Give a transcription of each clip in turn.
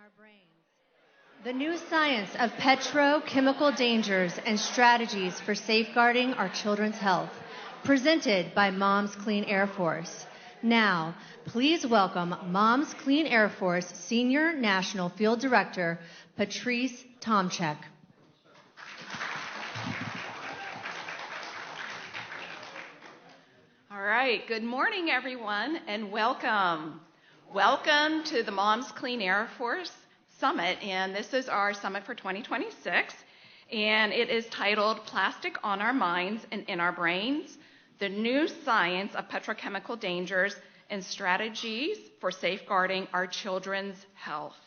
our brains. The new science of petrochemical dangers and strategies for safeguarding our children's health, presented by Moms Clean Air Force. Now, please welcome Moms Clean Air Force Senior National Field Director, Patrice Tomczyk. All right, good morning, everyone, and welcome. Welcome to the Moms Clean Air Force Summit, and this is our summit for 2026, and it is titled Plastic on Our Minds and in Our Brains, the New Science of Petrochemical Dangers and Strategies for Safeguarding Our Children's Health.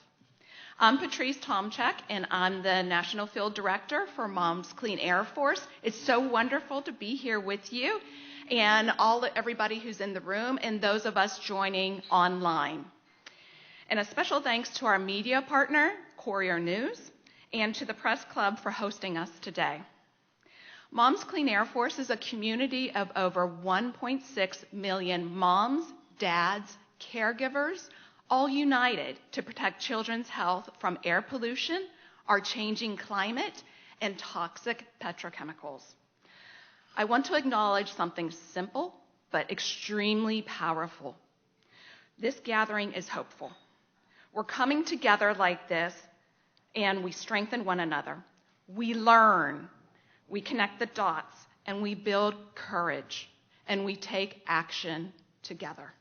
I'm Patrice Tomczyk, and I'm the National Field Director for Moms Clean Air Force. It's so wonderful to be here with you and everybody who's in the room and those of us joining online. And a special thanks to our media partner, Courier News, and to the Press Club for hosting us today. Moms Clean Air Force is a community of over 1.6 million moms, dads, caregivers, all united to protect children's health from air pollution, our changing climate, and toxic petrochemicals. I want to acknowledge something simple but extremely powerful. This gathering is hopeful. We're coming together like this, and we strengthen one another. We learn, we connect the dots, and we build courage, and we take action together.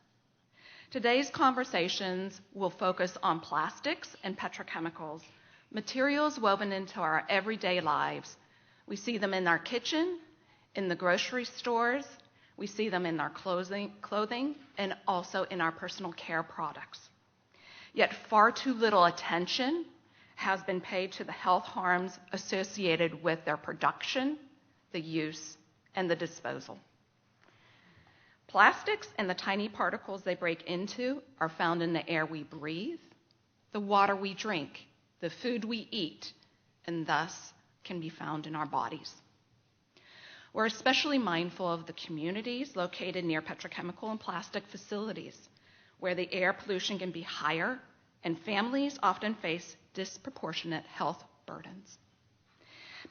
Today's conversations will focus on plastics and petrochemicals, materials woven into our everyday lives. We see them in our kitchen, in the grocery stores, we see them in our clothing, and also in our personal care products. Yet far too little attention has been paid to the health harms associated with their production, the use, and the disposal. Plastics and the tiny particles they break into are found in the air we breathe, the water we drink, the food we eat, and thus can be found in our bodies. We're especially mindful of the communities located near petrochemical and plastic facilities, where the air pollution can be higher and families often face disproportionate health burdens.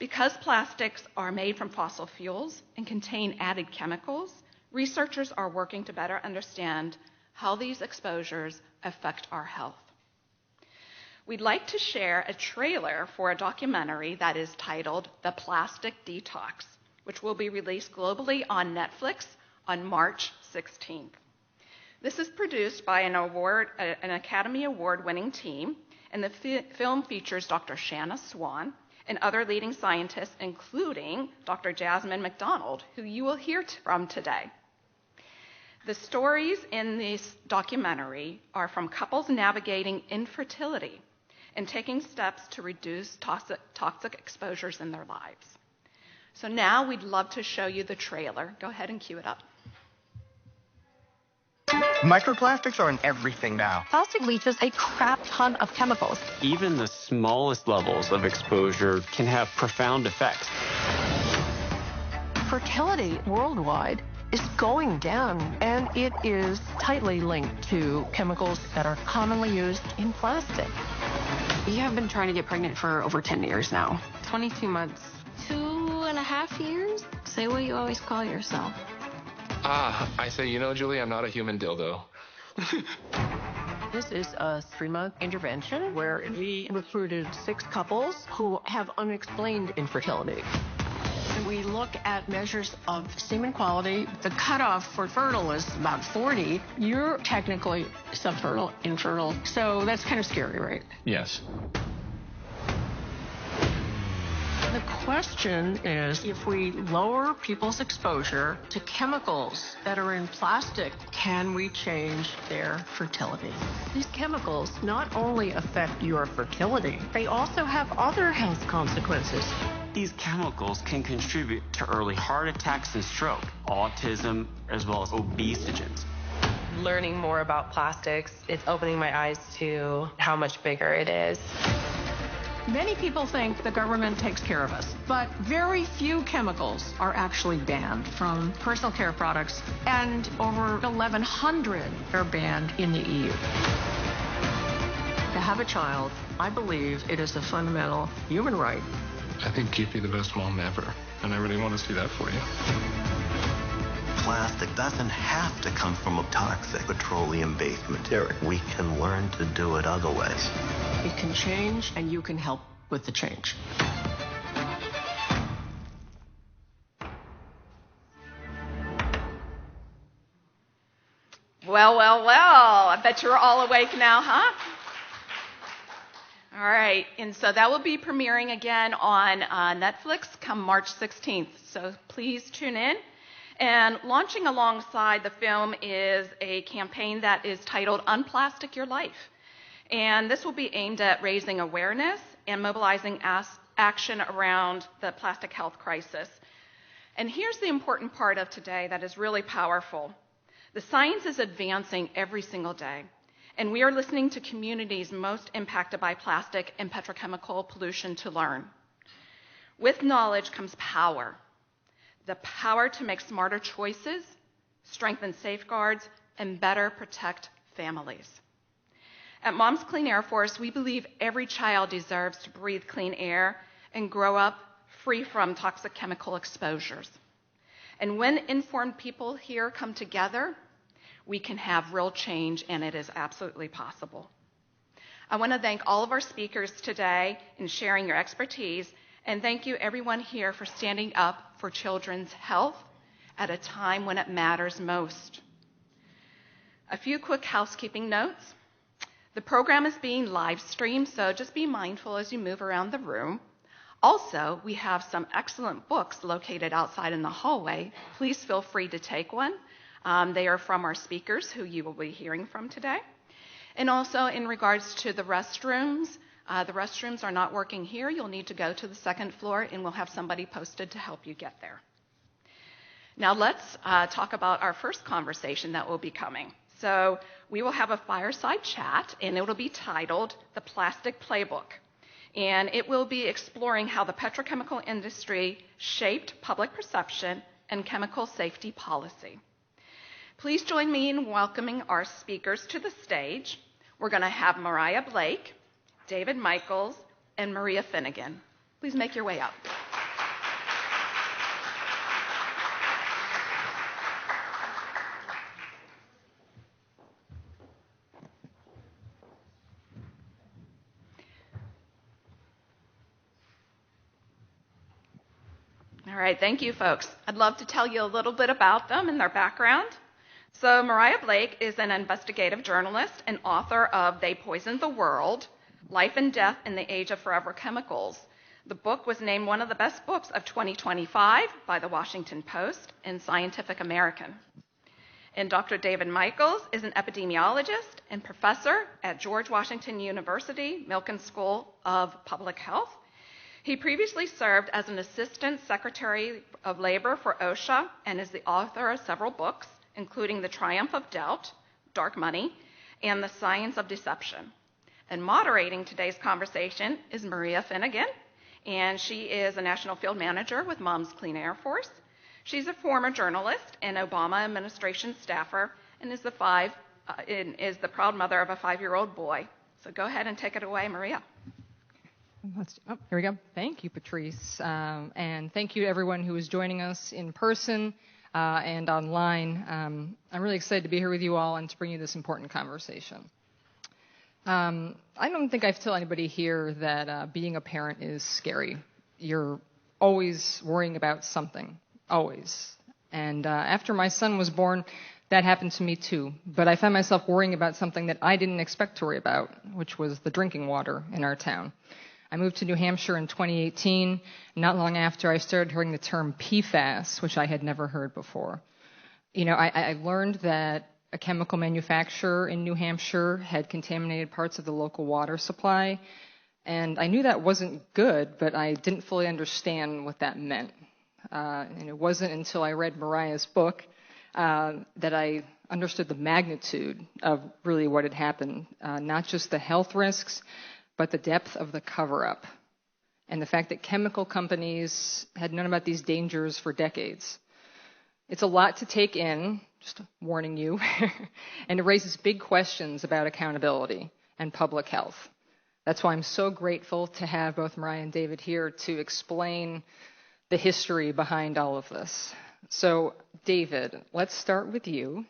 Because plastics are made from fossil fuels and contain added chemicals, researchers are working to better understand how these exposures affect our health. We'd like to share a trailer for a documentary that is titled The Plastic Detox, which will be released globally on Netflix on March 16th. This is produced by an Academy Award-winning team, and the film features Dr. Shanna Swan and other leading scientists, including Dr. Jasmine McDonald, who you will hear from today. The stories in this documentary are from couples navigating infertility and taking steps to reduce toxic exposures in their lives. So now we'd love to show you the trailer. Go ahead and cue it up. Microplastics are in everything now. Plastic leaches a crap ton of chemicals. Even the smallest levels of exposure can have profound effects. Fertility worldwide is going down, and it is tightly linked to chemicals that are commonly used in plastic. You have been trying to get pregnant for over 10 years now. 22 months. 2.5 years? Say what you always call yourself. I say, Julie, I'm not a human dildo. This is a 3-month intervention where we recruited 6 couples who have unexplained infertility. We look at measures of semen quality. The cutoff for fertile is about 40. You're technically subfertile, infertile, so that's kind of scary, right? Yes. The question is, if we lower people's exposure to chemicals that are in plastic, can we change their fertility? These chemicals not only affect your fertility, they also have other health consequences. These chemicals can contribute to early heart attacks and stroke, autism, as well as obesogens. Learning more about plastics, it's opening my eyes to how much bigger it is. Many people think the government takes care of us, but very few chemicals are actually banned from personal care products, and over 1,100 are banned in the EU. To have a child, I believe it is a fundamental human right. I think you'd be the best mom ever, and I really want to see that for you. Plastic doesn't have to come from a toxic petroleum-based material. We can learn to do it other ways. It can change, and you can help with the change. Well. I bet you're all awake now, huh? All right. And so that will be premiering again on Netflix come March 16th. So please tune in. And launching alongside the film is a campaign that is titled Unplastic Your Life. And this will be aimed at raising awareness and mobilizing action around the plastic health crisis. And here's the important part of today that is really powerful. The science is advancing every single day, and we are listening to communities most impacted by plastic and petrochemical pollution to learn. With knowledge comes power. The power to make smarter choices, strengthen safeguards, and better protect families. At Mom's Clean Air Force, we believe every child deserves to breathe clean air and grow up free from toxic chemical exposures. And when informed people here come together, we can have real change, and it is absolutely possible. I want to thank all of our speakers today in sharing your expertise, and thank you everyone here for standing up for children's health at a time when it matters most. A few quick housekeeping notes. The program is being live streamed, so just be mindful as you move around the room. Also, we have some excellent books located outside in the hallway. Please feel free to take one. They are from our speakers who you will be hearing from today. And also in regards to the restrooms are not working here. You'll need to go to the second floor, and we'll have somebody posted to help you get there. Now let's talk about our first conversation that will be coming. So we will have a fireside chat, and it will be titled The Plastic Playbook. And it will be exploring how the petrochemical industry shaped public perception and chemical safety policy. Please join me in welcoming our speakers to the stage. We're going to have Mariah Blake, David Michaels, and Maria Finnegan. Please make your way up. All right, thank you, folks. I'd love to tell you a little bit about them and their background. So Mariah Blake is an investigative journalist and author of They Poisoned the World, Life and Death in the Age of Forever Chemicals. The book was named one of the best books of 2025 by the Washington Post and Scientific American. And Dr. David Michaels is an epidemiologist and professor at George Washington University Milken School of Public Health. He previously served as an assistant secretary of labor for OSHA and is the author of several books, including The Triumph of Doubt, Dark Money, and The Science of Deception. And moderating today's conversation is Maria Finnegan, and she is a national field manager with Mom's Clean Air Force. She's a former journalist and Obama administration staffer, and is the proud mother of a 5-year-old boy. So go ahead and take it away, Maria. Here we go. Thank you, Patrice. And thank you to everyone who is joining us in person and online. I'm really excited to be here with you all and to bring you this important conversation. I don't think I have to tell anybody here that being a parent is scary. You're always worrying about something, always. And after my son was born, that happened to me too. But I found myself worrying about something that I didn't expect to worry about, which was the drinking water in our town. I moved to New Hampshire in 2018. Not long after, I started hearing the term PFAS, which I had never heard before. You know, I learned that a chemical manufacturer in New Hampshire had contaminated parts of the local water supply, and I knew that wasn't good, but I didn't fully understand what that meant. And it wasn't until I read Mariah's book that I understood the magnitude of really what had happened, not just the health risks, but the depth of the cover-up and the fact that chemical companies had known about these dangers for decades. It's a lot to take in, just warning you, and it raises big questions about accountability and public health. That's why I'm so grateful to have both Mariah and David here to explain the history behind all of this. So, David, let's start with you.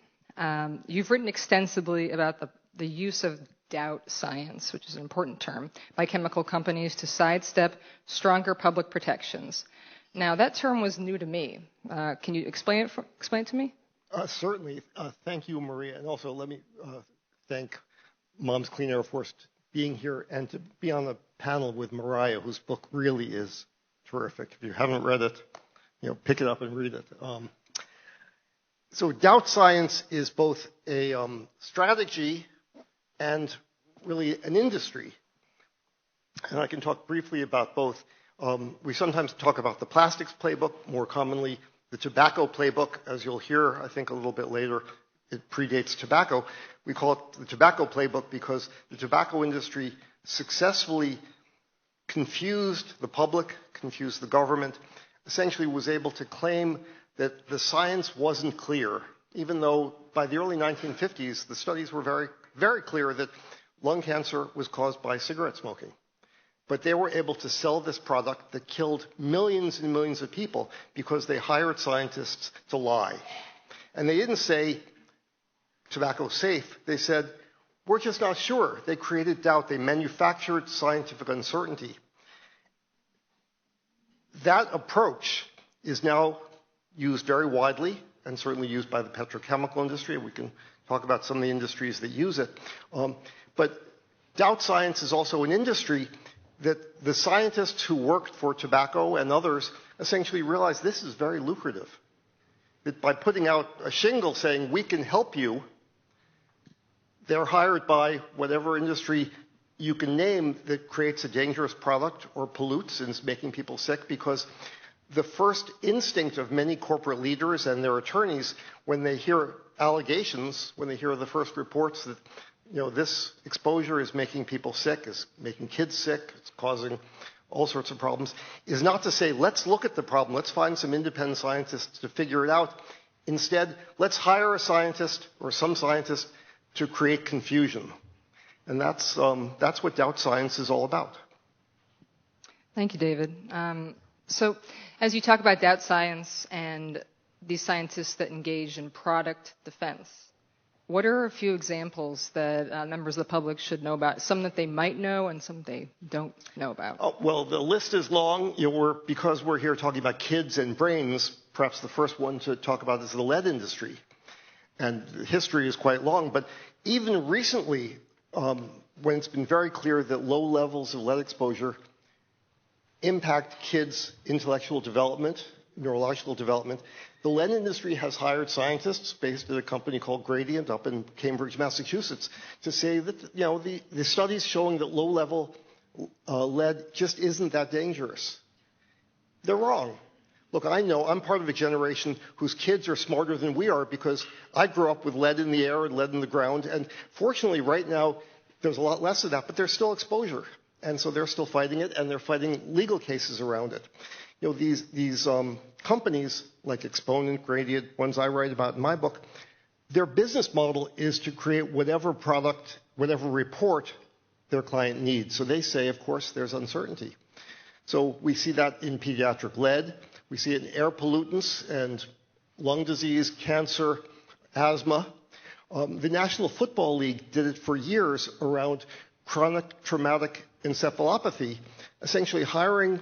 You've written extensively about the use of doubt science, which is an important term, by chemical companies to sidestep stronger public protections. Now, that term was new to me. Can you explain it to me? Certainly. Thank you, Maria. And also let me thank Mom's Clean Air Force being here and to be on the panel with Mariah, whose book really is terrific. If you haven't read it, pick it up and read it. So doubt science is both a strategy and really an industry. And I can talk briefly about both. We sometimes talk about the plastics playbook, more commonly the tobacco playbook. As you'll hear, I think a little bit later, it predates tobacco. We call it the tobacco playbook because the tobacco industry successfully confused the public, confused the government, essentially was able to claim that the science wasn't clear, even though by the early 1950s, the studies were very, very clear that lung cancer was caused by cigarette smoking. But they were able to sell this product that killed millions and millions of people because they hired scientists to lie. And they didn't say, tobacco's safe. They said, we're just not sure. They created doubt. They manufactured scientific uncertainty. That approach is now used very widely and certainly used by the petrochemical industry. We can talk about some of the industries that use it. But doubt science is also an industry that the scientists who worked for tobacco and others essentially realized this is very lucrative. That by putting out a shingle saying, we can help you, they're hired by whatever industry you can name that creates a dangerous product or pollutes and is making people sick, because the first instinct of many corporate leaders and their attorneys when they hear allegations, when they hear the first reports that this exposure is making people sick, is making kids sick, it's causing all sorts of problems, is not to say, let's look at the problem, let's find some independent scientists to figure it out. Instead, let's hire a scientist or some scientist to create confusion. And that's what doubt science is all about. Thank you, David. So as you talk about doubt science and these scientists that engage in product defense, what are a few examples that members of the public should know about? Some that they might know and some they don't know about. Well, the list is long. Because we're here talking about kids and brains, perhaps the first one to talk about is the lead industry. And the history is quite long. But even recently, when it's been very clear that low levels of lead exposure impact kids' intellectual development, neurological development, the lead industry has hired scientists based at a company called Gradient up in Cambridge, Massachusetts, to say that the studies showing that low-level lead just isn't that dangerous. They're wrong. Look, I know I'm part of a generation whose kids are smarter than we are because I grew up with lead in the air and lead in the ground, and fortunately right now there's a lot less of that, but there's still exposure. And so they're still fighting it, and they're fighting legal cases around it. These companies like Exponent, Gradient, ones I write about in my book, their business model is to create whatever product, whatever report their client needs. So they say, of course, there's uncertainty. So we see that in pediatric lead. We see it in air pollutants and lung disease, cancer, asthma. The National Football League did it for years around chronic traumatic encephalopathy, essentially hiring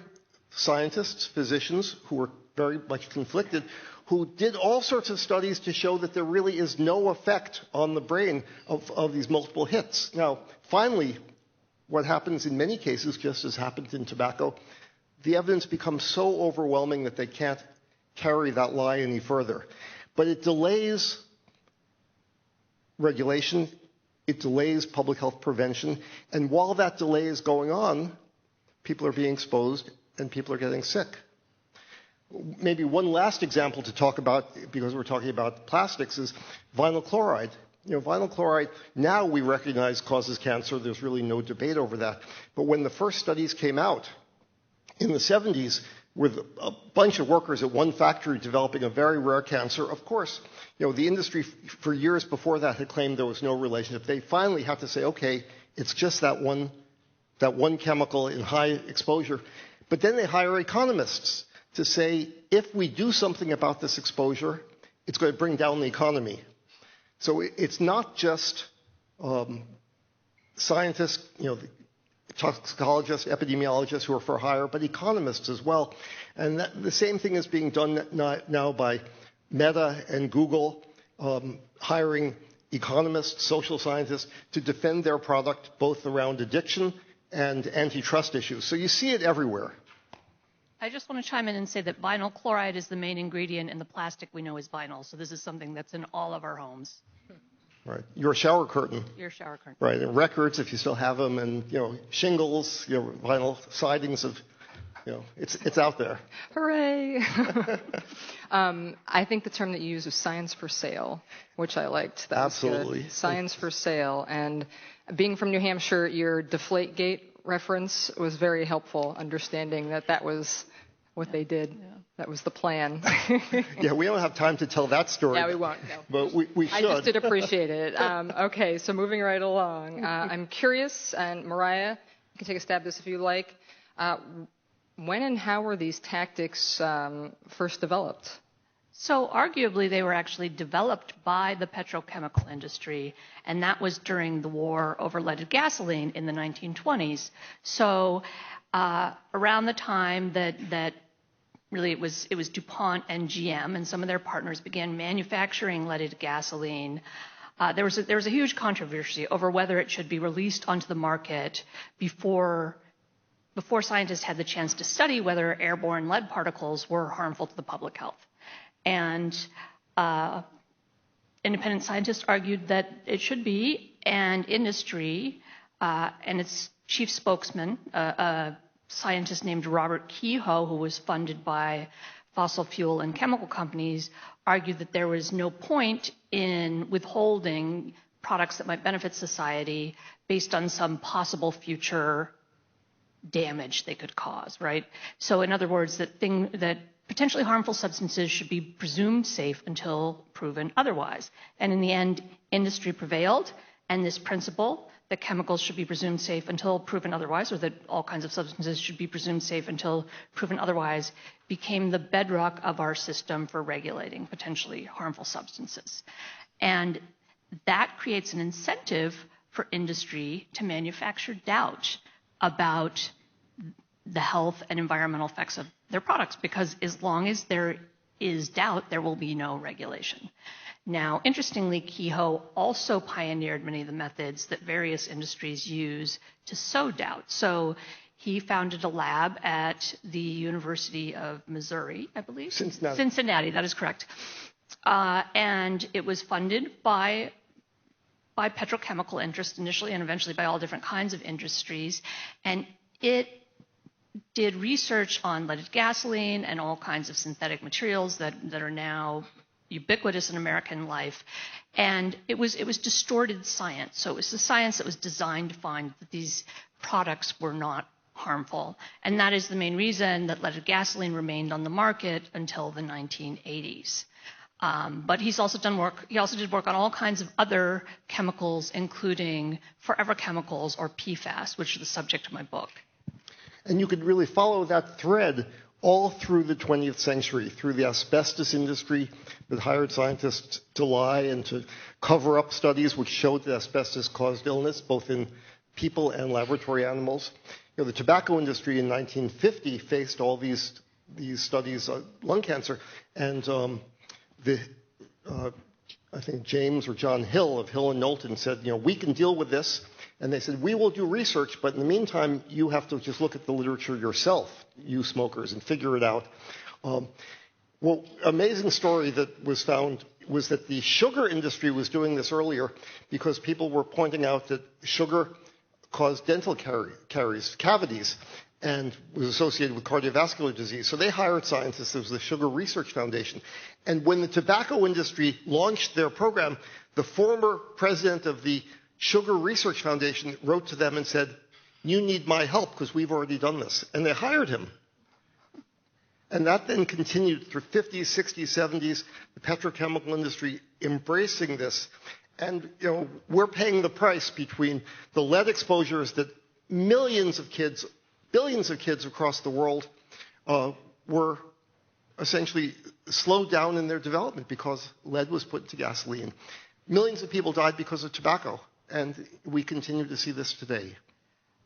scientists, physicians who were very much conflicted, who did all sorts of studies to show that there really is no effect on the brain of these multiple hits. Now, finally, what happens in many cases, just as happened in tobacco, the evidence becomes so overwhelming that they can't carry that lie any further. But it delays regulation, it delays public health prevention, and while that delay is going on, people are being exposed and people are getting sick. Maybe one last example to talk about, because we're talking about plastics, is vinyl chloride. Vinyl chloride, now we recognize causes cancer. There's really no debate over that. But when the first studies came out in the 70s with a bunch of workers at one factory developing a very rare cancer, of course, the industry for years before that had claimed there was no relationship. They finally had to say, okay, It's just that one chemical in high exposure. But then they hire economists to say, if we do something about this exposure, it's going to bring down the economy. So it's not just scientists, toxicologists, epidemiologists who are for hire, but economists as well. And the same thing is being done now by Meta and Google, hiring economists, social scientists to defend their product both around addiction and antitrust issues. So you see it everywhere. I just want to chime in and say that vinyl chloride is the main ingredient in the plastic we know is vinyl. So this is something that's in all of our homes. Right. Your shower curtain. Your shower curtain. Right. And records, if you still have them, and shingles, vinyl sidings of, it's out there. Hooray! I think the term that you used was science for sale, which I liked. That Absolutely. Was good. Science for sale. And being from New Hampshire, your Deflategate reference was very helpful, understanding that was what they did. Yeah. That was the plan. Yeah, we don't have time to tell that story. Yeah, we won't. No. But we should. I just did appreciate it. Okay, so moving right along. I'm curious, and Mariah, you can take a stab at this if you like. When and how were these tactics first developed? So arguably they were actually developed by the petrochemical industry, and that was during the war over leaded gasoline in the 1920s. So around the time that really it was DuPont and GM and some of their partners began manufacturing leaded gasoline, there was a huge controversy over whether it should be released onto the market before scientists had the chance to study whether airborne lead particles were harmful to the public health. And independent scientists argued that it should be, and industry and its chief spokesman, a scientist named Robert Kehoe, who was funded by fossil fuel and chemical companies, argued that there was no point in withholding products that might benefit society based on some possible future damage they could cause, right? So in other words, that potentially harmful substances should be presumed safe until proven otherwise. And in the end, industry prevailed, and this principle that chemicals should be presumed safe until proven otherwise, or that all kinds of substances should be presumed safe until proven otherwise, became the bedrock of our system for regulating potentially harmful substances. And that creates an incentive for industry to manufacture doubt about the health and environmental effects of their products, because as long as there is doubt, there will be no regulation. Now, interestingly, Kehoe also pioneered many of the methods that various industries use to sow doubt. So he founded a lab at the University of Missouri, I believe. Cincinnati, that is correct. And it was funded by petrochemical interests initially, and eventually by all different kinds of industries. And it did research on leaded gasoline and all kinds of synthetic materials that are now ubiquitous in American life. And it was distorted science. So it was the science that was designed to find that these products were not harmful. And that is the main reason that leaded gasoline remained on the market until the 1980s. But he's also done work. He also did work on all kinds of other chemicals, including forever chemicals, or PFAS, which is the subject of my book. And you could really follow that thread all through the 20th century, through the asbestos industry that hired scientists to lie and to cover up studies which showed that asbestos caused illness, both in people and laboratory animals. The tobacco industry in 1950 faced all these studies of lung cancer, and I think James or John Hill of Hill and Knowlton said, we can deal with this. And they said, we will do research, but in the meantime, you have to just look at the literature yourself, you smokers, and figure it out. Amazing story that was found was that the sugar industry was doing this earlier because people were pointing out that sugar caused dental cavities, and was associated with cardiovascular disease. So they hired scientists. There was the Sugar Research Foundation. And when the tobacco industry launched their program, the former president of the Sugar Research Foundation wrote to them and said, you need my help because we've already done this. And they hired him. And that then continued through 50s, 60s, 70s, the petrochemical industry embracing this. And, we're paying the price between the lead exposures that millions of kids, billions of kids across the world were essentially slowed down in their development because lead was put into gasoline. Millions of people died because of tobacco, and we continue to see this today.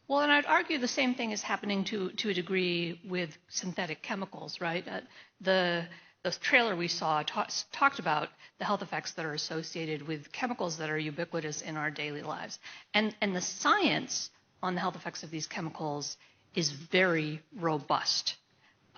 Well, and I'd argue the same thing is happening to a degree with synthetic chemicals, right? The trailer we saw talked about the health effects that are associated with chemicals that are ubiquitous in our daily lives. And the science on the health effects of these chemicals is very robust.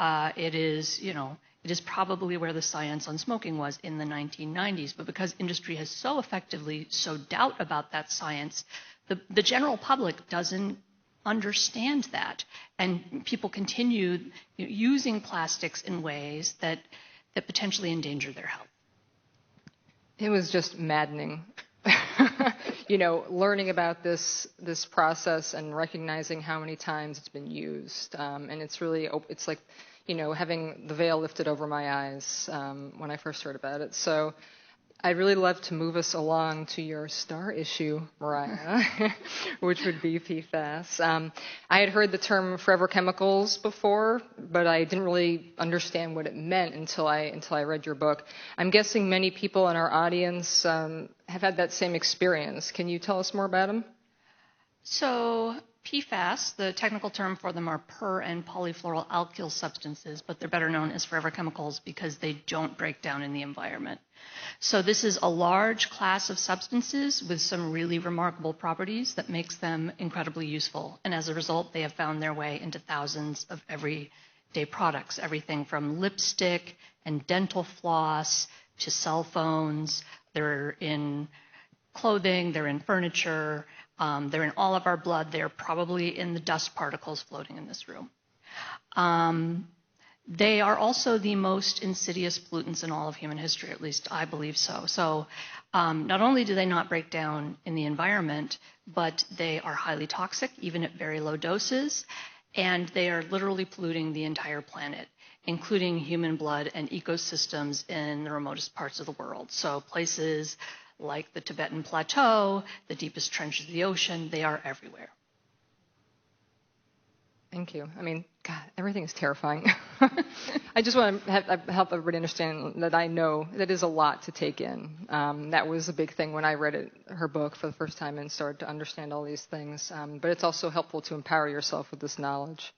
It is probably where the science on smoking was in the 1990s, but because industry has so effectively sowed doubt about that science, the general public doesn't understand that, and people continue using plastics in ways that potentially endanger their health. It was just maddening. Learning about this process and recognizing how many times it's been used, and it's like, having the veil lifted over my eyes when I first heard about it. So I'd really love to move us along to your star issue, Mariah, which would be PFAS. I had heard the term forever chemicals before, but I didn't really understand what it meant until I read your book. I'm guessing many people in our audience have had that same experience. Can you tell us more about them? So PFAS, the technical term for them are per- and polyfluoroalkyl substances, but they're better known as forever chemicals because they don't break down in the environment. So this is a large class of substances with some really remarkable properties that makes them incredibly useful. And as a result, they have found their way into thousands of everyday products, everything from lipstick and dental floss to cell phones. They're in clothing, they're in furniture, they're in all of our blood. They're probably in the dust particles floating in this room. They are also the most insidious pollutants in all of human history, at least I believe so. So not only do they not break down in the environment, but they are highly toxic, even at very low doses, and they are literally polluting the entire planet, including human blood and ecosystems in the remotest parts of the world. So places like the Tibetan Plateau, the deepest trenches of the ocean, they are everywhere. Thank you. I mean, God, everything is terrifying. I just want to help everybody understand that I know that is a lot to take in. That was a big thing when I read her book for the first time and started to understand all these things. But it's also helpful to empower yourself with this knowledge.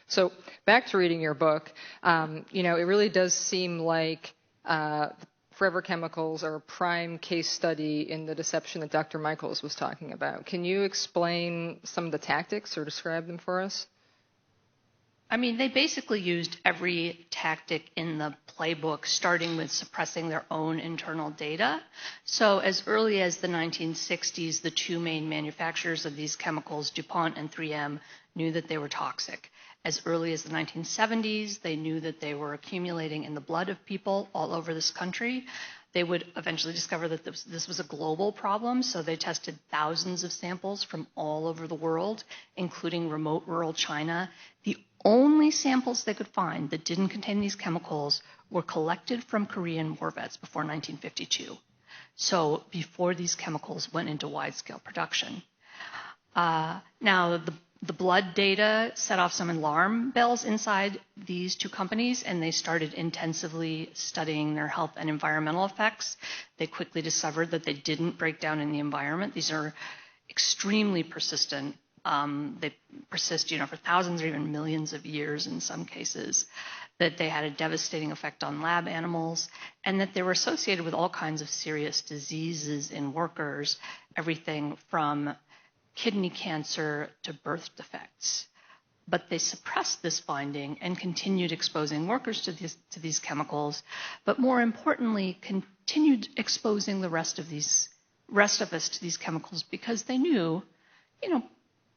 So back to reading your book, it really does seem like forever chemicals are a prime case study in the deception that Dr. Michaels was talking about. Can you explain some of the tactics or describe them for us? I mean, they basically used every tactic in the playbook, starting with suppressing their own internal data. So as early as the 1960s, the two main manufacturers of these chemicals, DuPont and 3M, knew that they were toxic. As early as the 1970s, they knew that they were accumulating in the blood of people all over this country. They would eventually discover that this was a global problem, so they tested thousands of samples from all over the world, including remote rural China. The only samples they could find that didn't contain these chemicals were collected from Korean war vets before 1952, so before these chemicals went into wide-scale production. Now, the blood data set off some alarm bells inside these two companies, and they started intensively studying their health and environmental effects. They quickly discovered that they didn't break down in the environment. These are extremely persistent. They persist, for thousands or even millions of years in some cases, that they had a devastating effect on lab animals, and that they were associated with all kinds of serious diseases in workers, everything from kidney cancer to birth defects. But they suppressed this finding and continued exposing workers to these chemicals, but more importantly, continued exposing the rest of us to these chemicals because they knew,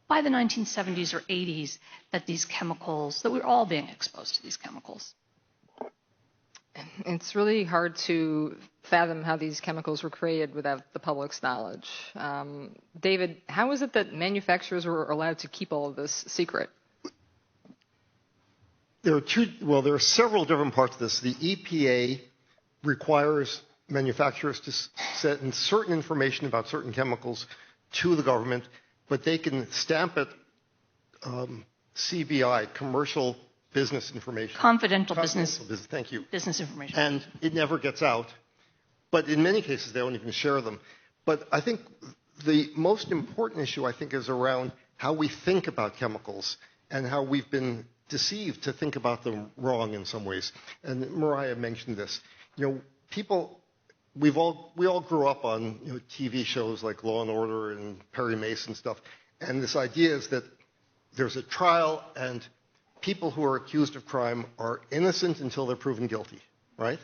by the 1970s or 80s, that we're all being exposed to these chemicals. It's really hard to fathom how these chemicals were created without the public's knowledge. David, how is it that manufacturers were allowed to keep all of this secret? There are several different parts of this. The EPA requires manufacturers to send certain information about certain chemicals to the government, but they can stamp it CBI, commercial business information. Confidential business. Thank you. Business information. And it never gets out. But in many cases, they don't even share them. But I think the most important issue, I think, is around how we think about chemicals and how we've been deceived to think about them wrong in some ways. And Mariah mentioned this. People, we all grew up on TV shows like Law and Order and Perry Mason stuff. And this idea is that there's a trial and people who are accused of crime are innocent until they're proven guilty, right?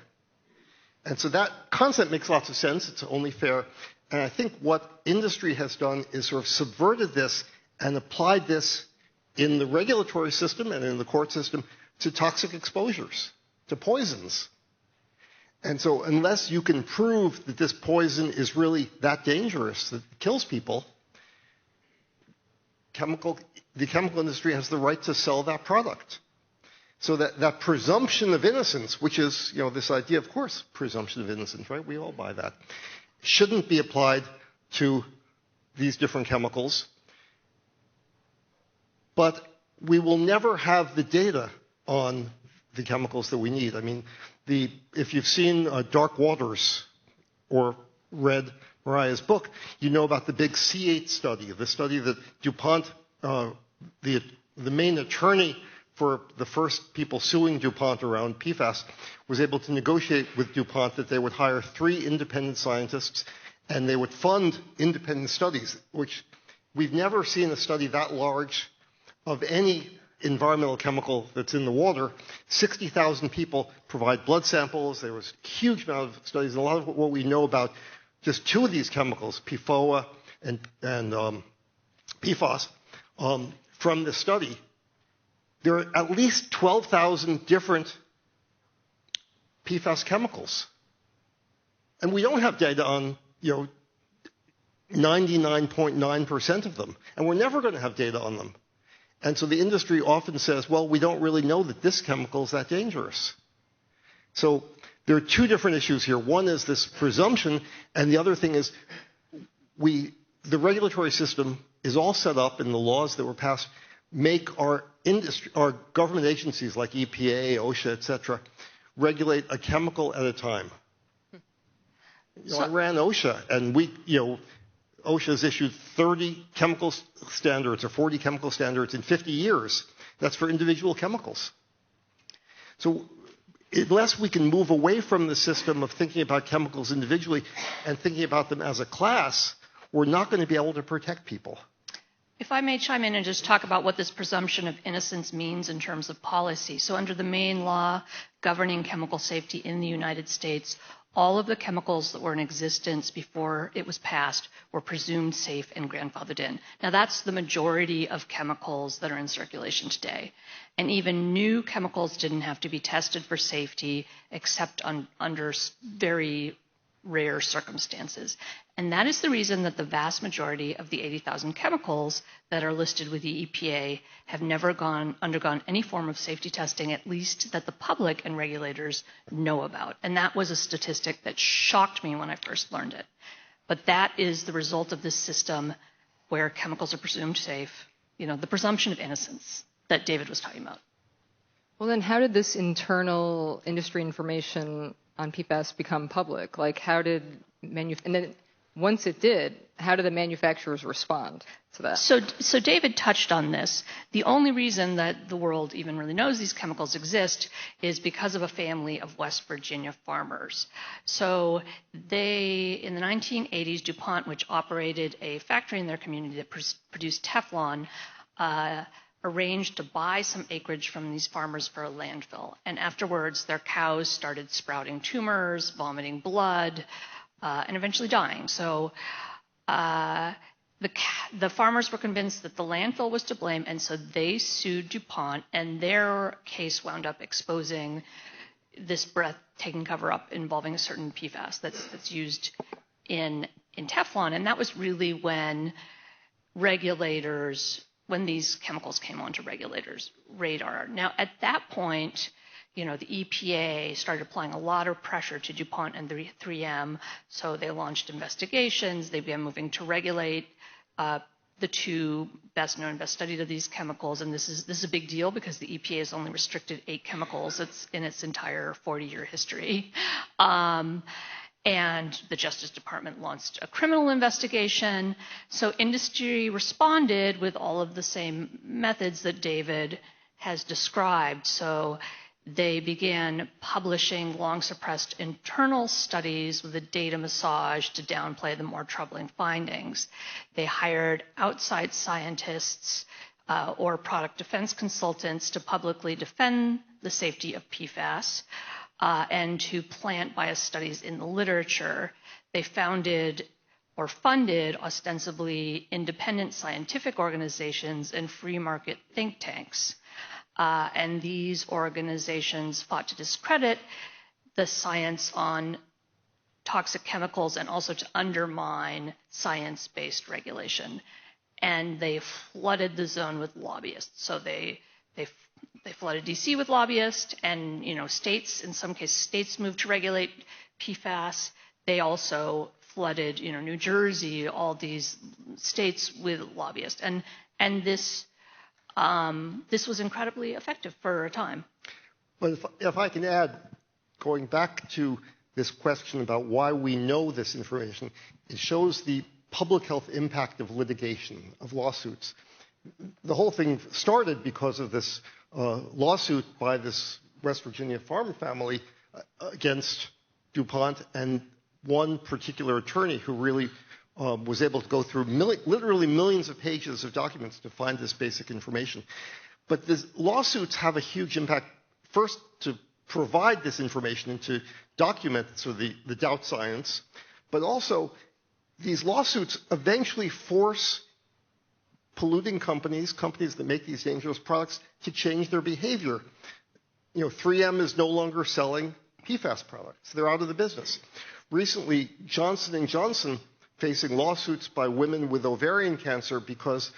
And so that concept makes lots of sense. It's only fair. And I think what industry has done is sort of subverted this and applied this in the regulatory system and in the court system to toxic exposures, to poisons. And so unless you can prove that this poison is really that dangerous, that it kills people, the chemical industry has the right to sell that product. So that presumption of innocence, which is, this idea, of course, presumption of innocence, right? We all buy that. Shouldn't be applied to these different chemicals. But we will never have the data on the chemicals that we need. I mean, if you've seen Dark Waters or read Mariah's book, you know about the big C8 study, the study that DuPont, the main attorney for the first people suing DuPont around PFAS, was able to negotiate with DuPont that they would hire 3 independent scientists and they would fund independent studies, which we've never seen a study that large of any environmental chemical that's in the water. 60,000 people provide blood samples. There was a huge amount of studies. And a lot of what we know about just 2 of these chemicals, PFOA and PFAS, from this study, there are at least 12,000 different PFAS chemicals. And we don't have data on, 99.9% of them. And we're never going to have data on them. And so the industry often says, well, we don't really know that this chemical is that dangerous. So there are 2 different issues here. One is this presumption, and the other thing is the regulatory system is all set up in the laws that were passed, make our government agencies like EPA, OSHA, et cetera, regulate a chemical at a time. I ran OSHA, and OSHA has issued 30 chemical standards or 40 chemical standards in 50 years. That's for individual chemicals. So unless we can move away from the system of thinking about chemicals individually and thinking about them as a class, we're not going to be able to protect people. If I may chime in and just talk about what this presumption of innocence means in terms of policy. So under the main law governing chemical safety in the United States, all of the chemicals that were in existence before it was passed were presumed safe and grandfathered in. Now, that's the majority of chemicals that are in circulation today. And even new chemicals didn't have to be tested for safety except under very rare circumstances. And that is the reason that the vast majority of the 80,000 chemicals that are listed with the EPA have never undergone any form of safety testing, at least that the public and regulators know about. And that was a statistic that shocked me when I first learned it. But that is the result of this system where chemicals are presumed safe, the presumption of innocence that David was talking about. Well, then how did this internal industry information on PFAS become public? Like, and then once it did, how did the manufacturers respond to that? So David touched on this. The only reason that the world even really knows these chemicals exist is because of a family of West Virginia farmers. So in the 1980s, DuPont, which operated a factory in their community that produced Teflon, arranged to buy some acreage from these farmers for a landfill. And afterwards, their cows started sprouting tumors, vomiting blood, and eventually dying. So the farmers were convinced that the landfill was to blame, and so they sued DuPont, and their case wound up exposing this breathtaking cover-up involving a certain PFAS that's used in Teflon. And that was really when these chemicals came onto regulators' radar. Now, at that point, the EPA started applying a lot of pressure to DuPont and 3M, so they launched investigations. They began moving to regulate the two best known, best studied of these chemicals, and this is a big deal because the EPA has only restricted 8 chemicals in its entire 40-year history. And the Justice Department launched a criminal investigation. So industry responded with all of the same methods that David has described. So they began publishing long-suppressed internal studies with a data massage to downplay the more troubling findings. They hired outside scientists or product defense consultants to publicly defend the safety of PFAS and to plant bias studies in the literature. They founded or funded ostensibly independent scientific organizations and free market think tanks. And these organizations fought to discredit the science on toxic chemicals and also to undermine science-based regulation. And they flooded the zone with lobbyists. So they flooded DC with lobbyists, and states, in some cases, states moved to regulate PFAS. They also flooded New Jersey, all these states with lobbyists. And this was incredibly effective for a time. But if I can add, going back to this question about why we know this information, it shows the public health impact of litigation, of lawsuits. The whole thing started because of this lawsuit by this West Virginia farm family against DuPont and one particular attorney who really was able to go through literally millions of pages of documents to find this basic information. But the lawsuits have a huge impact, first to provide this information and to document the doubt science, but also these lawsuits eventually force polluting companies that make these dangerous products, to change their behavior. 3M is no longer selling PFAS products. They're out of the business. Recently, Johnson & Johnson facing lawsuits by women with ovarian cancer because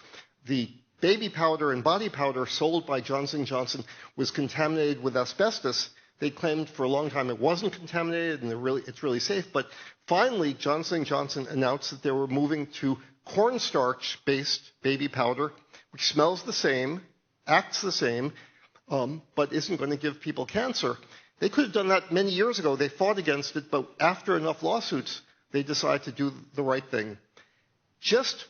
the baby powder and body powder sold by Johnson & Johnson was contaminated with asbestos. They claimed for a long time it wasn't contaminated and it's really safe. But finally, Johnson & Johnson announced that they were moving to cornstarch-based baby powder, which smells the same, acts the same, but isn't going to give people cancer. They could have done that many years ago. They fought against it, but after enough lawsuits, they decided to do the right thing. Just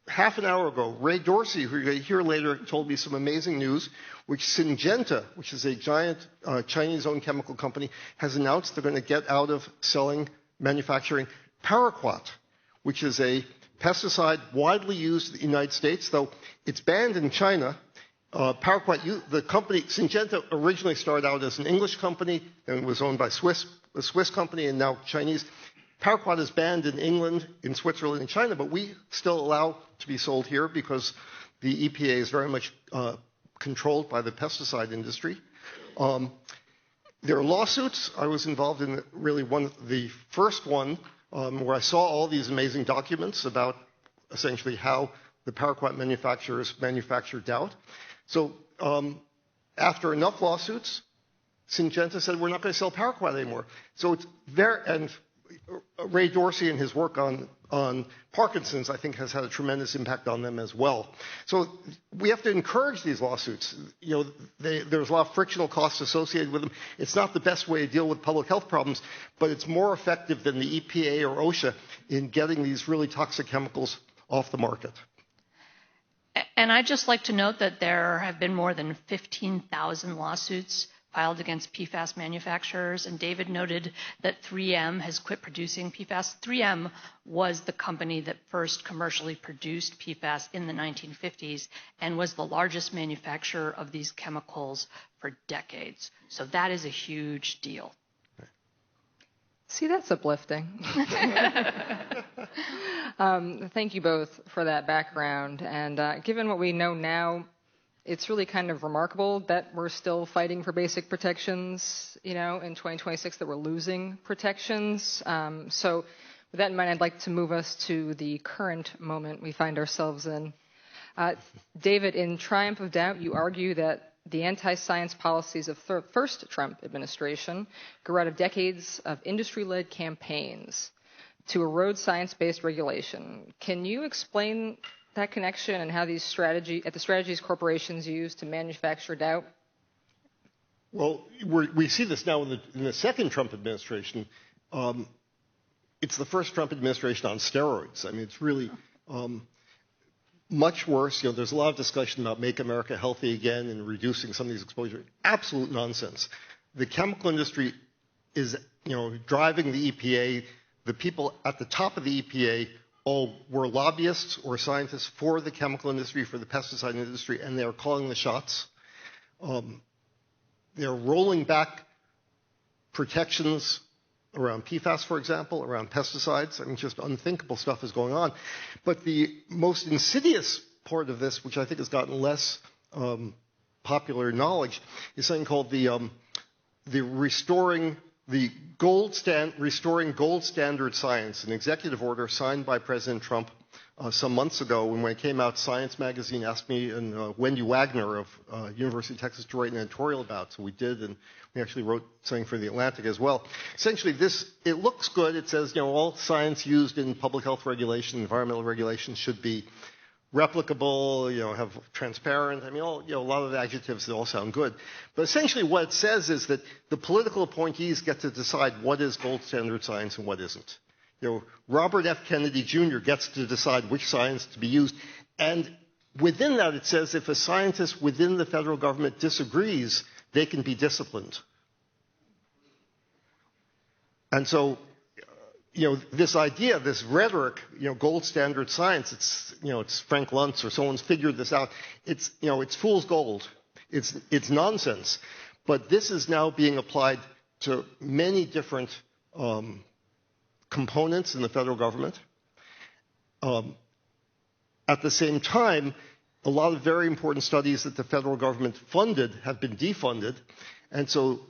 half an hour ago, Ray Dorsey, who you're going to hear later, told me some amazing news, which Syngenta, which is a giant Chinese-owned chemical company, has announced they're going to get out of manufacturing paraquat, which is a pesticide widely used in the United States, though it's banned in China. Paraquat, the company, Syngenta, originally started out as an English company and was owned by a Swiss company, and now Chinese. Paraquat is banned in England, in Switzerland, and China, but we still allow to be sold here because the EPA is very much controlled by the pesticide industry. There are lawsuits. I was involved in the first one where I saw all these amazing documents about essentially how the paraquat manufacturers manufacture doubt. So after enough lawsuits, Syngenta said, we're not going to sell paraquat anymore. So it's and Ray Dorsey and his work on Parkinson's, I think, has had a tremendous impact on them as well. So we have to encourage these lawsuits. There's a lot of frictional costs associated with them. It's not the best way to deal with public health problems, but it's more effective than the EPA or OSHA in getting these really toxic chemicals off the market. And I'd just like to note that there have been more than 15,000 lawsuits filed against PFAS manufacturers, and David noted that 3M has quit producing PFAS. 3M was the company that first commercially produced PFAS in the 1950s and was the largest manufacturer of these chemicals for decades. So that is a huge deal. See, that's uplifting. Thank you both for that background. And given what we know now, it's really kind of remarkable that we're still fighting for basic protections, in 2026, that we're losing protections. So with that in mind, I'd like to move us to the current moment we find ourselves in. David, in Triumph of Doubt, you argue that the anti-science policies of the first Trump administration grew out of decades of industry-led campaigns to erode science-based regulation. Can you explain that connection and how the strategies corporations use to manufacture doubt? Well, we see this now in the second Trump administration. It's the first Trump administration on steroids. I mean, it's really much worse. There's a lot of discussion about Make America Healthy Again and reducing some of these exposures. Absolute nonsense. The chemical industry is, driving the EPA. The people at the top of the EPA all were lobbyists or scientists for the chemical industry, for the pesticide industry, and they're calling the shots. They're rolling back protections around PFAS, for example, around pesticides. I mean, just unthinkable stuff is going on. But the most insidious part of this, which I think has gotten less popular knowledge, is something called the Restoring Gold Standard Science, an executive order signed by President Trump some months ago. When it came out, Science Magazine asked me and Wendy Wagner of University of Texas to write an editorial about it. So we did, and we actually wrote something for The Atlantic as well. Essentially, it looks good. It says, all science used in public health regulation, environmental regulation should be replicable, have transparent. I mean, a lot of the adjectives that all sound good. But essentially what it says is that the political appointees get to decide what is gold standard science and what isn't. Robert F. Kennedy Jr. gets to decide which science to be used. And within that, it says if a scientist within the federal government disagrees, they can be disciplined. And so, this idea, this rhetoric, gold standard science, it's Frank Luntz or someone's figured this out. It's fool's gold. It's nonsense. But this is now being applied to many different components in the federal government. At the same time, a lot of very important studies that the federal government funded have been defunded. And so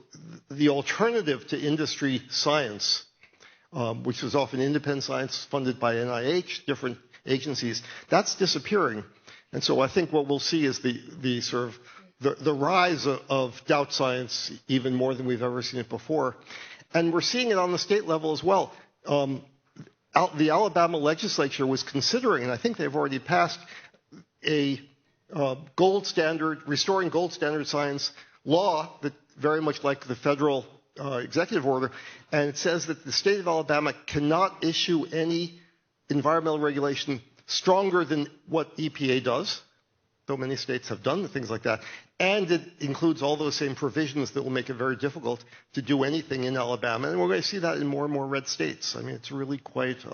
the alternative to industry science, which was often independent science funded by NIH, different agencies, that's disappearing. And so I think what we'll see is the rise of doubt science even more than we've ever seen it before. And we're seeing it on the state level as well. The Alabama legislature was considering, and I think they've already passed, a restoring gold standard science law that very much like the federal executive order, and it says that the state of Alabama cannot issue any environmental regulation stronger than what EPA does, though many states have done things like that, and it includes all those same provisions that will make it very difficult to do anything in Alabama, and we're going to see that in more and more red states. I mean, it's really quite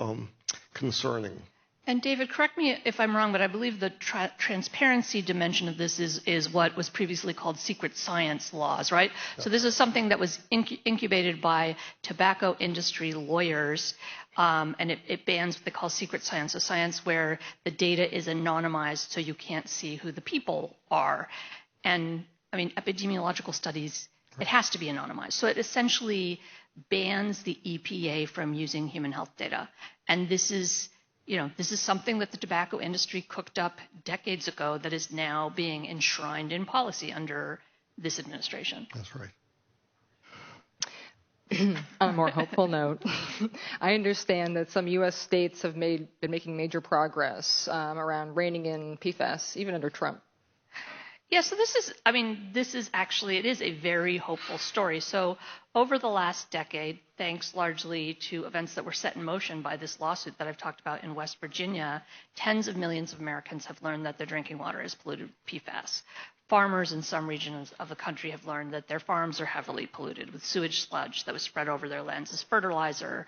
concerning. And David, correct me if I'm wrong, but I believe the transparency dimension of this is what was previously called secret science laws, right? Yep. So this is something that was incubated by tobacco industry lawyers, and it bans what they call secret science, a science where the data is anonymized so you can't see who the people are. And, I mean, epidemiological studies, it has to be anonymized. So it essentially bans the EPA from using human health data. And this is something that the tobacco industry cooked up decades ago that is now being enshrined in policy under this administration. That's right. On a more hopeful note, I understand that some U.S. states have been making major progress around reining in PFAS, even under Trump. Yeah, so it is a very hopeful story. So over the last decade, thanks largely to events that were set in motion by this lawsuit that I've talked about in West Virginia, tens of millions of Americans have learned that their drinking water is polluted with PFAS. Farmers in some regions of the country have learned that their farms are heavily polluted with sewage sludge that was spread over their lands as fertilizer.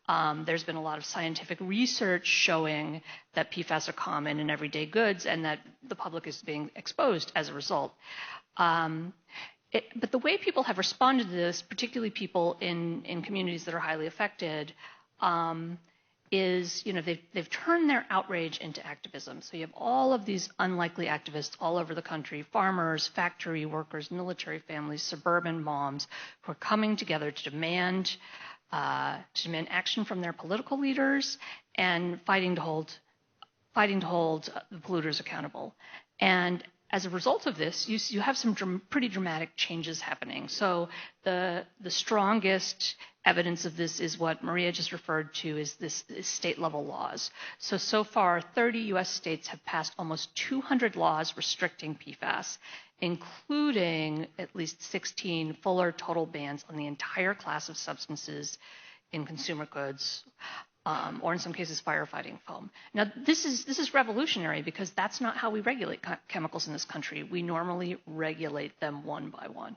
There's been a lot of scientific research showing that PFAS are common in everyday goods and that the public is being exposed as a result. But the way people have responded to this, particularly people in communities that are highly affected, is they've turned their outrage into activism. So you have all of these unlikely activists all over the country, farmers, factory workers, military families, suburban moms, who are coming together to demand action from their political leaders and fighting to hold the polluters accountable. And as a result of this, you have some pretty dramatic changes happening. So the strongest evidence of this is what Maria just referred to is state-level laws. So far, 30 U.S. states have passed almost 200 laws restricting PFAS, including at least 16 full or total bans on the entire class of substances in consumer goods, or in some cases firefighting foam. Now, this is revolutionary because that's not how we regulate chemicals in this country. We normally regulate them one by one.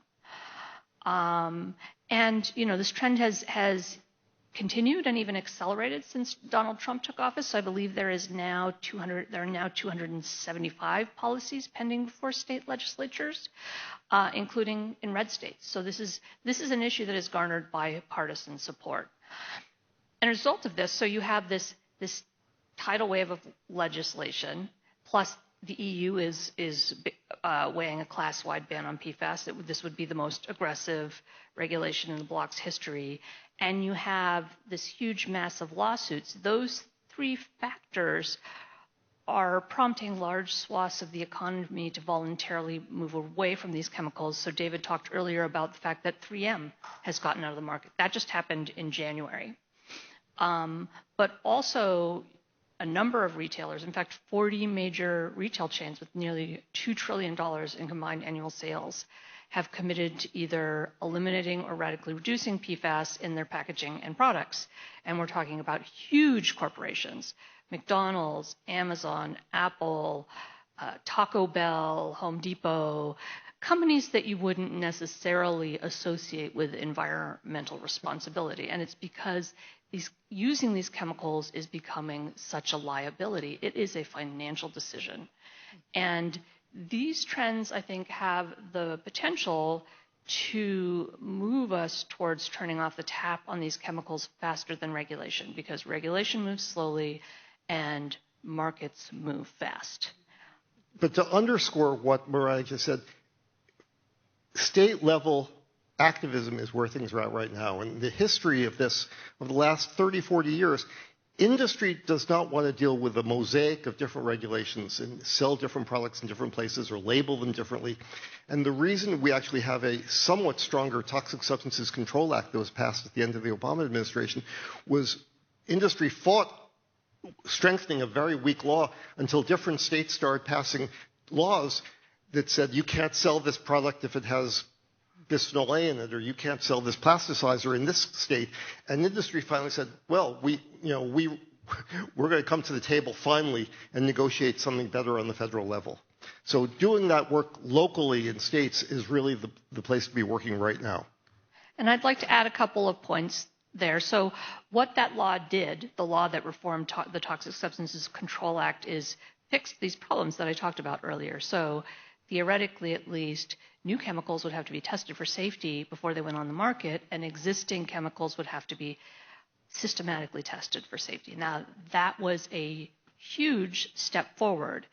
And this trend has continued and even accelerated since Donald Trump took office. So I believe there are now 275 policies pending before state legislatures, including in red states. So this is an issue that has garnered bipartisan support. And as a result of this, so you have this tidal wave of legislation, plus the EU is weighing a class-wide ban on PFAS. This would be the most aggressive regulation in the bloc's history. And you have this huge mass of lawsuits. Those three factors are prompting large swaths of the economy to voluntarily move away from these chemicals. So David talked earlier about the fact that 3M has gotten out of the market. That just happened in January. But also a number of retailers, in fact, 40 major retail chains with nearly $2 trillion in combined annual sales, have committed to either eliminating or radically reducing PFAS in their packaging and products. And we're talking about huge corporations, McDonald's, Amazon, Apple, Taco Bell, Home Depot, companies that you wouldn't necessarily associate with environmental responsibility. And it's because using these chemicals is becoming such a liability. It is a financial decision. And these trends, I think, have the potential to move us towards turning off the tap on these chemicals faster than regulation, because regulation moves slowly and markets move fast. But to underscore what Mariah just said, state-level activism is where things are at right now. And the history of this, of the last 30, 40 years, industry does not want to deal with a mosaic of different regulations and sell different products in different places or label them differently. And the reason we actually have a somewhat stronger Toxic Substances Control Act that was passed at the end of the Obama administration was industry fought strengthening a very weak law until different states started passing laws that said you can't sell this product if it has bisphenol A in it, or you can't sell this plasticizer in this state. And industry finally said, well, we're going to come to the table finally and negotiate something better on the federal level. So doing that work locally in states is really the place to be working right now. And I'd like to add a couple of points there. So what that law did, the law that reformed the Toxic Substances Control Act, is fix these problems that I talked about earlier. So theoretically, at least, new chemicals would have to be tested for safety before they went on the market, and existing chemicals would have to be systematically tested for safety. Now, that was a huge step forward.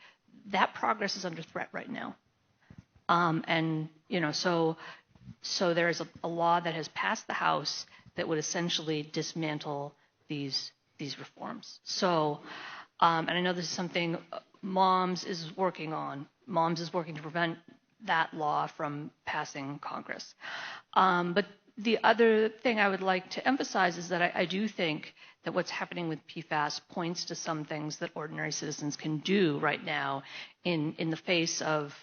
That progress is under threat right now. So there is a law that has passed the House that would essentially dismantle these reforms. So, and I know this is something MOMS is working on. MOMS is working to prevent that law from passing Congress. But the other thing I would like to emphasize is that I do think that what's happening with PFAS points to some things that ordinary citizens can do right now in the face of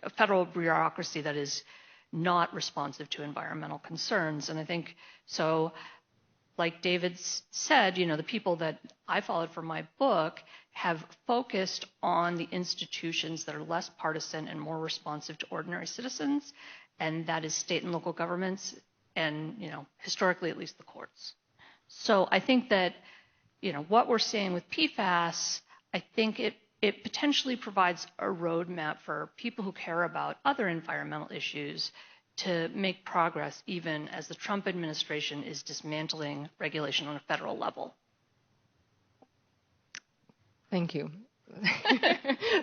a federal bureaucracy that is not responsive to environmental concerns. And I think so, like David said, the people that I followed for my book have focused on the institutions that are less partisan and more responsive to ordinary citizens, and that is state and local governments and, historically at least the courts. So I think that, what we're seeing with PFAS, I think it potentially provides a roadmap for people who care about other environmental issues to make progress even as the Trump administration is dismantling regulation on a federal level. Thank you.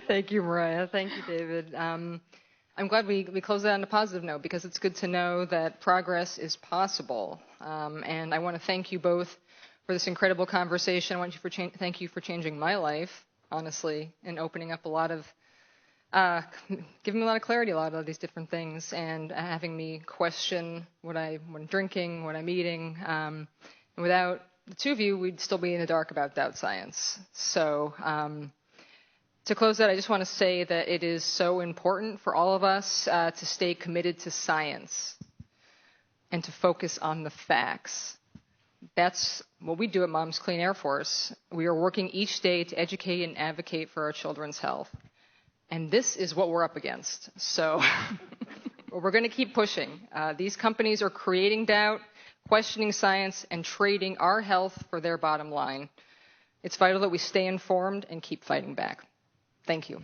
Thank you, Mariah. Thank you, David. I'm glad we closed that on a positive note, because it's good to know that progress is possible. And I want to thank you both for this incredible conversation. I want you thank you for changing my life, honestly, and opening up a lot of giving me a lot of clarity, a lot of these different things, and having me question what I'm drinking, what I'm eating. And without the two of you, we'd still be in the dark about doubt science. So to close that, I just want to say that it is so important for all of us to stay committed to science and to focus on the facts. That's what we do at Moms Clean Air Force. We are working each day to educate and advocate for our children's health. And this is what we're up against. So we're going to keep pushing. These companies are creating doubt, questioning science, and trading our health for their bottom line. It's vital that we stay informed and keep fighting back. Thank you.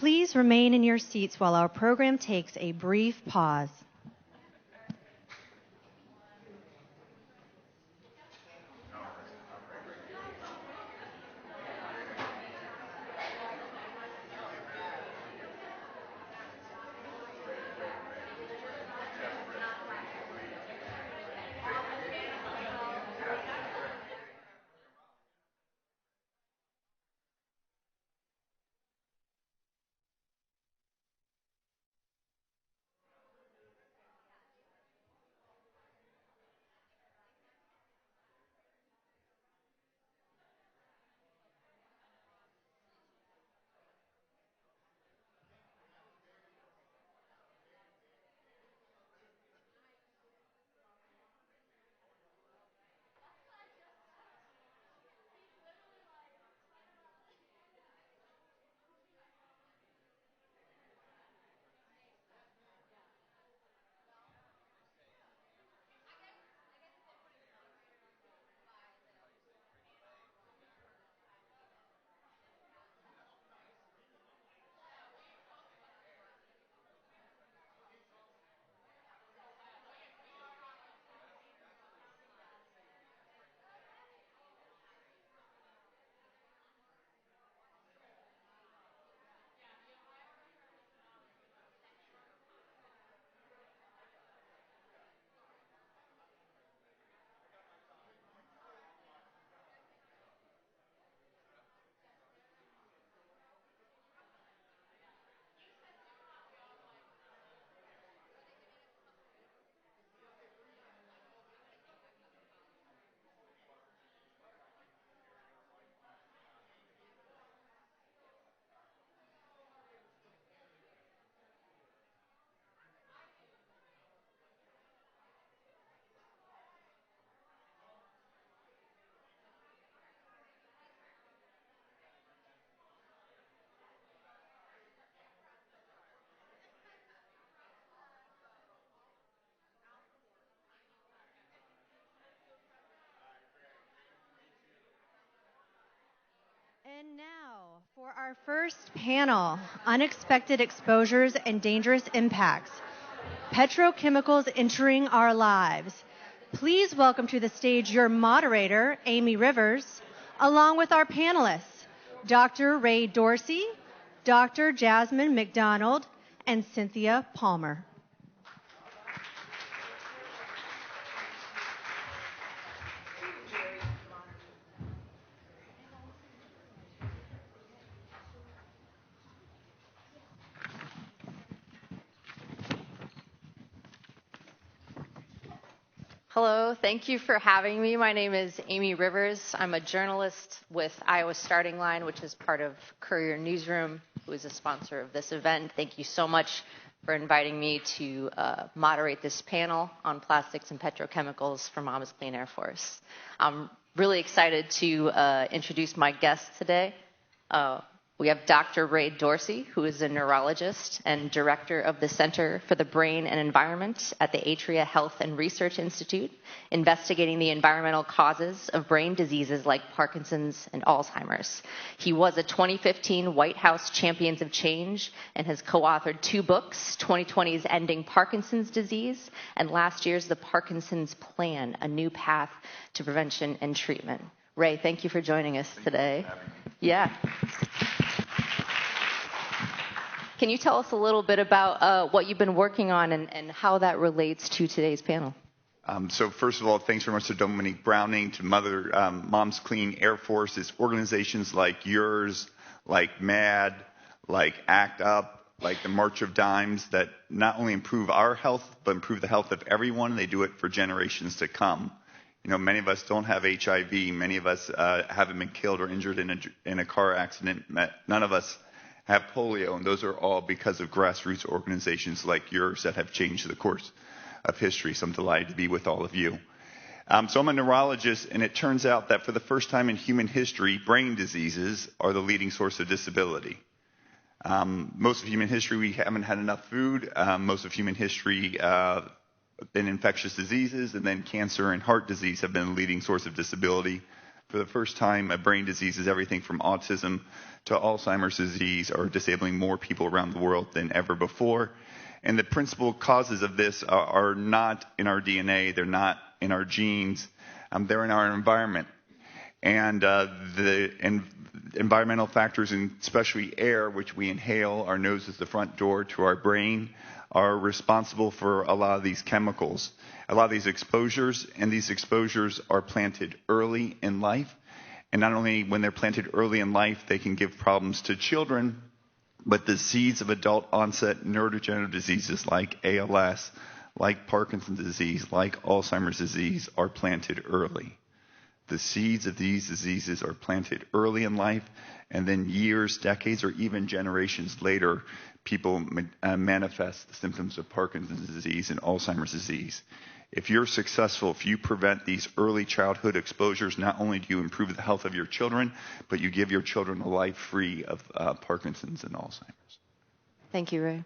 Please remain in your seats while our program takes a brief pause. And now, for our first panel, Unexpected Exposures and Dangerous Impacts, Petrochemicals Entering Our Lives. Please welcome to the stage your moderator, Amy Rivers, along with our panelists, Dr. Ray Dorsey, Dr. Jasmine McDonald, and Cynthia Palmer. Hello, thank you for having me. My name is Amy Rivers. I'm a journalist with Iowa Starting Line, which is part of Courier Newsroom, who is a sponsor of this event. Thank you so much for inviting me to moderate this panel on plastics and petrochemicals for Moms Clean Air Force. I'm really excited to introduce my guest today. We have Dr. Ray Dorsey, who is a neurologist and director of the Center for the Brain and Environment at the Atria Health and Research Institute, investigating the environmental causes of brain diseases like Parkinson's and Alzheimer's. He was a 2015 White House Champions of Change and has co-authored 2 books, 2020's Ending Parkinson's Disease and last year's The Parkinson's Plan, A New Path to Prevention and Treatment. Ray, thank you for joining us today. Yeah. Can you tell us a little bit about what you've been working on and how that relates to today's panel? So first of all, thanks very much to Dominique Browning, to Moms Clean Air Force. It's organizations like yours, like MAD, like ACT UP, like the March of Dimes that not only improve our health, but improve the health of everyone. They do it for generations to come. You know, many of us don't have HIV. Many of us haven't been killed or injured in a car accident. None of us have polio, and those are all because of grassroots organizations like yours that have changed the course of history. So I'm delighted to be with all of you. So I'm a neurologist, and it turns out that for the first time in human history, brain diseases are the leading source of disability. Most of human history, we haven't had enough food. Most of human history been infectious diseases, and then cancer and heart disease have been the leading source of disability. For the first time, brain diseases, everything from autism to Alzheimer's disease, are disabling more people around the world than ever before. And the principal causes of this are not in our DNA, they're not in our genes, they're in our environment. And environmental factors, and especially air, which we inhale, our nose is the front door to our brain, are responsible for a lot of these chemicals, a lot of these exposures, and these exposures are planted early in life. And not only when they're planted early in life, they can give problems to children, but the seeds of adult onset neurodegenerative diseases like ALS, like Parkinson's disease, like Alzheimer's disease are planted early. The seeds of these diseases are planted early in life, and then years, decades, or even generations later, people manifest the symptoms of Parkinson's disease and Alzheimer's disease. If you're successful, if you prevent these early childhood exposures, not only do you improve the health of your children, but you give your children a life free of Parkinson's and Alzheimer's. Thank you, Ray.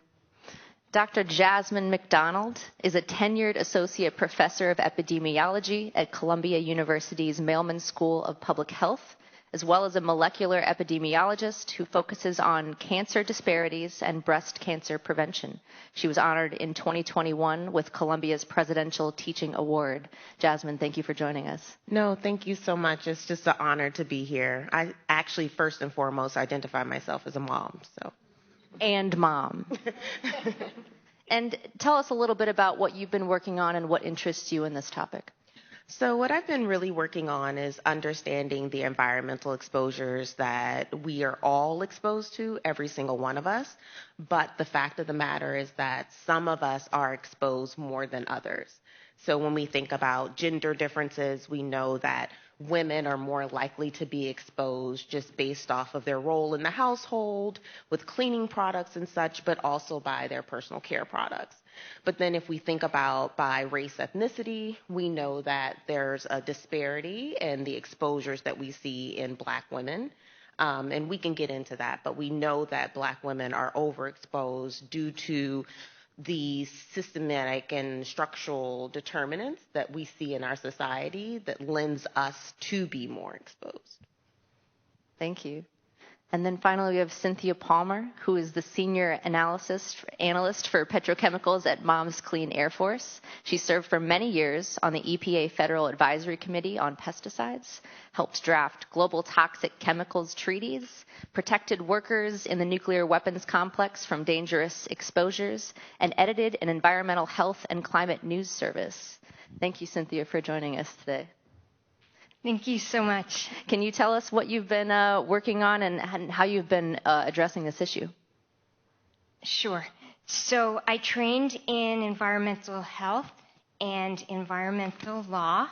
Dr. Jasmine McDonald is a tenured associate professor of epidemiology at Columbia University's Mailman School of Public Health, as well as a molecular epidemiologist who focuses on cancer disparities and breast cancer prevention. She was honored in 2021 with Columbia's Presidential Teaching Award. Jasmine, thank you for joining us. No, thank you so much. It's just an honor to be here. I actually, first and foremost, identify myself as a mom. And mom. And tell us a little bit about what you've been working on and what interests you in this topic. So what I've been really working on is understanding the environmental exposures that we are all exposed to, every single one of us. But the fact of the matter is that some of us are exposed more than others. So when we think about gender differences, we know that women are more likely to be exposed just based off of their role in the household with cleaning products and such, but also by their personal care products. But then if we think about by race ethnicity, we know that there's a disparity in the exposures that we see in Black women. And we can get into that, but we know that Black women are overexposed due to the systematic and structural determinants that we see in our society that lends us to be more exposed. Thank you. And then finally, we have Cynthia Palmer, who is the Senior Analyst for Petrochemicals at Moms Clean Air Force. She served for many years on the EPA Federal Advisory Committee on Pesticides, helped draft global toxic chemicals treaties, protected workers in the nuclear weapons complex from dangerous exposures, and edited an environmental health and climate news service. Thank you, Cynthia, for joining us today. Thank you so much. Can you tell us what you've been working on and how you've been addressing this issue? Sure. So I trained in environmental health and environmental law.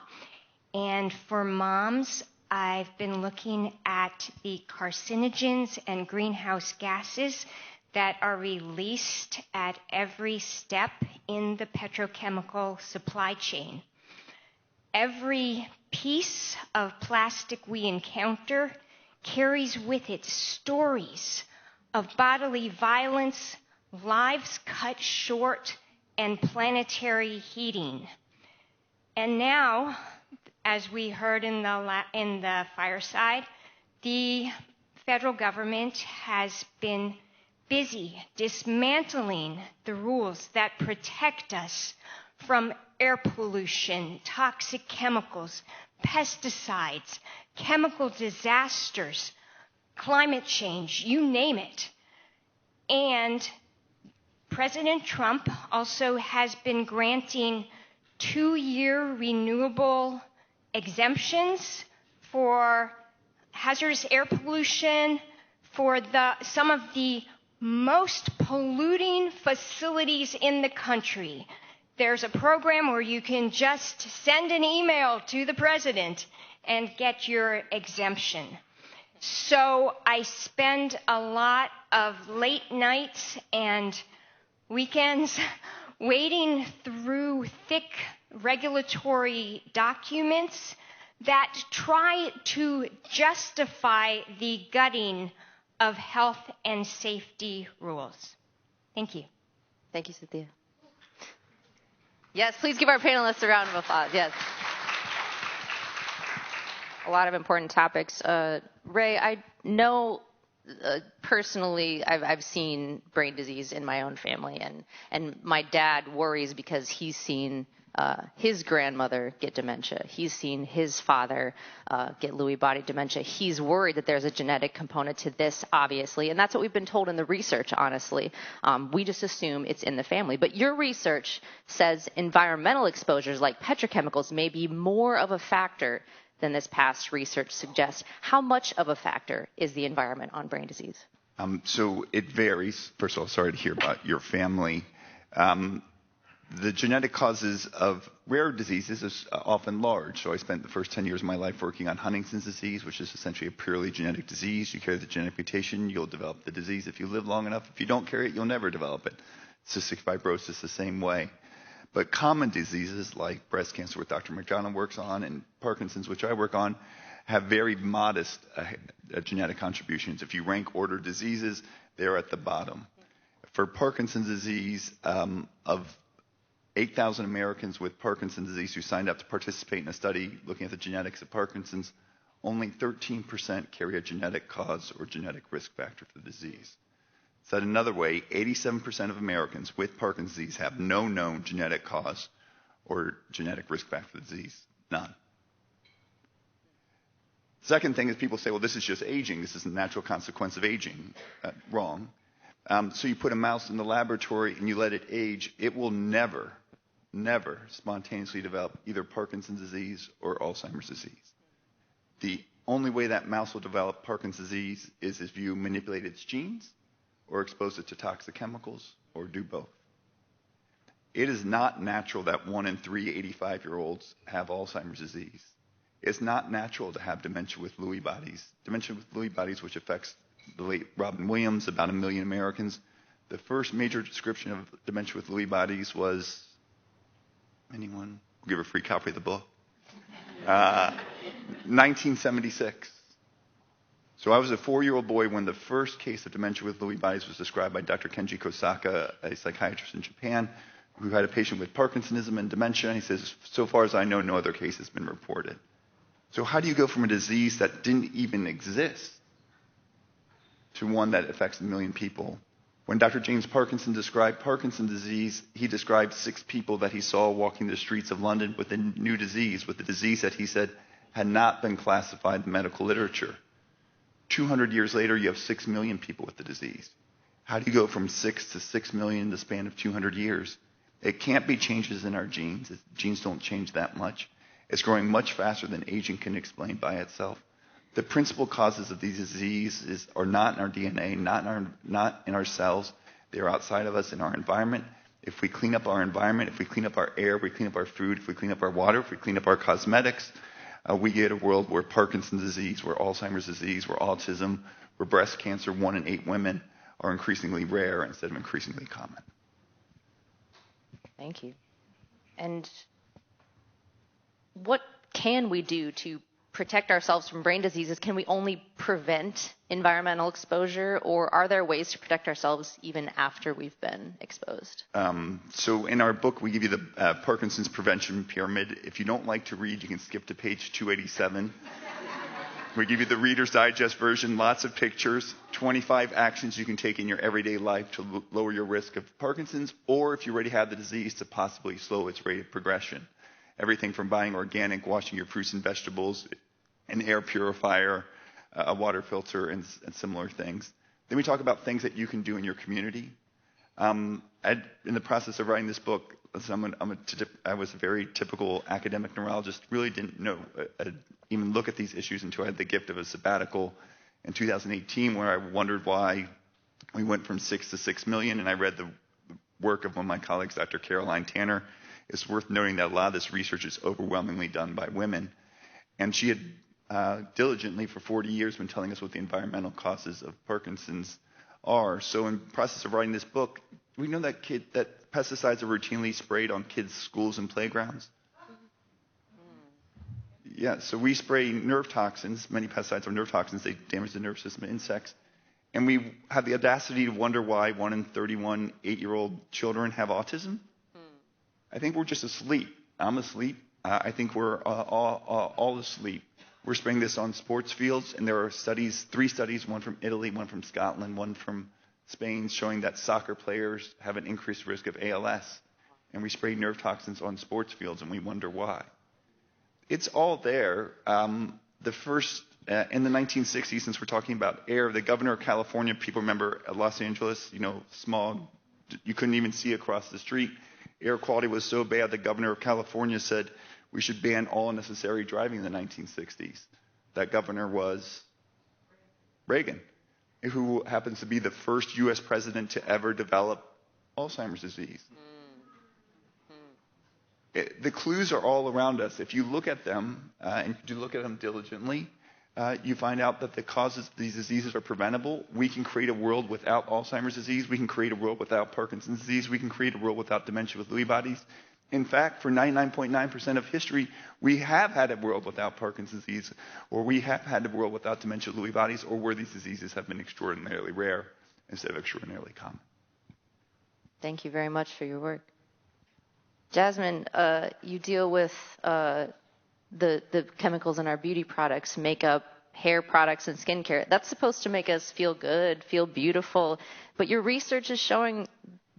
And for moms, I've been looking at the carcinogens and greenhouse gases that are released at every step in the petrochemical supply chain. Every piece of plastic we encounter carries with it stories of bodily violence, lives cut short, and planetary heating. And now, as we heard in the fireside, the federal government has been busy dismantling the rules that protect us from air pollution, toxic chemicals, pesticides, chemical disasters, climate change, you name it. And President Trump also has been granting 2-year renewable exemptions for hazardous air pollution for some of the most polluting facilities in the country. There's a program where you can just send an email to the president and get your exemption. So I spend a lot of late nights and weekends wading through thick regulatory documents that try to justify the gutting of health and safety rules. Thank you. Thank you, Cynthia. Yes, please give our panelists a round of applause. Yes. A lot of important topics. Ray, I know personally I've seen brain disease in my own family, and my dad worries because he's seen his grandmother get dementia. He's seen his father get Lewy body dementia. He's worried that there's a genetic component to this, obviously, and that's what we've been told in the research, honestly. We just assume it's in the family. But your research says environmental exposures like petrochemicals may be more of a factor than this past research suggests. How much of a factor is the environment on brain disease? So it varies. First of all, sorry to hear about your family. The genetic causes of rare diseases is often large. So I spent the first 10 years of my life working on Huntington's disease, which is essentially a purely genetic disease. You carry the genetic mutation, you'll develop the disease if you live long enough. If you don't carry it, you'll never develop it. Cystic fibrosis the same way. But common diseases like breast cancer, which Dr. McDonald works on, and Parkinson's, which I work on, have very modest genetic contributions. If you rank order diseases, they're at the bottom. For Parkinson's disease, of 8,000 Americans with Parkinson's disease who signed up to participate in a study looking at the genetics of Parkinson's, only 13% carry a genetic cause or genetic risk factor for the disease. Said another way, 87% of Americans with Parkinson's disease have no known genetic cause or genetic risk factor for the disease. None. Second thing is people say, well, this is just aging. This is a natural consequence of aging. Wrong. So you put a mouse in the laboratory and you let it age, it will never spontaneously develop either Parkinson's disease or Alzheimer's disease. The only way that mouse will develop Parkinson's disease is if you manipulate its genes or expose it to toxic chemicals, or do both. It is not natural that 1 in 3 85-year-olds have Alzheimer's disease. It's not natural to have dementia with Lewy bodies. Dementia with Lewy bodies, which affects the late Robin Williams, about 1 million Americans. The first major description of dementia with Lewy bodies was, anyone? We'll give a free copy of the book. 1976. So I was a 4-year-old boy when the first case of dementia with Lewy bodies was described by Dr. Kenji Kosaka, a psychiatrist in Japan, who had a patient with Parkinsonism and dementia. And he says, so far as I know, no other case has been reported. So how do you go from a disease that didn't even exist to one that affects 1 million people? When Dr. James Parkinson described Parkinson's disease, he described 6 people that he saw walking the streets of London with a new disease, with a disease that he said had not been classified in medical literature. 200 years later, you have 6 million people with the disease. How do you go from 6 to 6 million in the span of 200 years? It can't be changes in our genes. Genes don't change that much. It's growing much faster than aging can explain by itself. The principal causes of these diseases are not in our DNA, not in our cells. They're outside of us in our environment. If we clean up our environment, if we clean up our air, if we clean up our food, if we clean up our water, if we clean up our cosmetics, we get a world where Parkinson's disease, where Alzheimer's disease, where autism, where breast cancer, 1 in 8 women, are increasingly rare instead of increasingly common. Thank you. And what can we do to protect ourselves from brain diseases, can we only prevent environmental exposure, or are there ways to protect ourselves even after we've been exposed? So in our book, we give you the Parkinson's prevention pyramid. If you don't like to read, you can skip to page 287. We give you the Reader's Digest version, lots of pictures, 25 actions you can take in your everyday life to lower your risk of Parkinson's, or if you already have the disease, to possibly slow its rate of progression. Everything from buying organic, washing your fruits and vegetables, an air purifier, a water filter, and similar things. Then we talk about things that you can do in your community. In the process of writing this book, I was a very typical academic neurologist, really didn't know, even look at these issues until I had the gift of a sabbatical in 2018, where I wondered why we went from 6 to 6 million, and I read the work of one of my colleagues, Dr. Caroline Tanner. It's worth noting that a lot of this research is overwhelmingly done by women. And she had diligently for 40 years been telling us what the environmental causes of Parkinson's are. So in the process of writing this book, we know that pesticides are routinely sprayed on kids' schools and playgrounds. Yeah, so we spray nerve toxins. Many pesticides are nerve toxins. They damage the nerve system of insects. And we have the audacity to wonder why 1 in 31 8-year-old children have autism. I think we're just asleep. I'm asleep. I think we're all asleep. We're spraying this on sports fields, and there are studies, 3 studies, one from Italy, one from Scotland, one from Spain, showing that soccer players have an increased risk of ALS. And we spray nerve toxins on sports fields, and we wonder why. It's all there. In the 1960s, since we're talking about air, the governor of California, people remember Los Angeles, smog, you couldn't even see across the street. Air quality was so bad, the governor of California said we should ban all unnecessary driving in the 1960s. That governor was Reagan, who happens to be the first U.S. president to ever develop Alzheimer's disease. The clues are all around us. If you look at them, and you look at them diligently, you find out that the causes of these diseases are preventable. We can create a world without Alzheimer's disease. We can create a world without Parkinson's disease. We can create a world without dementia with Lewy bodies. In fact, for 99.9% of history, we have had a world without Parkinson's disease, or we have had a world without dementia with Lewy bodies, or where these diseases have been extraordinarily rare instead of extraordinarily common. Thank you very much for your work. Jasmine, you deal with the chemicals in our beauty products, makeup, hair products, and skincare. That's supposed to make us feel good, feel beautiful. But your research is showing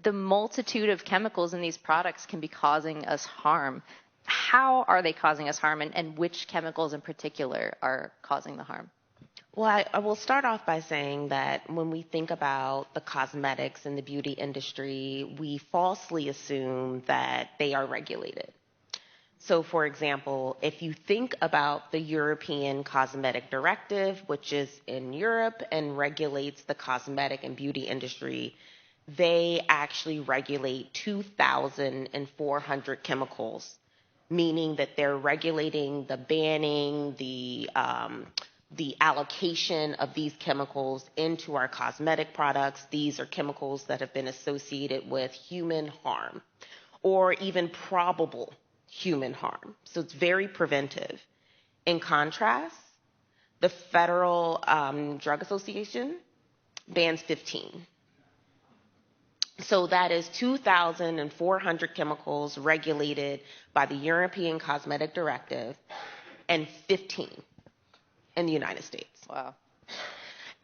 the multitude of chemicals in these products can be causing us harm. How are they causing us harm, and which chemicals in particular are causing the harm? Well, I will start off by saying that when we think about the cosmetics and the beauty industry, we falsely assume that they are regulated. So, for example, if you think about the European Cosmetic Directive, which is in Europe and regulates the cosmetic and beauty industry, they actually regulate 2,400 chemicals, meaning that they're regulating the banning, the allocation of these chemicals into our cosmetic products. These are chemicals that have been associated with human harm or even probable human harm. So it's very preventive. In contrast, the Federal Drug Association bans 15. So that is 2,400 chemicals regulated by the European Cosmetic Directive and 15 in the United States. Wow.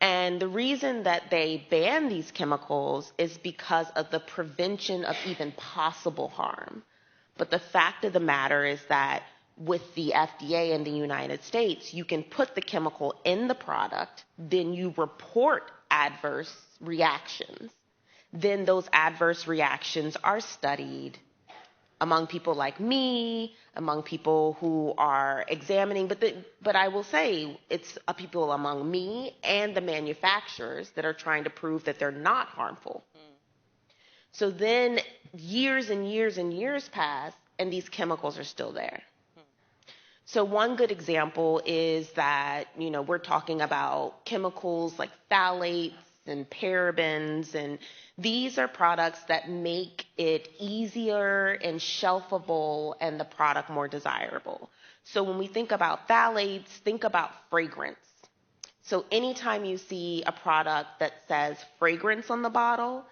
And the reason that they ban these chemicals is because of the prevention of even possible harm. But the fact of the matter is that with the FDA in the United States, you can put the chemical in the product, then you report adverse reactions. Then those adverse reactions are studied among people like me, among people who are examining, but I will say it's people among me and the manufacturers that are trying to prove that they're not harmful. So then years and years and years pass, and these chemicals are still there. So one good example is that, we're talking about chemicals like phthalates and parabens, and these are products that make it easier and shelfable and the product more desirable. So when we think about phthalates, think about fragrance. So anytime you see a product that says fragrance on the bottle,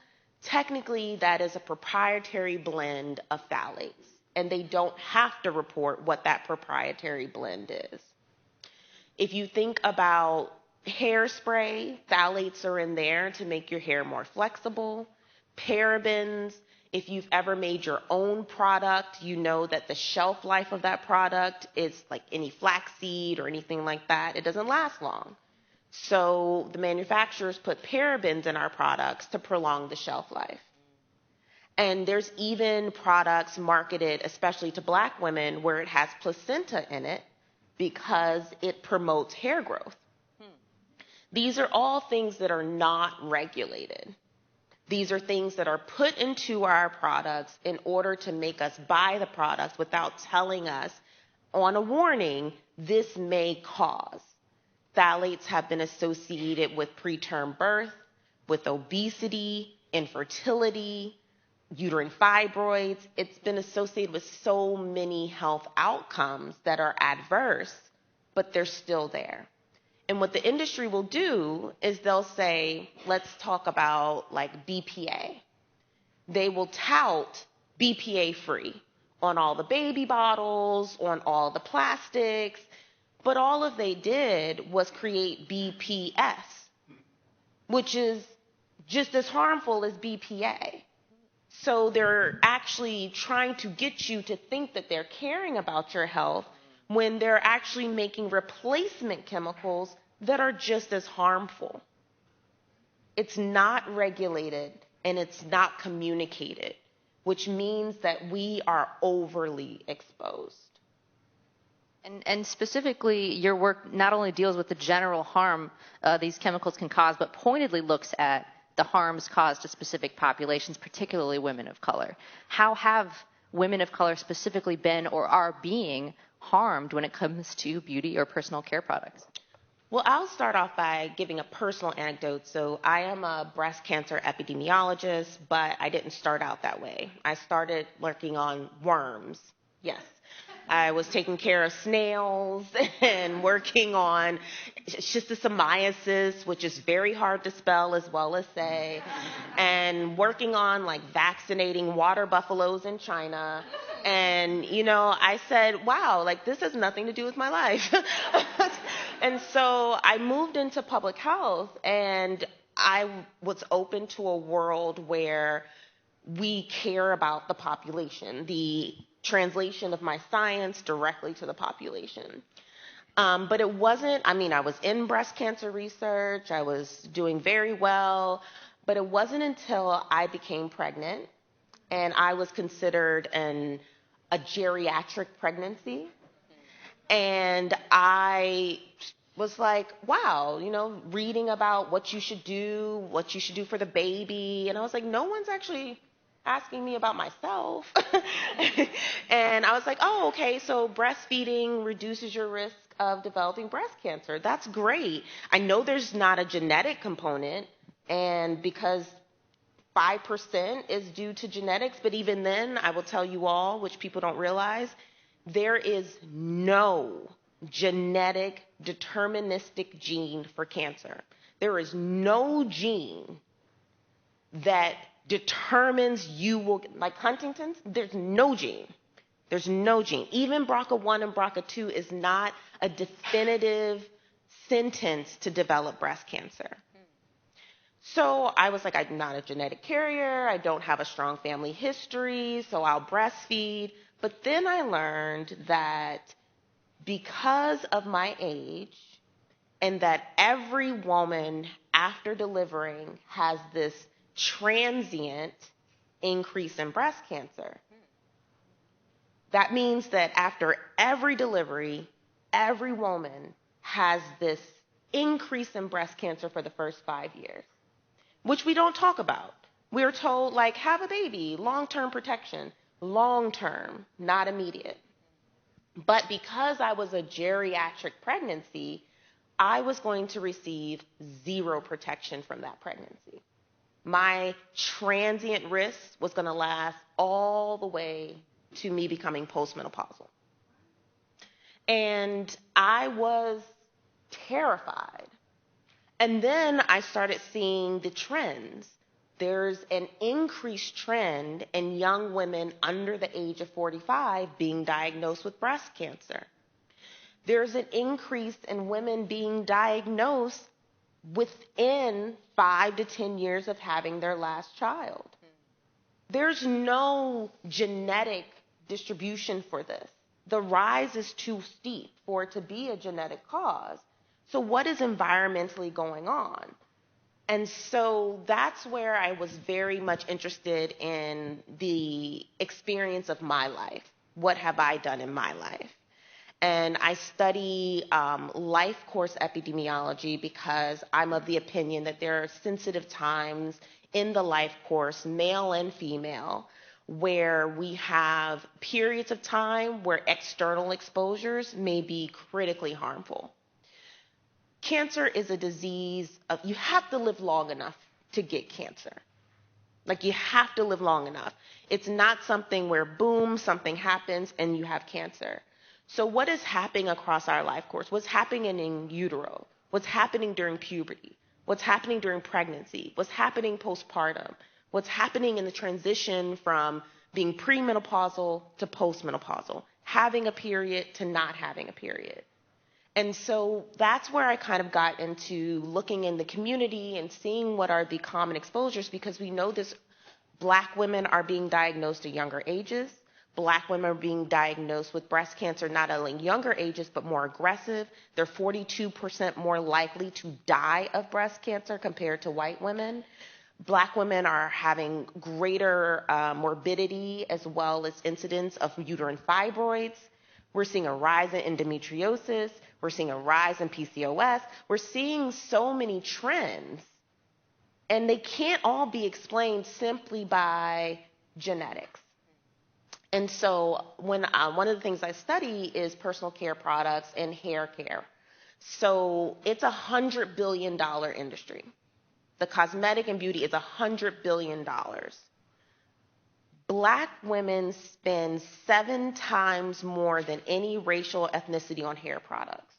technically that is a proprietary blend of phthalates, and they don't have to report what that proprietary blend is. If you think about hairspray, phthalates are in there to make your hair more flexible. Parabens, if you've ever made your own product, you know that the shelf life of that product is like any flaxseed or anything like that. It doesn't last long. So the manufacturers put parabens in our products to prolong the shelf life. And there's even products marketed, especially to Black women, where it has placenta in it because it promotes hair growth. These are all things that are not regulated. These are things that are put into our products in order to make us buy the products without telling us on a warning, this may cause. Phthalates have been associated with preterm birth, with obesity, infertility, uterine fibroids. It's been associated with so many health outcomes that are adverse, but they're still there. And what the industry will do is they'll say, let's talk about like BPA. They will tout BPA free on all the baby bottles, on all the plastics, but all they did was create BPS, which is just as harmful as BPA. So they're actually trying to get you to think that they're caring about your health when they're actually making replacement chemicals that are just as harmful. It's not regulated and it's not communicated, which means that we are overly exposed. And specifically, your work not only deals with the general harm these chemicals can cause, but pointedly looks at the harms caused to specific populations, particularly women of color. How have women of color specifically been or are being harmed when it comes to beauty or personal care products? Well, I'll start off by giving a personal anecdote. So I am a breast cancer epidemiologist, but I didn't start out that way. I started working on worms. Yes. I was taking care of snails and working on schistosomiasis, which is very hard to spell as well as say, and working on like vaccinating water buffaloes in China. And, you know, I said, wow, like this has nothing to do with my life. And so I moved into public health, and I was open to a world where we care about the population, the translation of my science directly to the population. But it wasn't, I mean, I was in breast cancer research, I was doing very well, but it wasn't until I became pregnant and I was considered a geriatric pregnancy. And I was like, wow, you know, reading about what you should do for the baby. And I was like, no one's actually asking me about myself. And I was like, oh, okay, so breastfeeding reduces your risk of developing breast cancer. That's great. I know there's not a genetic component, and because 5% is due to genetics, but even then, I will tell you all, which people don't realize, there is no genetic deterministic gene for cancer. There is no gene that determines you will, like Huntington's, there's no gene. There's no gene. Even BRCA1 and BRCA2 is not a definitive sentence to develop breast cancer. So I was like, I'm not a genetic carrier. I don't have a strong family history, so I'll breastfeed. But then I learned that because of my age, and that every woman after delivering has this transient increase in breast cancer. That means that after every delivery, every woman has this increase in breast cancer for the first 5 years, which we don't talk about. We're told, like, have a baby, long-term protection, long-term, not immediate. But because I was a geriatric pregnancy, I was going to receive zero protection from that pregnancy. My transient risk was going to last all the way to me becoming postmenopausal. And I was terrified. And then I started seeing the trends. There's an increased trend in young women under the age of 45 being diagnosed with breast cancer. There's an increase in women being diagnosed within 5 to 10 years of having their last child. There's no genetic distribution for this. The rise is too steep for it to be a genetic cause. So what is environmentally going on? And so that's where I was very much interested in the experience of my life. What have I done in my life? And I study life course epidemiology because I'm of the opinion that there are sensitive times in the life course, male and female, where we have periods of time where external exposures may be critically harmful. Cancer is a disease of, you have to live long enough to get cancer. Like, you have to live long enough. It's not something where, boom, something happens and you have cancer. So what is happening across our life course? What's happening in utero? What's happening during puberty? What's happening during pregnancy? What's happening postpartum? What's happening in the transition from being premenopausal to postmenopausal? Having a period to not having a period. And so that's where I kind of got into looking in the community and seeing what are the common exposures, because we know this, Black women are being diagnosed at younger ages. Black women are being diagnosed with breast cancer not only in younger ages, but more aggressive. They're 42% more likely to die of breast cancer compared to white women. Black women are having greater morbidity as well as incidence of uterine fibroids. We're seeing a rise in endometriosis. We're seeing a rise in PCOS. We're seeing so many trends, and they can't all be explained simply by genetics. And so when one of the things I study is personal care products and hair care. So it's a $100 billion industry. The cosmetic and beauty is $100 billion. Black women spend 7 times more than any racial ethnicity on hair products.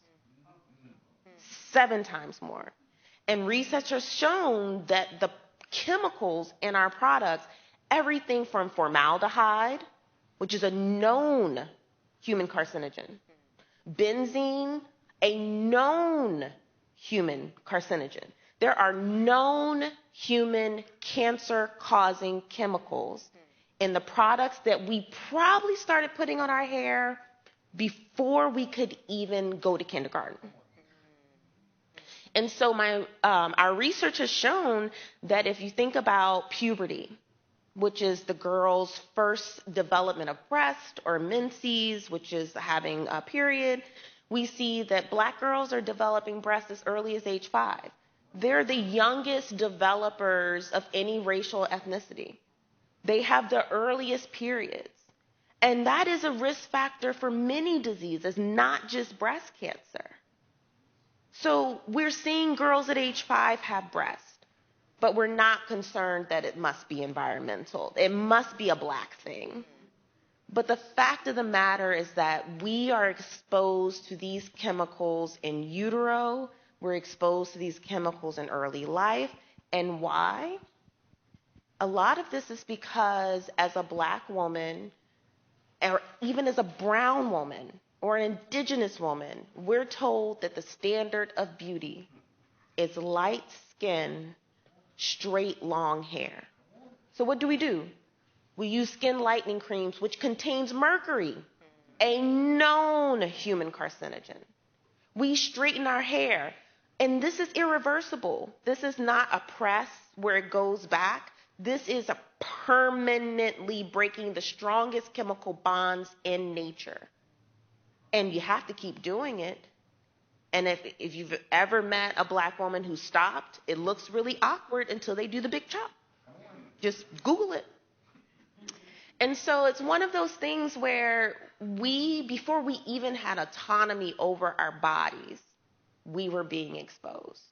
7 times more. And research has shown that the chemicals in our products, everything from formaldehyde, which is a known human carcinogen, benzene, a known human carcinogen. There are known human cancer-causing chemicals in the products that we probably started putting on our hair before we could even go to kindergarten. And so our research has shown that if you think about puberty, which is the girl's first development of breast, or menses, which is having a period, we see that Black girls are developing breasts as early as age 5. They're the youngest developers of any racial ethnicity. They have the earliest periods. And that is a risk factor for many diseases, not just breast cancer. So we're seeing girls at age 5 have breasts, but we're not concerned that it must be environmental. It must be a Black thing. But the fact of the matter is that we are exposed to these chemicals in utero. We're exposed to these chemicals in early life. And why? A lot of this is because as a Black woman, or even as a brown woman, or an indigenous woman, we're told that the standard of beauty is light skin, straight, long hair. So what do? We use skin lightening creams, which contains mercury, a known human carcinogen. We straighten our hair, and this is irreversible. This is not a press where it goes back. This is a permanently breaking the strongest chemical bonds in nature. And you have to keep doing it. And if you've ever met a Black woman who stopped, it looks really awkward until they do the big chop. Just Google it. And so it's one of those things where before we even had autonomy over our bodies, we were being exposed.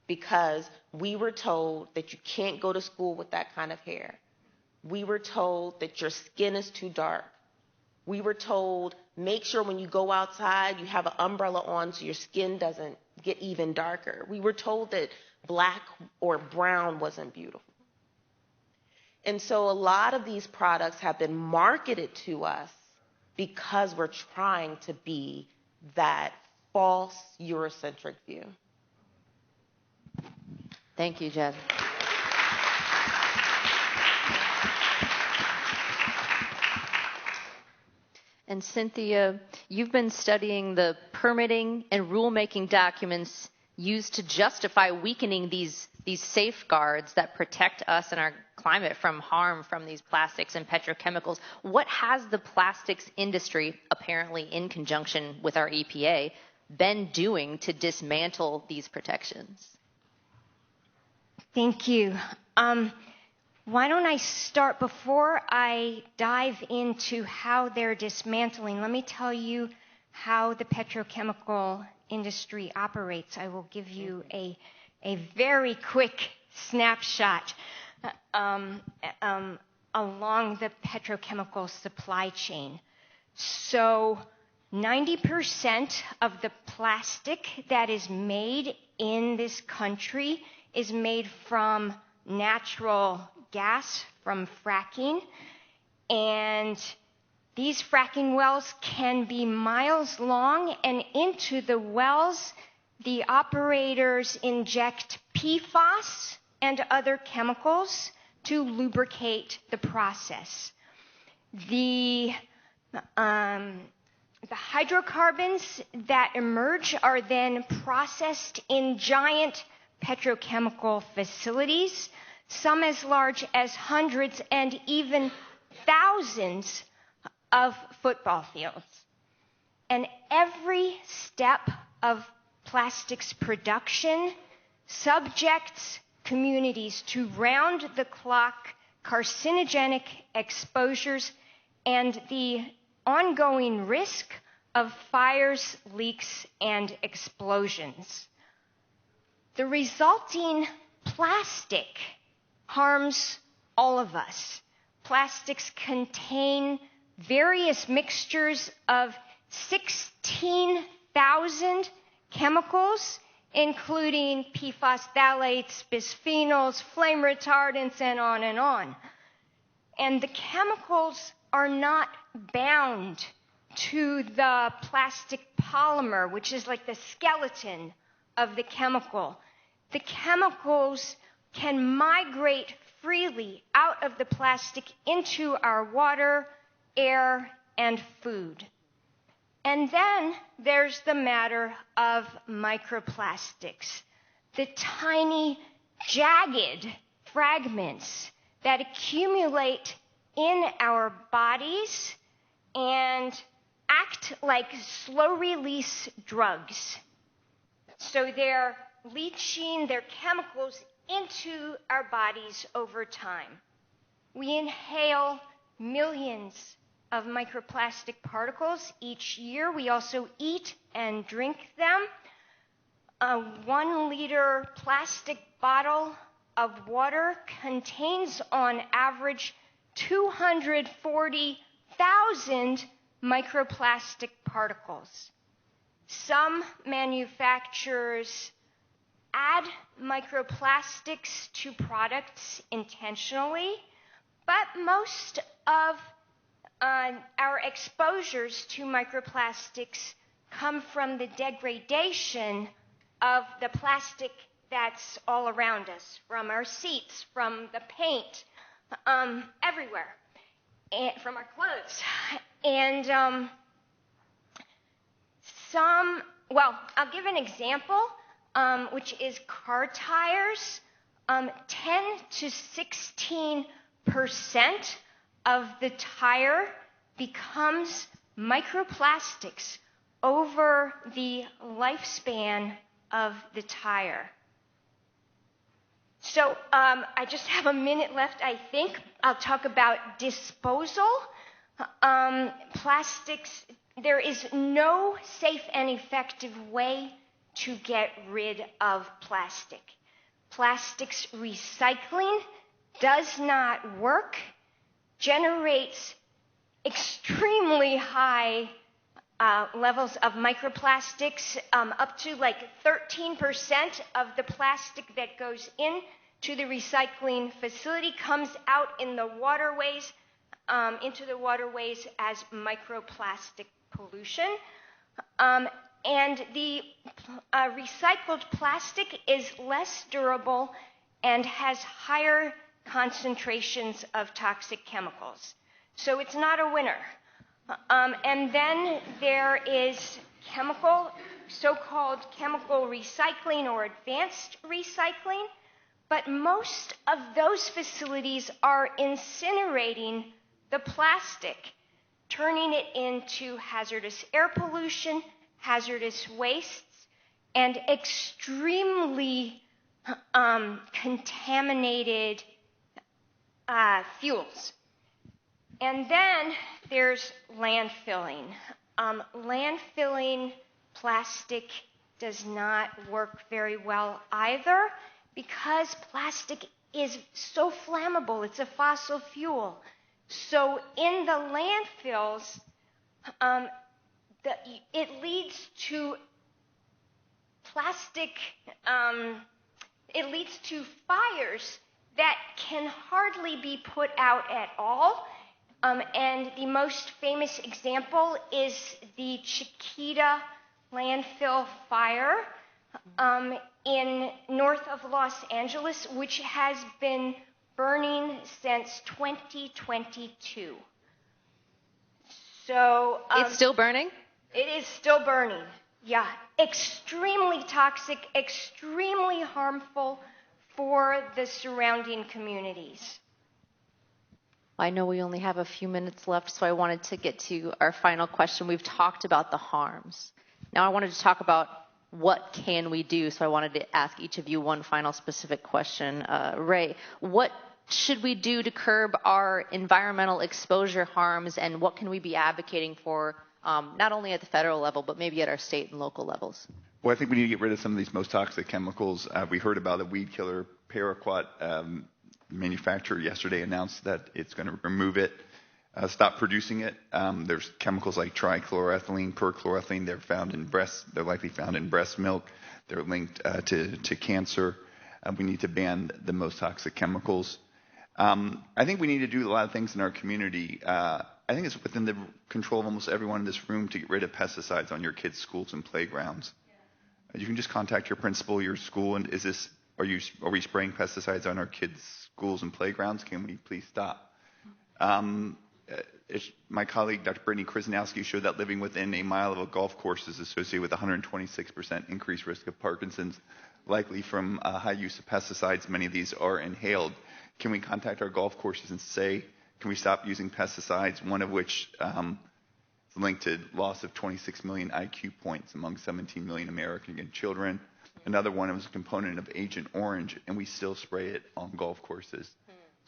Because we were told that you can't go to school with that kind of hair. We were told that your skin is too dark. We were told Make sure when you go outside, you have an umbrella on so your skin doesn't get even darker. We were told that black or brown wasn't beautiful. And so a lot of these products have been marketed to us because we're trying to be that false Eurocentric view. Thank you, Jasmine. And Cynthia, you've been studying the permitting and rulemaking documents used to justify weakening these safeguards that protect us and our climate from harm from these plastics and petrochemicals. What has the plastics industry, apparently in conjunction with our EPA, been doing to dismantle these protections? Thank you. Why don't I start, before I dive into how they're dismantling, let me tell you how the petrochemical industry operates. I will give you a very quick snapshot along the petrochemical supply chain. So 90% of the plastic that is made in this country is made from natural gas from fracking, and these fracking wells can be miles long, and into the wells the operators inject PFAS and other chemicals to lubricate the process. The hydrocarbons that emerge are then processed in giant petrochemical facilities, some as large as hundreds and even thousands of football fields. And every step of plastics production subjects communities to round-the-clock carcinogenic exposures and the ongoing risk of fires, leaks, and explosions. The resulting plastic harms all of us. Plastics contain various mixtures of 16,000 chemicals, including PFAS, phthalates, bisphenols, flame retardants, and on and on. And the chemicals are not bound to the plastic polymer, which is like the skeleton of the chemical. The chemicals can migrate freely out of the plastic into our water, air, and food. And then there's the matter of microplastics, the tiny, jagged fragments that accumulate in our bodies and act like slow-release drugs. So they're leaching their chemicals into our bodies over time. We inhale millions of microplastic particles each year. We also eat and drink them. A 1 liter plastic bottle of water contains on average 240,000 microplastic particles. Some manufacturers add microplastics to products intentionally, but most of our exposures to microplastics come from the degradation of the plastic that's all around us, from our seats, from the paint, everywhere, and from our clothes. And I'll give an example, which is car tires. 10 to 16% of the tire becomes microplastics over the lifespan of the tire. So I just have a minute left, I think. I'll talk about disposal. Plastics, there is no safe and effective way to get rid of plastic. Plastics recycling does not work, generates extremely high levels of microplastics, up to like 13% of the plastic that goes into the recycling facility comes out in the waterways, into the waterways as microplastic pollution. And the recycled plastic is less durable and has higher concentrations of toxic chemicals. So it's not a winner. And then there is so-called chemical recycling or advanced recycling, but most of those facilities are incinerating the plastic, turning it into hazardous air pollution, hazardous wastes, and extremely contaminated fuels. And then there's landfilling. Landfilling plastic does not work very well either because plastic is so flammable. It's a fossil fuel. So in the landfills, it leads to it leads to fires that can hardly be put out at all. And the most famous example is the Chiquita landfill fire in north of Los Angeles, which has been burning since 2022. So it's still burning? It is still burning. Yeah, extremely toxic, extremely harmful for the surrounding communities. I know we only have a few minutes left, so I wanted to get to our final question. We've talked about the harms. Now I wanted to talk about what can we do, so I wanted to ask each of you one final specific question. Ray, what should we do to curb our environmental exposure harms, and what can we be advocating for, not only at the federal level, but maybe at our state and local levels? Well, I think we need to get rid of some of these most toxic chemicals. We heard about a weed killer, paraquat. Manufacturer yesterday announced that it's going to remove it, stop producing it. There's chemicals like trichloroethylene, perchloroethylene. They're likely found in breast milk. They're linked to cancer. We need to ban the most toxic chemicals. I think we need to do a lot of things in our community. I think it's within the control of almost everyone in this room to get rid of pesticides on your kids' schools and playgrounds. You can just contact your principal, your school, and are we spraying pesticides on our kids' schools and playgrounds? Can we please stop? My colleague, Dr. Brittany Krasnowski, showed that living within a mile of a golf course is associated with 126% increased risk of Parkinson's, likely from high use of pesticides. Many of these are inhaled. Can we contact our golf courses and say, can we stop using pesticides, one of which is linked to loss of 26 million IQ points among 17 million American children? Another one was a component of Agent Orange, and we still spray it on golf courses.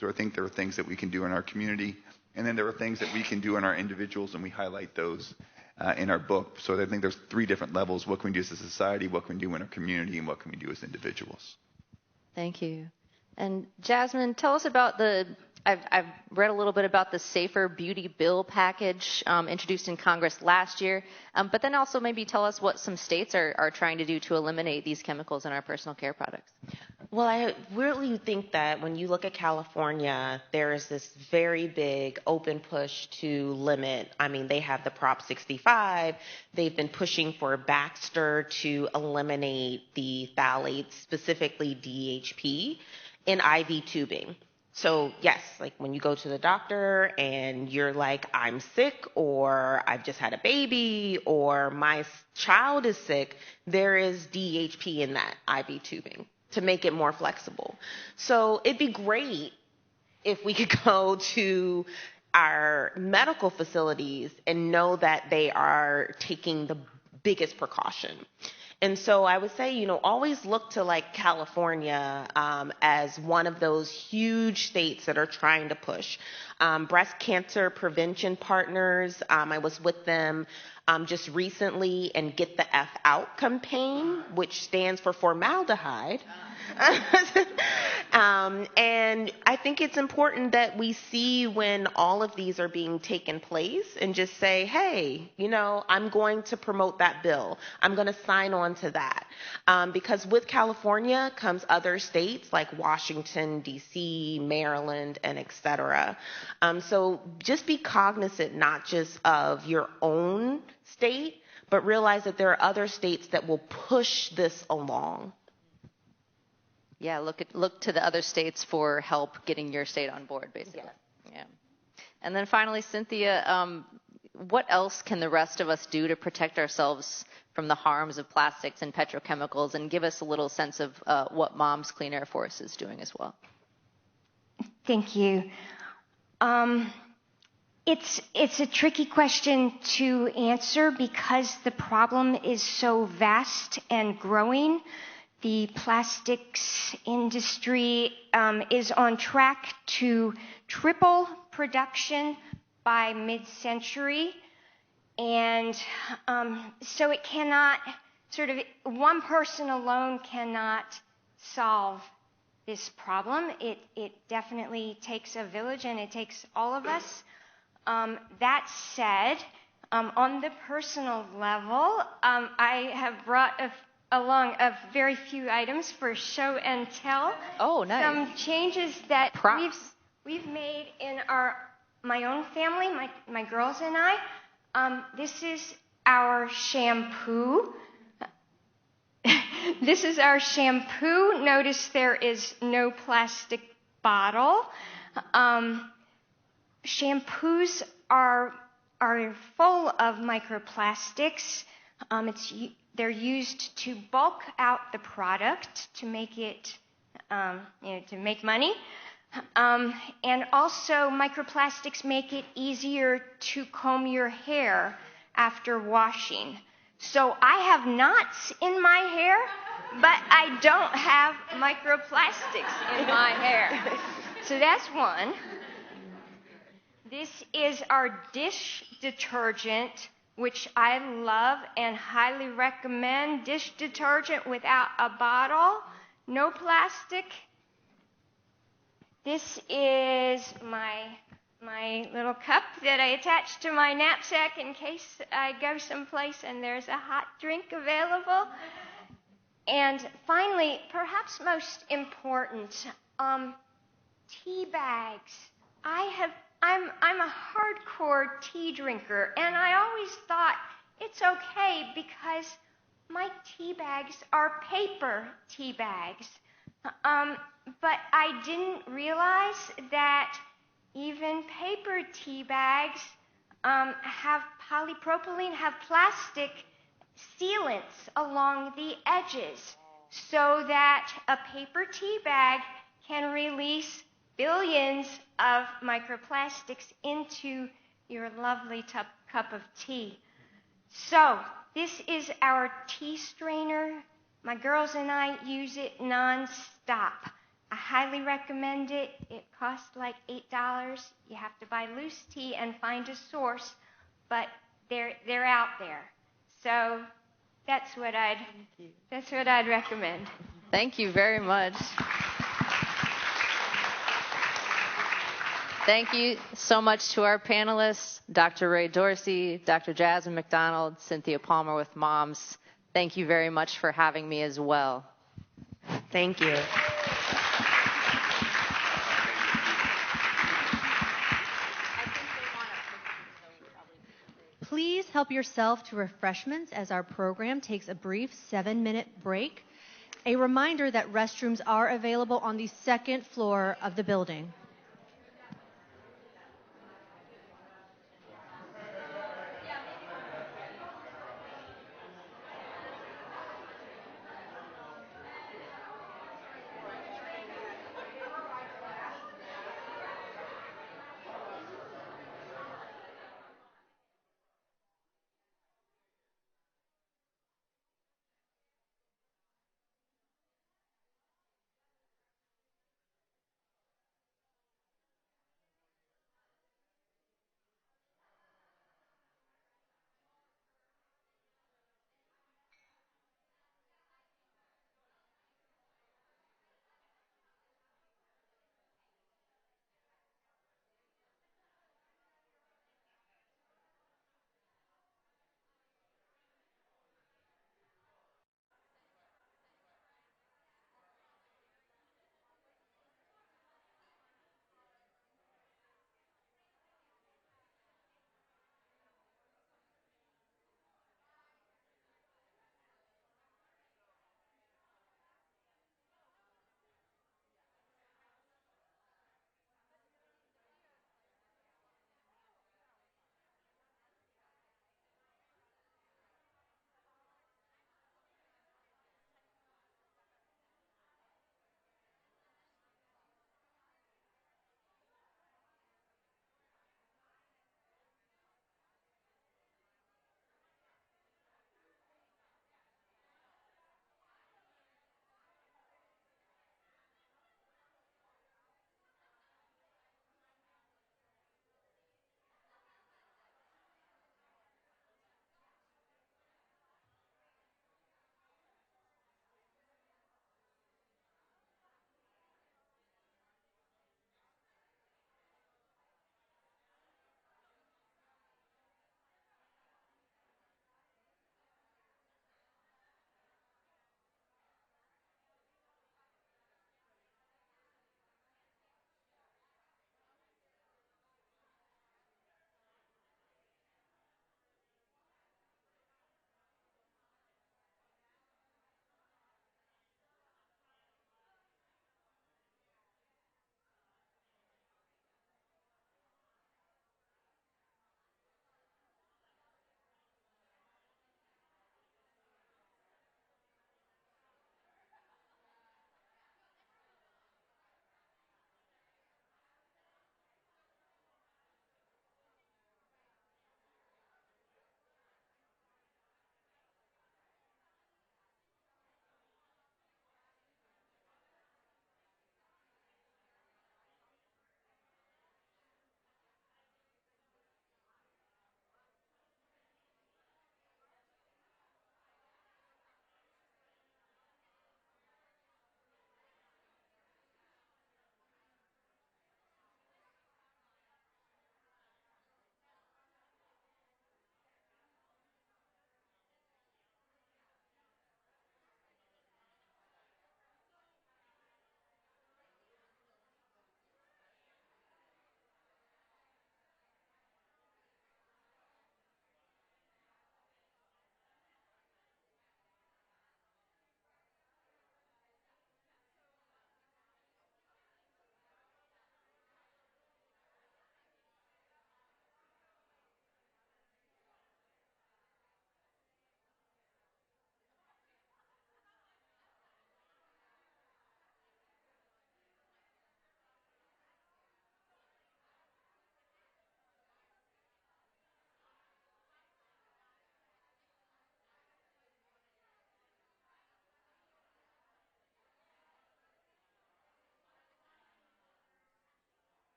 So I think there are things that we can do in our community, and then there are things that we can do in our individuals, and we highlight those in our book. So I think there's 3 different levels. What can we do as a society, what can we do in our community, and what can we do as individuals? Thank you. And Jasmine, tell us about I've read a little bit about the Safer Beauty Bill package introduced in Congress last year, but then also maybe tell us what some states are trying to do to eliminate these chemicals in our personal care products. Well, I really think that when you look at California, there is this very big open push to limit. I mean, they have the Prop 65. They've been pushing for Baxter to eliminate the phthalates, specifically DHP, in IV tubing. So yes, like when you go to the doctor and you're like, I'm sick, or I've just had a baby, or my child is sick, there is DHP in that IV tubing to make it more flexible. So it'd be great if we could go to our medical facilities and know that they are taking the biggest precaution. And so I would say, always look to like California as one of those huge states that are trying to push. Breast Cancer Prevention Partners, I was with them just recently, and Get the F Out campaign, which stands for formaldehyde. And I think it's important that we see when all of these are being taken place and just say, hey, you know, I'm going to promote that bill. I'm going to sign on to that. Because with California comes other states like Washington, D.C., Maryland, and et cetera. So just be cognizant not just of your own state, but realize that there are other states that will push this along. Yeah, look to the other states for help getting your state on board, basically. Yeah. And then finally, Cynthia, what else can the rest of us do to protect ourselves from the harms of plastics and petrochemicals, and give us a little sense of what Mom's Clean Air Force is doing as well? Thank you. It's a tricky question to answer because the problem is so vast and growing. The plastics industry is on track to triple production by mid-century. And so it cannot, one person alone cannot solve this problem. It definitely takes a village, and it takes all of us. That said, on the personal level, I have brought along a very few items for show and tell. Oh, nice. Some changes that we've made in my own family, my girls and I. This is our shampoo. This is our shampoo. Notice there is no plastic bottle. Shampoos are full of microplastics. They're used to bulk out the product to make it, to make money. And also, microplastics make it easier to comb your hair after washing. So I have knots in my hair, but I don't have microplastics in my hair. So that's one. This is our dish detergent, which I love and highly recommend. Dish detergent without a bottle, no plastic. This is my little cup that I attach to my knapsack in case I go someplace and there's a hot drink available. And finally, perhaps most important, tea bags. I'm a hardcore tea drinker, and I always thought it's okay because my tea bags are paper tea bags. But I didn't realize that even paper tea bags have polypropylene, have plastic sealants along the edges, so that a paper tea bag can release billions of microplastics into your lovely cup of tea. So this is our tea strainer. My girls and I use it nonstop. I highly recommend it. It costs like $8. You have to buy loose tea and find a source, but they're out there. So that's what I'd recommend. Thank you very much. Thank you so much to our panelists, Dr. Ray Dorsey, Dr. Jasmine McDonald, Cynthia Palmer with Moms. Thank you very much for having me as well. Thank you. Please help yourself to refreshments as our program takes a brief 7-minute break. A reminder that restrooms are available on the second floor of the building.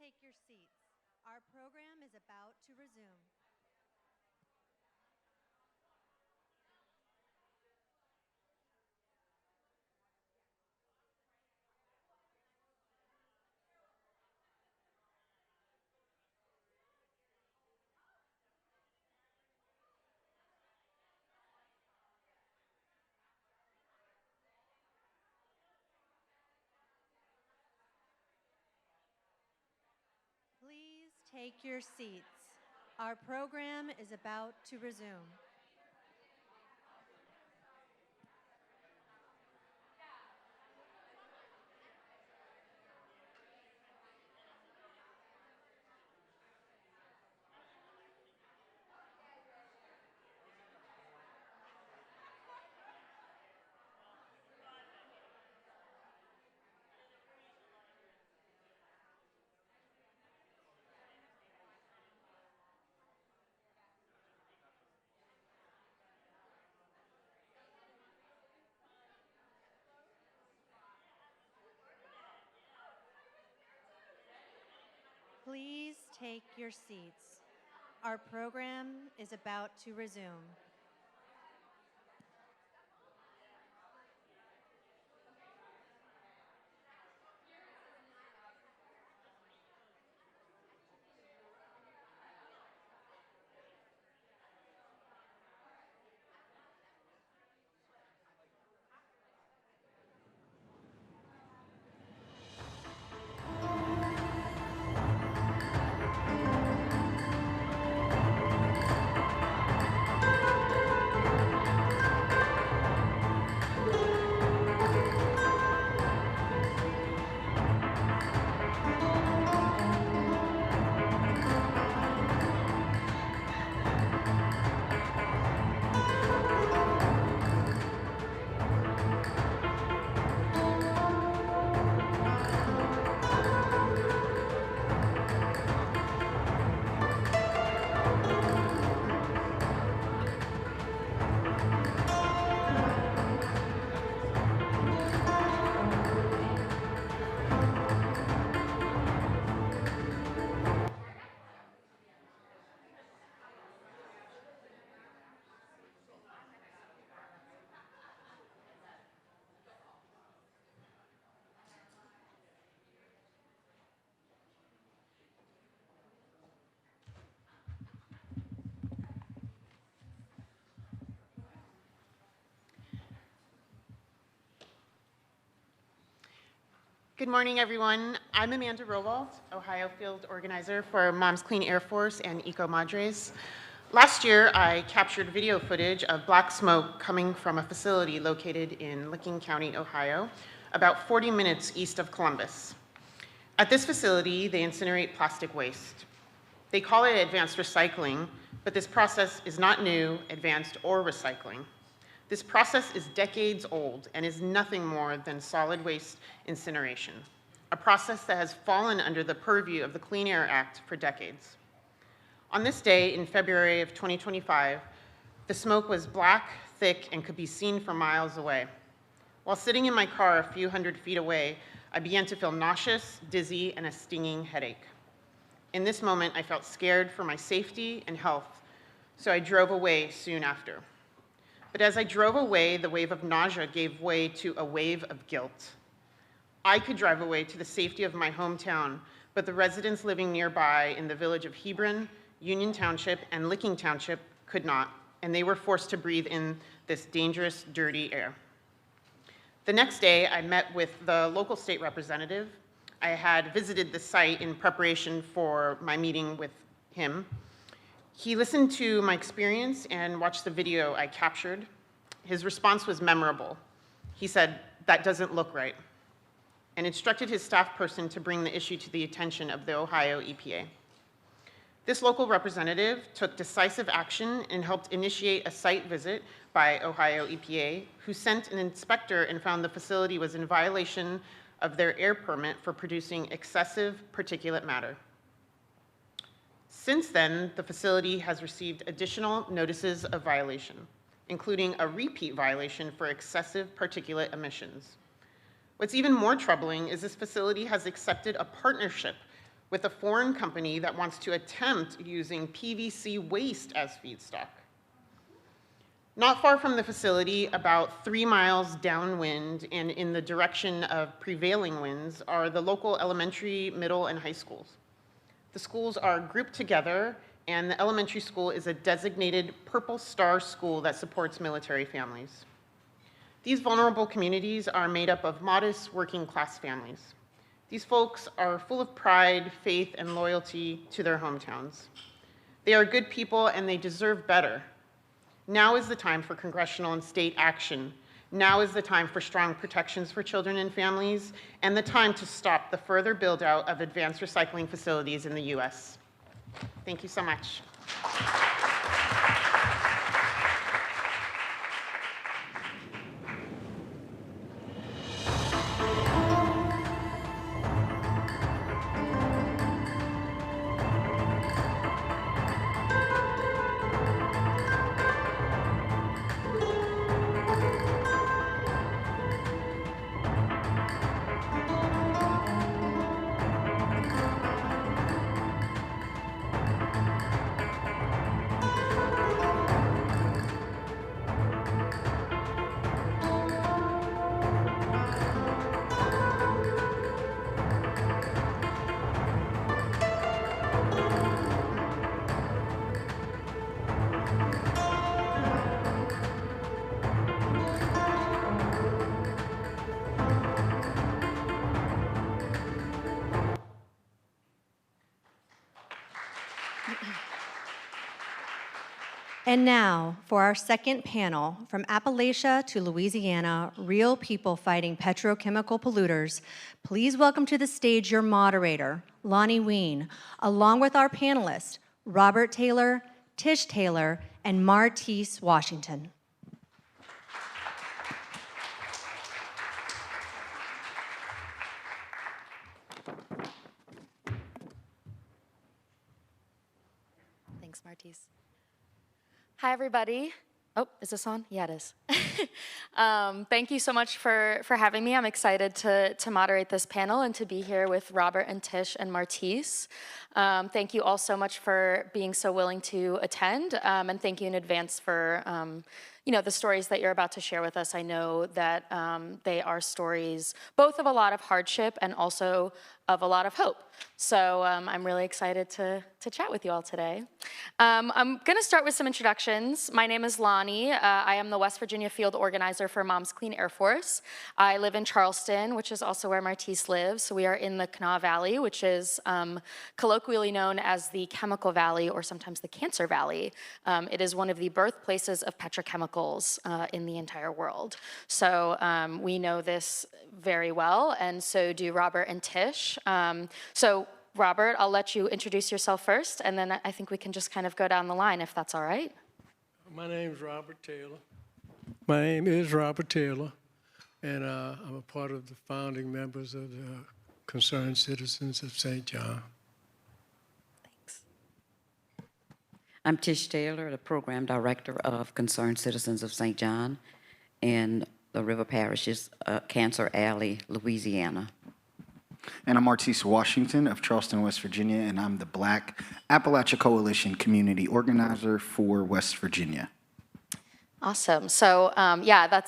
take your seats. Our program is about to resume. Please take your seats. Our program is about to resume. Please take your seats. Our program is about to resume. Good morning, everyone. I'm Amanda Rowald, Ohio field organizer for Moms Clean Air Force and Eco Madres. Last year, I captured video footage of black smoke coming from a facility located in Licking County, Ohio, about 40 minutes east of Columbus. At this facility, they incinerate plastic waste. They call it advanced recycling, but this process is not new, advanced, or recycling. This process is decades old and is nothing more than solid waste incineration, a process that has fallen under the purview of the Clean Air Act for decades. On this day in February of 2025, the smoke was black, thick, and could be seen for miles away. While sitting in my car a few hundred feet away, I began to feel nauseous, dizzy, and a stinging headache. In this moment, I felt scared for my safety and health, so I drove away soon after. But as I drove away, the wave of nausea gave way to a wave of guilt. I could drive away to the safety of my hometown, but the residents living nearby in the village of Hebron, Union Township, and Licking Township could not, and they were forced to breathe in this dangerous, dirty air. The next day, I met with the local state representative. I had visited the site in preparation for my meeting with him. He listened to my experience and watched the video I captured. His response was memorable. He said, "That doesn't look right," and instructed his staff person to bring the issue to the attention of the Ohio EPA. This local representative took decisive action and helped initiate a site visit by Ohio EPA, who sent an inspector and found the facility was in violation of their air permit for producing excessive particulate matter. Since then, the facility has received additional notices of violation, including a repeat violation for excessive particulate emissions. What's even more troubling is this facility has accepted a partnership with a foreign company that wants to attempt using PVC waste as feedstock. Not far from the facility, about 3 miles downwind and in the direction of prevailing winds, are the local elementary, middle, and high schools. The schools are grouped together, and the elementary school is a designated Purple Star school that supports military families. These vulnerable communities are made up of modest working class families. These folks are full of pride, faith, and loyalty to their hometowns. They are good people and they deserve better. Now is the time for congressional and state action. Now is the time for strong protections for children and families, and the time to stop the further build out of advanced recycling facilities in the US. Thank you so much. And now for our second panel, from Appalachia to Louisiana, real people fighting petrochemical polluters. Please welcome to the stage your moderator, Lani Wean, along with our panelists, Robert Taylor, Tish Taylor, and Martec Washington. Thanks, Martec. Hi, everybody. Oh, is this on? Yeah, it is. Thank you so much for having me. I'm excited to moderate this panel and to be here with Robert and Tish and Martec. Thank you all so much for being so willing to attend, and thank you in advance for the stories that you're about to share with us. I know that they are stories both of a lot of hardship and also of a lot of hope. So I'm really excited to chat with you all today. I'm going to start with some introductions. My name is Lani. I am the West Virginia field organizer for Moms Clean Air Force. I live in Charleston, which is also where Martec lives. We are in the Kanawha Valley, which is colloquially known as the Chemical Valley or sometimes the Cancer Valley. It is one of the birthplaces of petrochemicals in the entire world. So we know this very well, and so do Robert and Tish. So Robert, I'll let you introduce yourself first, and then I think we can just kind of go down the line, if that's all right. My name is Robert Taylor. My name is Robert Taylor, and I'm a part of the founding members of the Concerned Citizens of St. John. Thanks. I'm Tish Taylor, the program director of Concerned Citizens of St. John in the River Parishes, Cancer Alley, Louisiana. And I'm Martec Washington of Charleston, West Virginia, and I'm the Black Appalachia Coalition community organizer for West Virginia. Awesome. So yeah,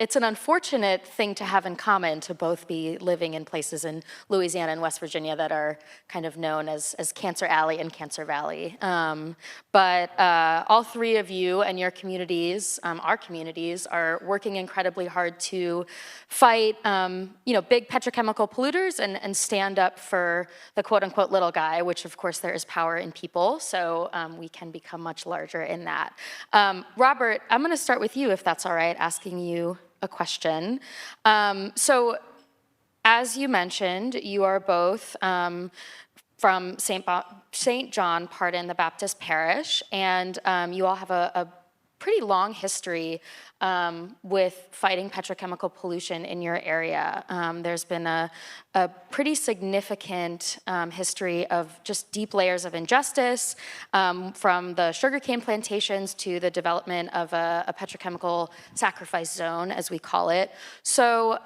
it's an unfortunate thing to have in common to both be living in places in Louisiana and West Virginia that are kind of known as Cancer Alley and Cancer Valley. But all three of you and your communities, our communities, are working incredibly hard to fight big petrochemical polluters and stand up for the quote unquote little guy, which of course there is power in people, so we can become much larger in that. Robert, I'm going to start with you, if that's all right, asking you a question. So, as you mentioned, you are both from St. John, the Baptist Parish, and you all have a pretty long history with fighting petrochemical pollution in your area. There's been a pretty significant history of just deep layers of injustice, from the sugarcane plantations to the development of a petrochemical sacrifice zone, as we call it. So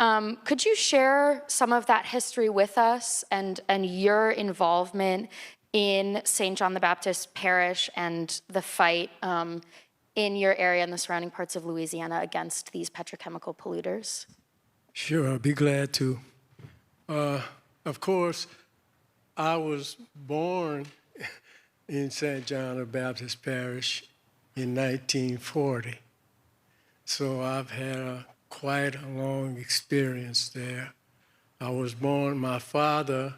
could you share some of that history with us and your involvement in St. John the Baptist Parish and the fight in your area and the surrounding parts of Louisiana against these petrochemical polluters? Sure, I'll be glad to. Of course, I was born in St. John the Baptist Parish in 1940. So I've had quite a long experience there. I was born, my father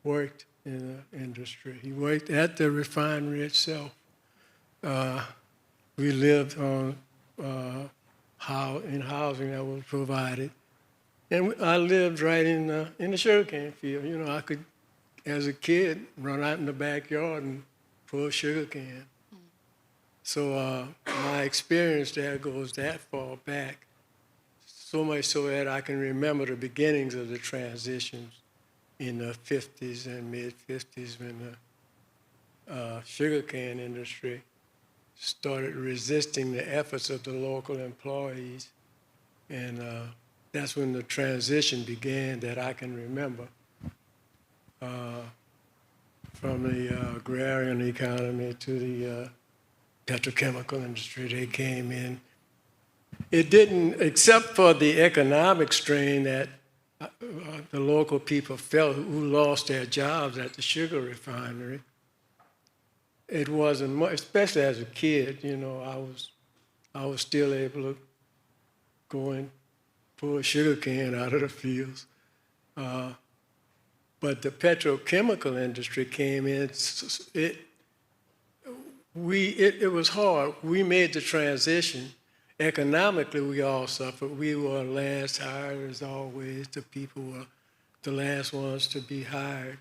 worked in the industry. He worked at the refinery itself. We lived on in housing that was provided. And I lived right in the sugarcane field. You know, I could, as a kid, run out in the backyard and pull sugarcane. So my experience there goes that far back, so much so that I can remember the beginnings of the transitions in the 50s and mid-50s when the sugarcane industry started resisting the efforts of the local employees. And that's when the transition began that I can remember, from the agrarian economy to the petrochemical industry. They came in. It didn't, except for the economic strain that the local people felt who lost their jobs at the sugar refinery. It wasn't much, especially as a kid, you know, I was still able to go and pull a sugar can out of the fields. But the petrochemical industry came in, it was hard. We made the transition. Economically, we all suffered. We were last hired, as always. The people were the last ones to be hired.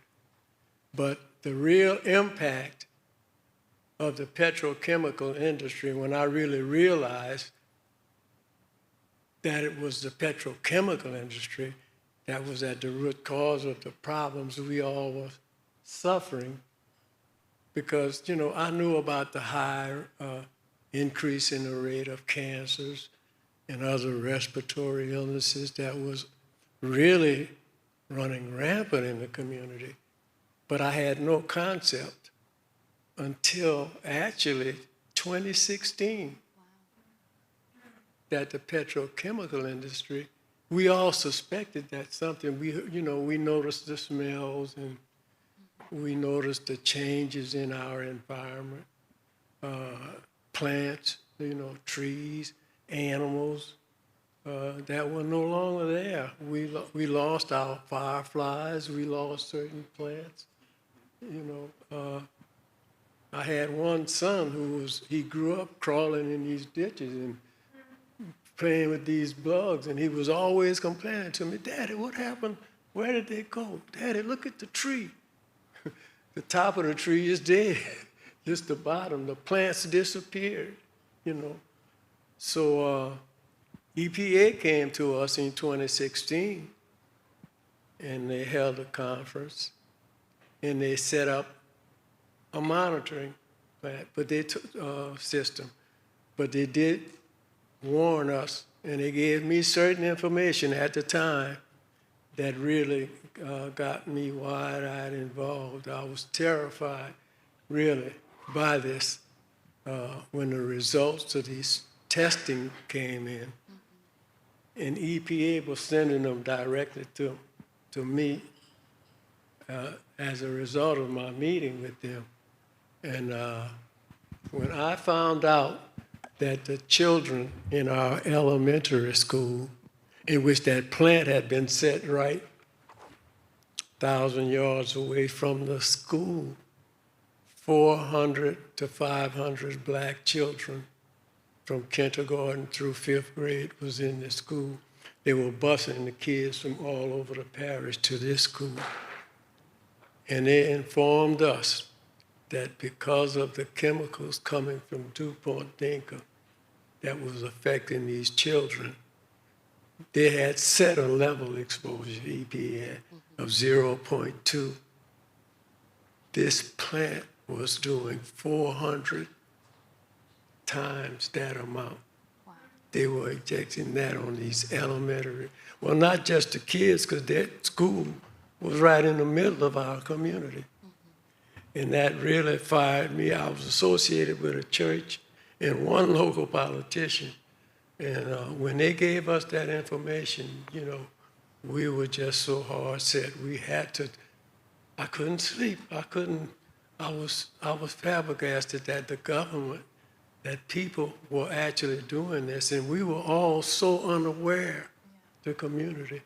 But the real impact of the petrochemical industry, when I really realized that it was the petrochemical industry that was at the root cause of the problems we all were suffering, because, you know, I knew about the high increase in the rate of cancers and other respiratory illnesses that was really running rampant in the community. But I had no concept until actually 2016 that the petrochemical industry, we all suspected that something, we noticed the smells and we noticed the changes in our environment, plants, trees, animals that were no longer there. We lost our fireflies, we lost certain plants. I had one son he grew up crawling in these ditches and playing with these bugs, and he was always complaining to me, "Daddy, what happened? Where did they go? Daddy, look at the tree. The top of the tree is dead, just the bottom. The plants disappeared, So EPA came to us in 2016, and they held a conference, and they set up a monitoring plant, system. But they did warn us, and they gave me certain information at the time that really got me wide-eyed involved. I was terrified, really, by this when the results of these testing came in. And EPA was sending them directly to me as a result of my meeting with them. And when I found out that the children in our elementary school, in which that plant had been set right 1,000 yards away from the school, 400 to 500 black children from kindergarten through 5th grade was in the school. They were busing the kids from all over the parish to this school. And they informed us that because of the chemicals coming from DuPont Dinka that was affecting these children, they had set a level exposure, EPA, of 0.2. This plant was doing 400 times that amount. Wow. They were injecting that on these elementary, well, not just the kids, because their school was right in the middle of our community. And that really fired me. I was associated with a church and one local politician. And when they gave us that information, you know, we were just so hard set. We had to, I couldn't sleep. I was flabbergasted that the government, that people were actually doing this, and we were all so unaware, the community.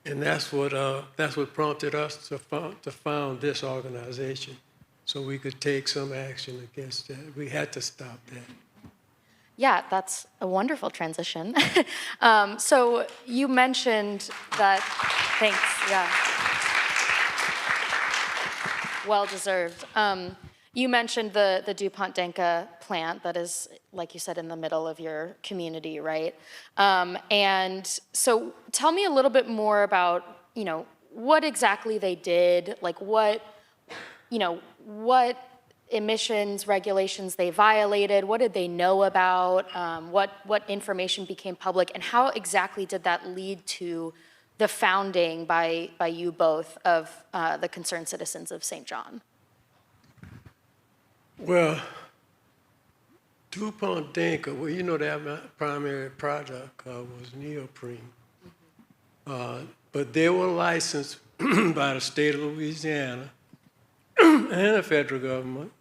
And that's what prompted us to found this organization, so we could take some action against that. We had to stop that. Yeah, that's a wonderful transition. So you mentioned that, thanks, yeah. Well deserved. You mentioned the DuPont Denka plant that is, like you said, in the middle of your community, right? And so tell me a little bit more about, you know, what exactly they did, like what emissions regulations they violated, what did they know about, what information became public, and how exactly did that lead to the founding by you both of the Concerned Citizens of St. John? Well, DuPont Dinka, well, you know that primary product was neoprene. But they were licensed by the state of Louisiana and the federal government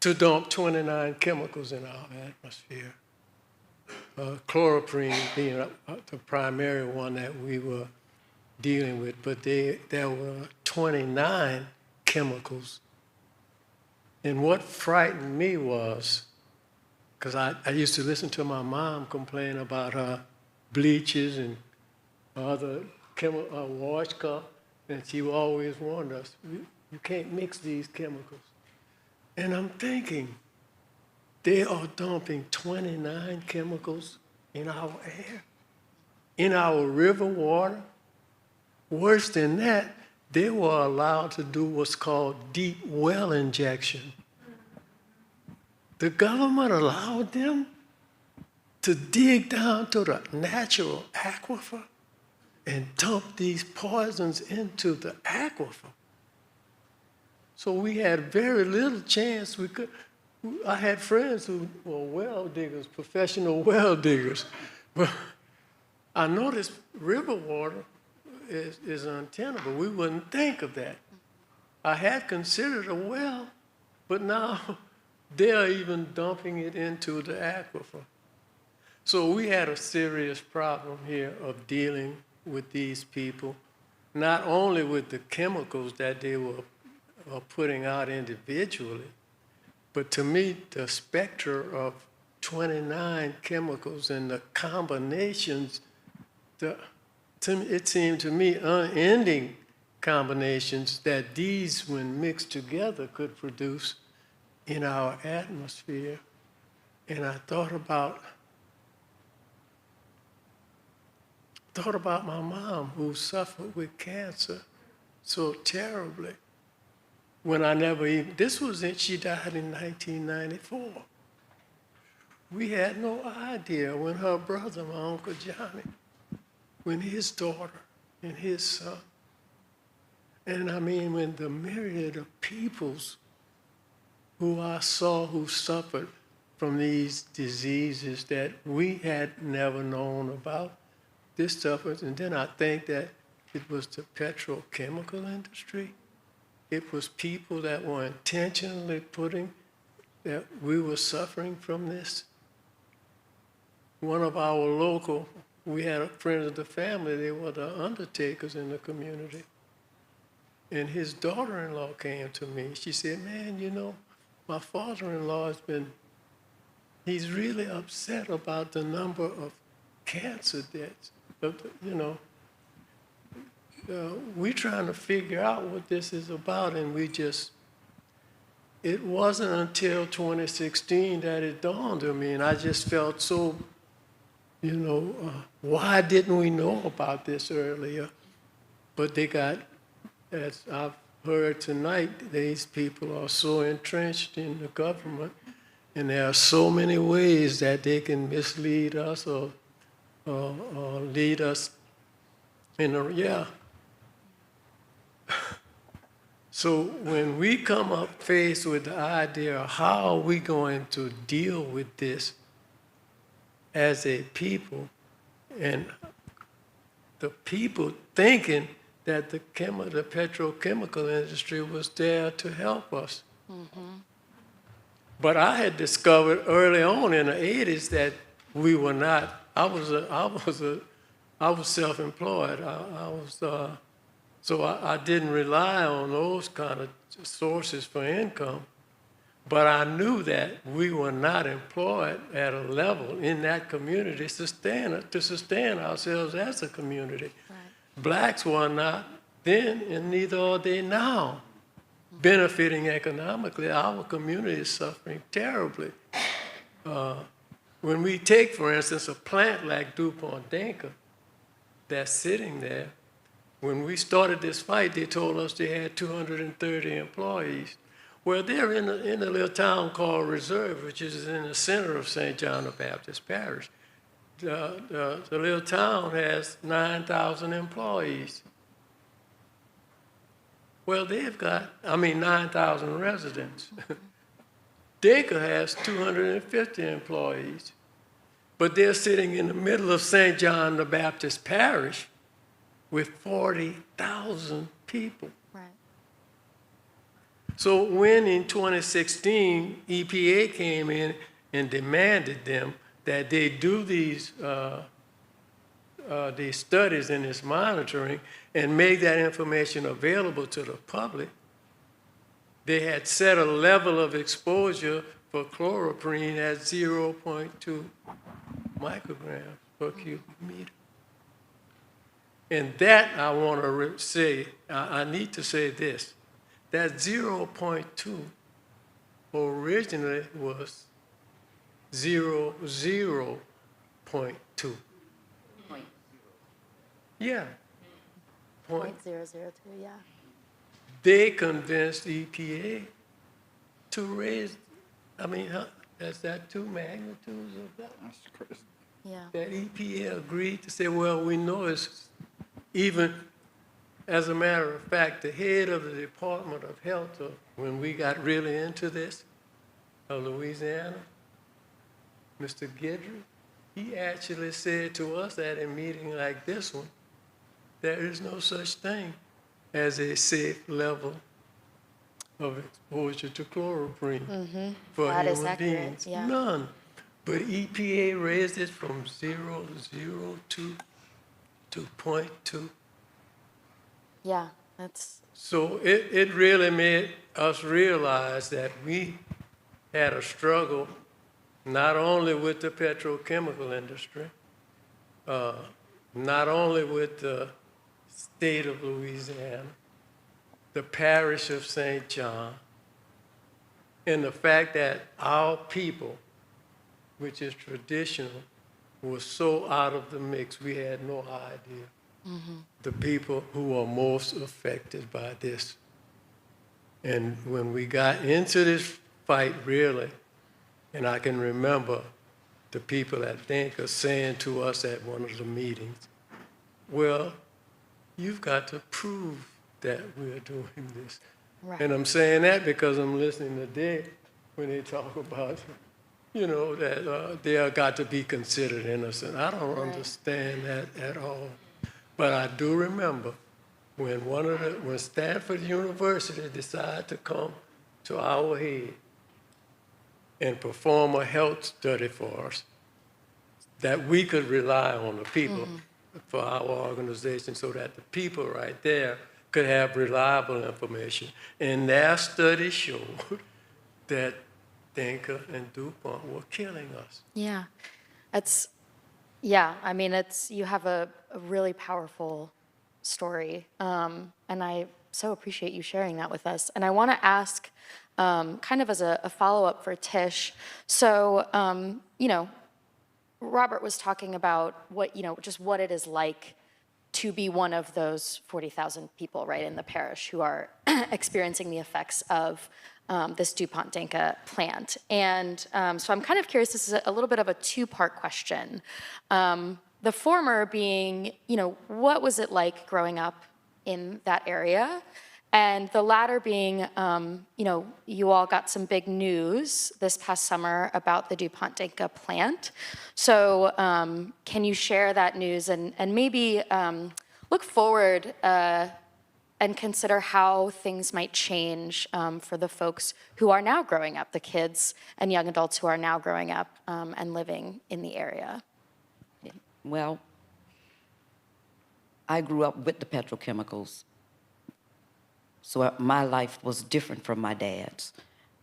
to dump 29 chemicals in our atmosphere. Chloroprene being the primary one that we were dealing with, but there were 29 chemicals. And what frightened me was, because I used to listen to my mom complain about her bleaches and other wash cup, and she always warned us, you can't mix these chemicals. And I'm thinking, they are dumping 29 chemicals in our air, in our river water. Worse than that, they were allowed to do what's called deep well injection. The government allowed them to dig down to the natural aquifer and dump these poisons into the aquifer. So we had very little chance. I had friends who were well diggers, professional well diggers. But I noticed river water is untenable. We wouldn't think of that. I had considered a well, but now they're even dumping it into the aquifer. So we had a serious problem here of dealing with these people, not only with the chemicals that they were putting out individually, but to me, the spectrum of 29 chemicals and the combinations, it seemed to me unending combinations that these, when mixed together, could produce in our atmosphere. And I thought about my mom, who suffered with cancer so terribly. When I never even, she died in 1994. We had no idea when her brother, my Uncle Johnny, when his daughter and his son, and I mean when the myriad of peoples who I saw who suffered from these diseases that we had never known about, this stuff was, and then I think that it was the petrochemical industry. It was people that were intentionally that we were suffering from this. One of our local, we had friends of the family, they were the undertakers in the community. And his daughter-in-law came to me. She said, man, you know, my father-in-law he's really upset about the number of cancer deaths. You know, we're trying to figure out what this is about, and we just it wasn't until 2016 that it dawned on me, and I just felt so, why didn't we know about this earlier? But they got, as I've heard tonight, these people are so entrenched in the government, and there are so many ways that they can mislead us or lead us in a, yeah. So when we come up faced with the idea of how are we going to deal with this as a people, and the people thinking that the petrochemical industry was there to help us. Mm-hmm. But I had discovered early on in the 80s that we were not. I was self-employed. So I didn't rely on those kind of sources for income. But I knew that we were not employed at a level in that community to sustain ourselves as a community. Right. Blacks were not then, and neither are they now, benefiting economically. Our community is suffering terribly. When we take, for instance, a plant like DuPont Dinka that's sitting there, when we started this fight, they told us they had 230 employees. Well, they're in a little town called Reserve, which is in the center of St. John the Baptist Parish. The little town has 9,000 employees. Well, they've got, 9,000 residents. Dinka has 250 employees, but they're sitting in the middle of St. John the Baptist Parish with 40,000 people. Right. So when in 2016, EPA came in and demanded them that they do these studies and this monitoring and make that information available to the public, they had set a level of exposure for chloroprene at 0.2 micrograms per cubic meter. And that I want to say, I need to say this, that 0.2 originally was 0.2. Yeah. 0.002, yeah. They convinced EPA to raise, that's that 2 magnitudes of that. That's crazy. Yeah. That EPA agreed to say, well, we know it's even, as a matter of fact, the head of the Department of Health, when we got really into this, of Louisiana, Mr. Guidry, he actually said to us at a meeting like this one, there is no such thing as a safe level of exposure to chloroprene for that is human accurate. beings. Yeah. None. But EPA raised it from 0.02 to 0.2. Yeah, that's... So it really made us realize that we had a struggle not only with the petrochemical industry, not only with the state of Louisiana, the parish of St. John, and the fact that our people, which is traditional, was so out of the mix, we had no idea. Mm-hmm. The people who are most affected by this. And when we got into this fight, really, and I can remember the people at Dinka saying to us at one of the meetings, well, you've got to prove that we're doing this. Right. And I'm saying that because I'm listening today when they talk about, that they are got to be considered innocent. I don't understand that at all. But I do remember when when Stanford University decided to come to our head and perform a health study for us, that we could rely on the people for our organization so that the people right there could have reliable information. And their study showed that Dinka and DuPont were killing us. Yeah. You have a really powerful story, and I so appreciate you sharing that with us. And I want to ask kind of as a follow-up for Tish. So, Robert was talking about what, just what it is like to be one of those 40,000 people, right, in the parish who are experiencing the effects of this DuPont Danka plant. And so I'm kind of curious, this is a little bit of a two-part question. The former being, what was it like growing up in that area? And the latter being, you all got some big news this past summer about the DuPont Danka plant. So can you share that news and maybe look forward and consider how things might change for the folks who are now growing up, the kids and young adults who are now growing up and living in the area? Well, I grew up with the petrochemicals. So my life was different from my dad's.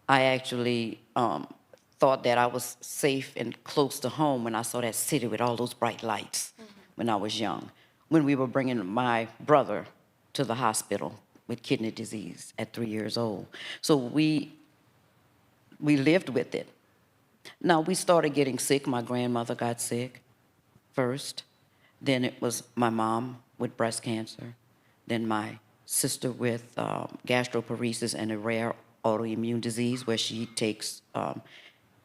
I actually thought that I was safe and close to home when I saw that city with all those bright lights when I was young, when we were bringing my brother to the hospital with kidney disease at 3 years old. So we lived with it. Now, we started getting sick. My grandmother got sick first. Then it was my mom with breast cancer. Then my sister with gastroparesis and a rare autoimmune disease where she takes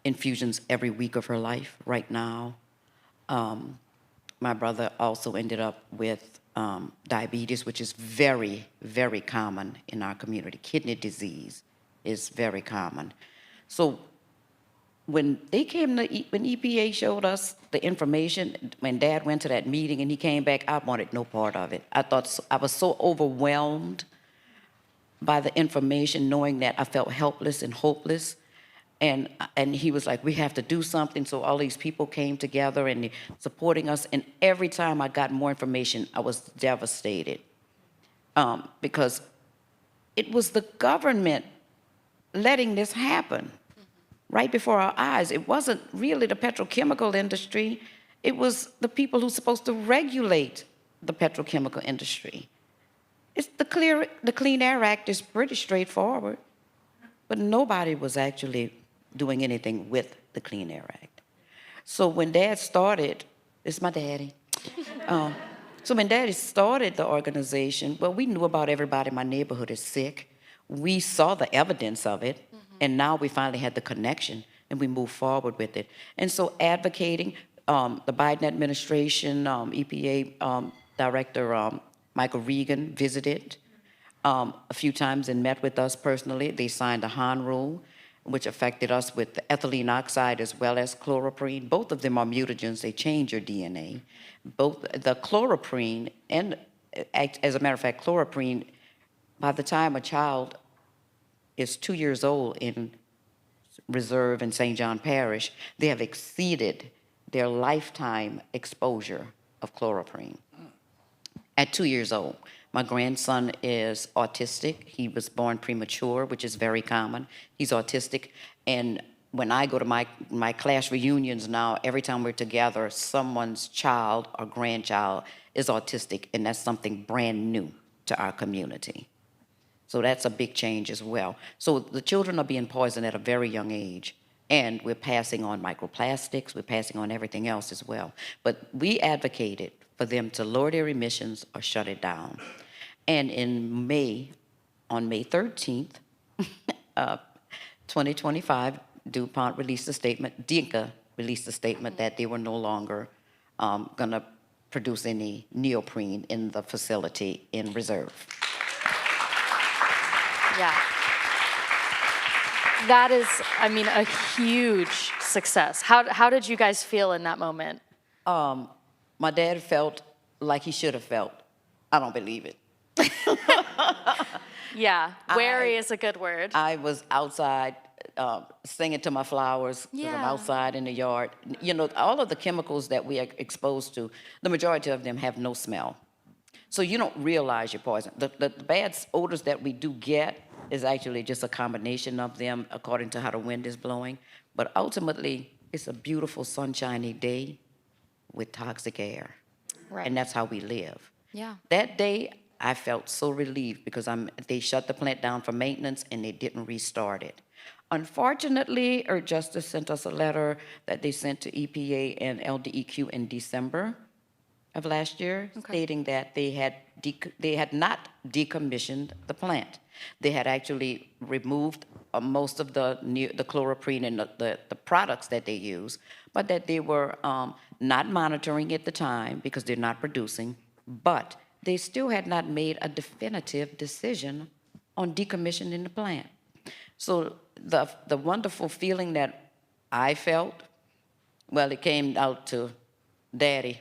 infusions every week of her life right now. My brother also ended up with diabetes, which is very, very common in our community. Kidney disease is very common. So when they came when EPA showed us the information, when Dad went to that meeting and he came back, I wanted no part of it. I was so overwhelmed by the information, knowing that I felt helpless and hopeless. And he was like, we have to do something. So all these people came together and supporting us. And every time I got more information, I was devastated because it was the government letting this happen right before our eyes. It wasn't really the petrochemical industry. It was the people who's supposed to regulate the petrochemical industry. It's the Clean Air Act is pretty straightforward, but nobody was actually doing anything with the Clean Air Act. So when Dad started, it's my daddy. So when Daddy started the organization, well, we knew about everybody in my neighborhood is sick. We saw the evidence of it. And now we finally had the connection, and we moved forward with it. And so advocating, the Biden administration, EPA Director Michael Regan visited a few times and met with us personally. They signed a HAN rule, which affected us with the ethylene oxide as well as chloroprene. Both of them are mutagens. They change your DNA. Both the chloroprene and, as a matter of fact, chloroprene, by the time a child is 2 years old in Reserve in St. John Parish, they have exceeded their lifetime exposure of chloroprene at 2 years old. My grandson is autistic. He was born premature, which is very common. He's autistic. And when I go to my class reunions now, every time we're together, someone's child or grandchild is autistic, and that's something brand new to our community. So that's a big change as well. So the children are being poisoned at a very young age, and we're passing on microplastics, we're passing on everything else as well. But we advocated for them to lower their emissions or shut it down. And in May, on May 13th, 2025, DuPont released a statement, Danka released a statement that they were no longer gonna produce any neoprene in the facility in Reserve. Yeah. That is, I mean, a huge success. How did you guys feel in that moment? My dad felt like he should have felt. I don't believe it. Yeah, wary is a good word. I was outside singing to my flowers because I'm outside in the yard. You know, all of the chemicals that we are exposed to, the majority of them have no smell. So you don't realize you're poisoned. The bad odors that we do get is actually just a combination of them according to how the wind is blowing. But ultimately, it's a beautiful sunshiny day with toxic air. Right. And that's how we live. Yeah. That day, I felt so relieved because they shut the plant down for maintenance and they didn't restart it. Unfortunately, our justice sent us a letter that they sent to EPA and LDEQ in December of last year, stating that they had not decommissioned the plant. They had actually removed most of the chloroprene and the products that they use, but that they were not monitoring at the time because they're not producing, but they still had not made a definitive decision on decommissioning the plant. So the wonderful feeling that I felt, well, it came out to Daddy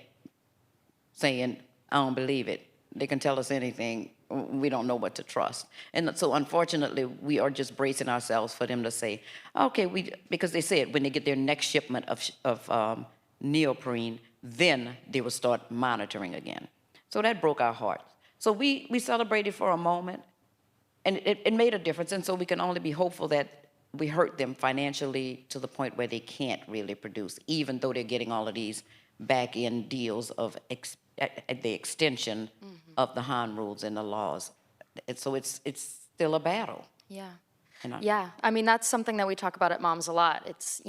saying, I don't believe it. They can tell us anything. We don't know what to trust. And so unfortunately, we are just bracing ourselves for them to say, okay, because they said when they get their next shipment of neoprene, then they will start monitoring again. So that broke our hearts. So we celebrated for a moment, and it made a difference. And so we can only be hopeful that we hurt them financially to the point where they can't really produce, even though they're getting all of these back-end deals of the extension of the Han rules and the laws. And so it's still a battle. Yeah. Yeah. I mean, that's something that we talk about at Moms a lot. It's,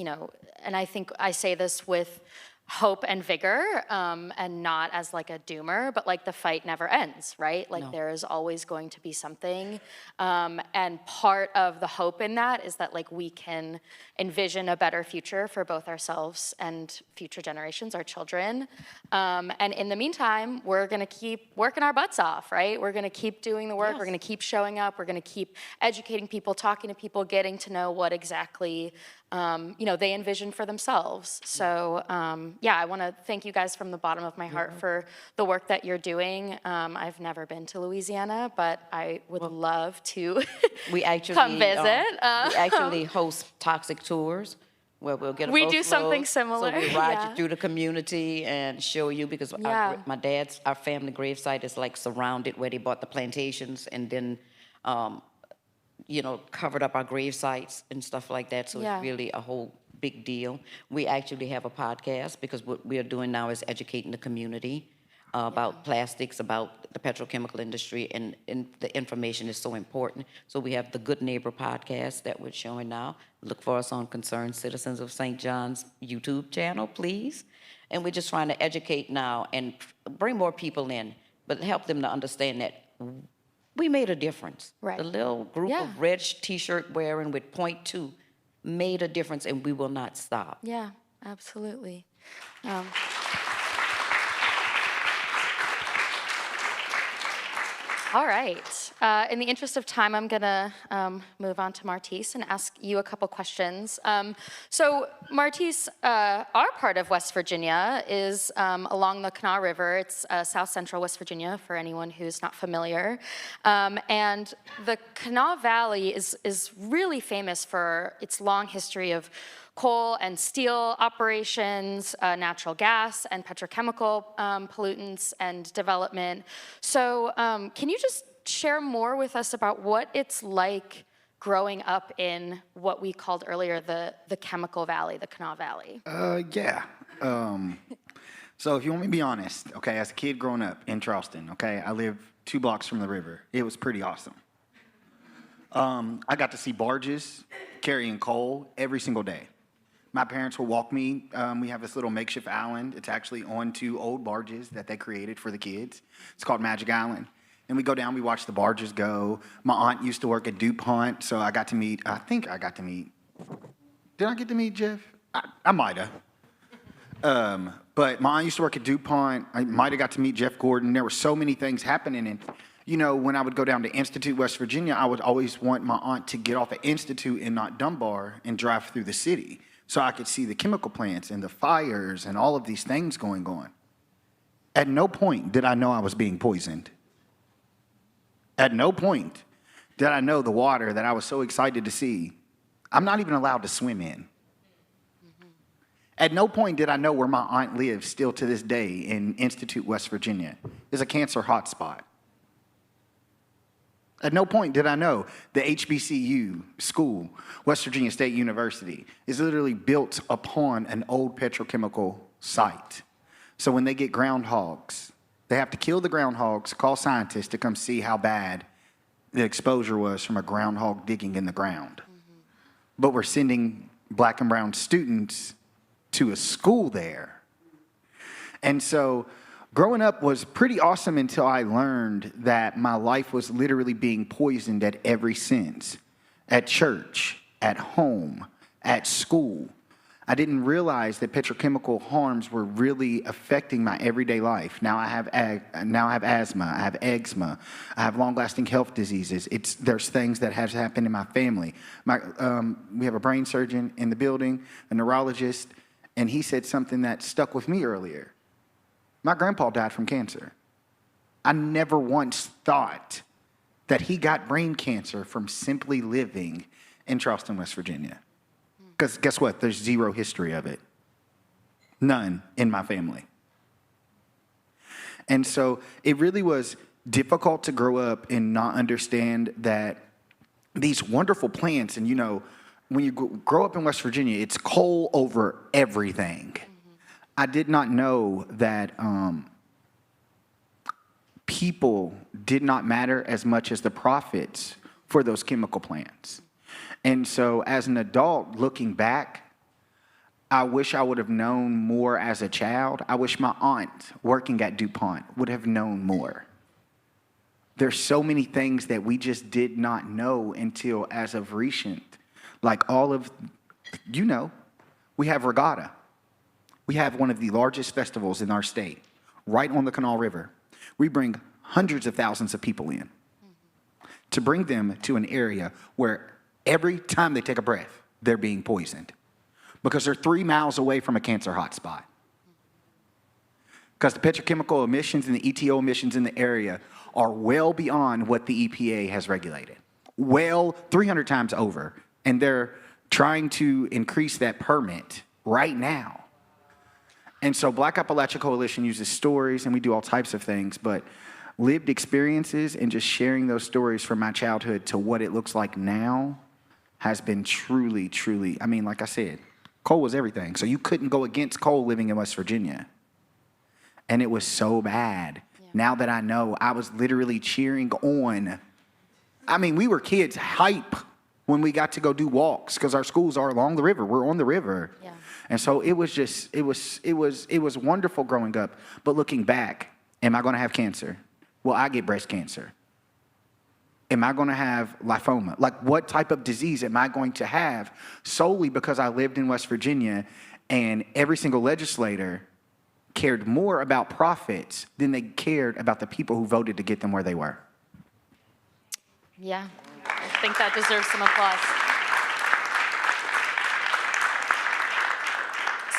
and I think I say this with hope and vigor, and not as like a doomer, but like the fight never ends, right? Like there is always going to be something. And part of the hope in that is that like we can envision a better future for both ourselves and future generations, our children. And in the meantime, we're gonna keep working our butts off, right? We're gonna keep doing the work, we're gonna keep showing up, we're gonna keep educating people, talking to people, getting to know what exactly they envision for themselves. So I want to thank you guys from the bottom of my heart for the work that you're doing. I've never been to Louisiana, but I would love to come visit. We actually host toxic tours where we'll get a We do something similar. So we ride you through the community and show you, because our family gravesite is like surrounded where they bought the plantations, and then covered up our grave sites and stuff like that. So it's really a whole big deal. We actually have a podcast because what we are doing now is educating the community about plastics, about the petrochemical industry, and the information is so important. So we have the Good Neighbor podcast that we're showing now. Look for us on Concerned Citizens of St. John's YouTube channel, please. And we're just trying to educate now and bring more people in, but help them to understand that we made a difference. Right. The little group of red t-shirt wearing with .2 made a difference, and we will not stop. Yeah, absolutely. All right. In the interest of time, I'm going to move on to Martise and ask you a couple questions. So, Martise, our part of West Virginia is along the Kanawha River. It's south central West Virginia, for anyone who's not familiar. And the Kanawha Valley is really famous for its long history of coal and steel operations, natural gas and petrochemical pollutants and development. So can you just share more with us about what it's like growing up in what we called earlier the Chemical Valley, the Kanawha Valley? So if you want me to be honest, okay, as a kid growing up in Charleston, okay, I lived 2 blocks from the river. It was pretty awesome. I got to see barges carrying coal every single day. My parents would walk me. We have this little makeshift island. It's actually on 2 old barges that they created for the kids. It's called Magic Island. And we go down, we watch the barges go. My aunt used to work at DuPont, so I got to meet, did I get to meet Jeff? I might have. But my aunt used to work at DuPont. I might have got to meet Jeff Gordon. There were so many things happening. And, when I would go down to Institute, West Virginia, I would always want my aunt to get off at Institute and not Dunbar and drive through the city, so I could see the chemical plants and the fires and all of these things going on. At no point did I know I was being poisoned. At no point did I know the water that I was so excited to see, I'm not even allowed to swim in. At no point did I know where my aunt lives still to this day in Institute, West Virginia. It's a cancer hotspot. At no point did I know the HBCU school, West Virginia State University, is literally built upon an old petrochemical site. So when they get groundhogs They have to kill the groundhogs, call scientists to come see how bad the exposure was from a groundhog digging in the ground. But we're sending black and brown students to a school there. And so growing up was pretty awesome until I learned that my life was literally being poisoned at every sense. At church, at home, at school. I didn't realize that petrochemical harms were really affecting my everyday life. Now I have asthma, I have eczema, I have long-lasting health diseases. There's things that have happened in my family. We have a brain surgeon in the building, a neurologist, and he said something that stuck with me earlier. My grandpa died from cancer. I never once thought that he got brain cancer from simply living in Charleston, West Virginia. Because guess what? There's zero history of it. None in my family. And so it really was difficult to grow up and not understand that these wonderful plants, and you know, when you grow up in West Virginia, it's coal over everything. I did not know that people did not matter as much as the profits for those chemical plants. And so as an adult looking back, I wish I would have known more as a child. I wish my aunt working at DuPont would have known more. There's so many things that we just did not know until as of recent. Like all of, you know, we have Regatta. We have one of the largest festivals in our state, right on the Canal River. We bring hundreds of thousands of people in to bring them to an area where every time they take a breath, they're being poisoned because they're 3 miles away from a cancer hotspot. Because the petrochemical emissions and the ETO emissions in the area are well beyond what the EPA has regulated. Well, 300 times over. And they're trying to increase that permit right now. And so Black Appalachia Coalition uses stories, and we do all types of things, but lived experiences and just sharing those stories from my childhood to what it looks like now has been truly, truly, I mean, like I said, coal was everything. So you couldn't go against coal living in West Virginia. And it was so bad. Yeah. Now that I know, I was literally cheering on. I mean, we were kids hype when we got to go do walks because our schools are along the river. We're on the river. Yeah. And so it was just, it was wonderful growing up. But looking back, am I going to have cancer? Well, I get breast cancer. Am I going to have lymphoma? Like, what type of disease am I going to have solely because I lived in West Virginia and every single legislator cared more about profits than they cared about the people who voted to get them where they were? Yeah, I think that deserves some applause.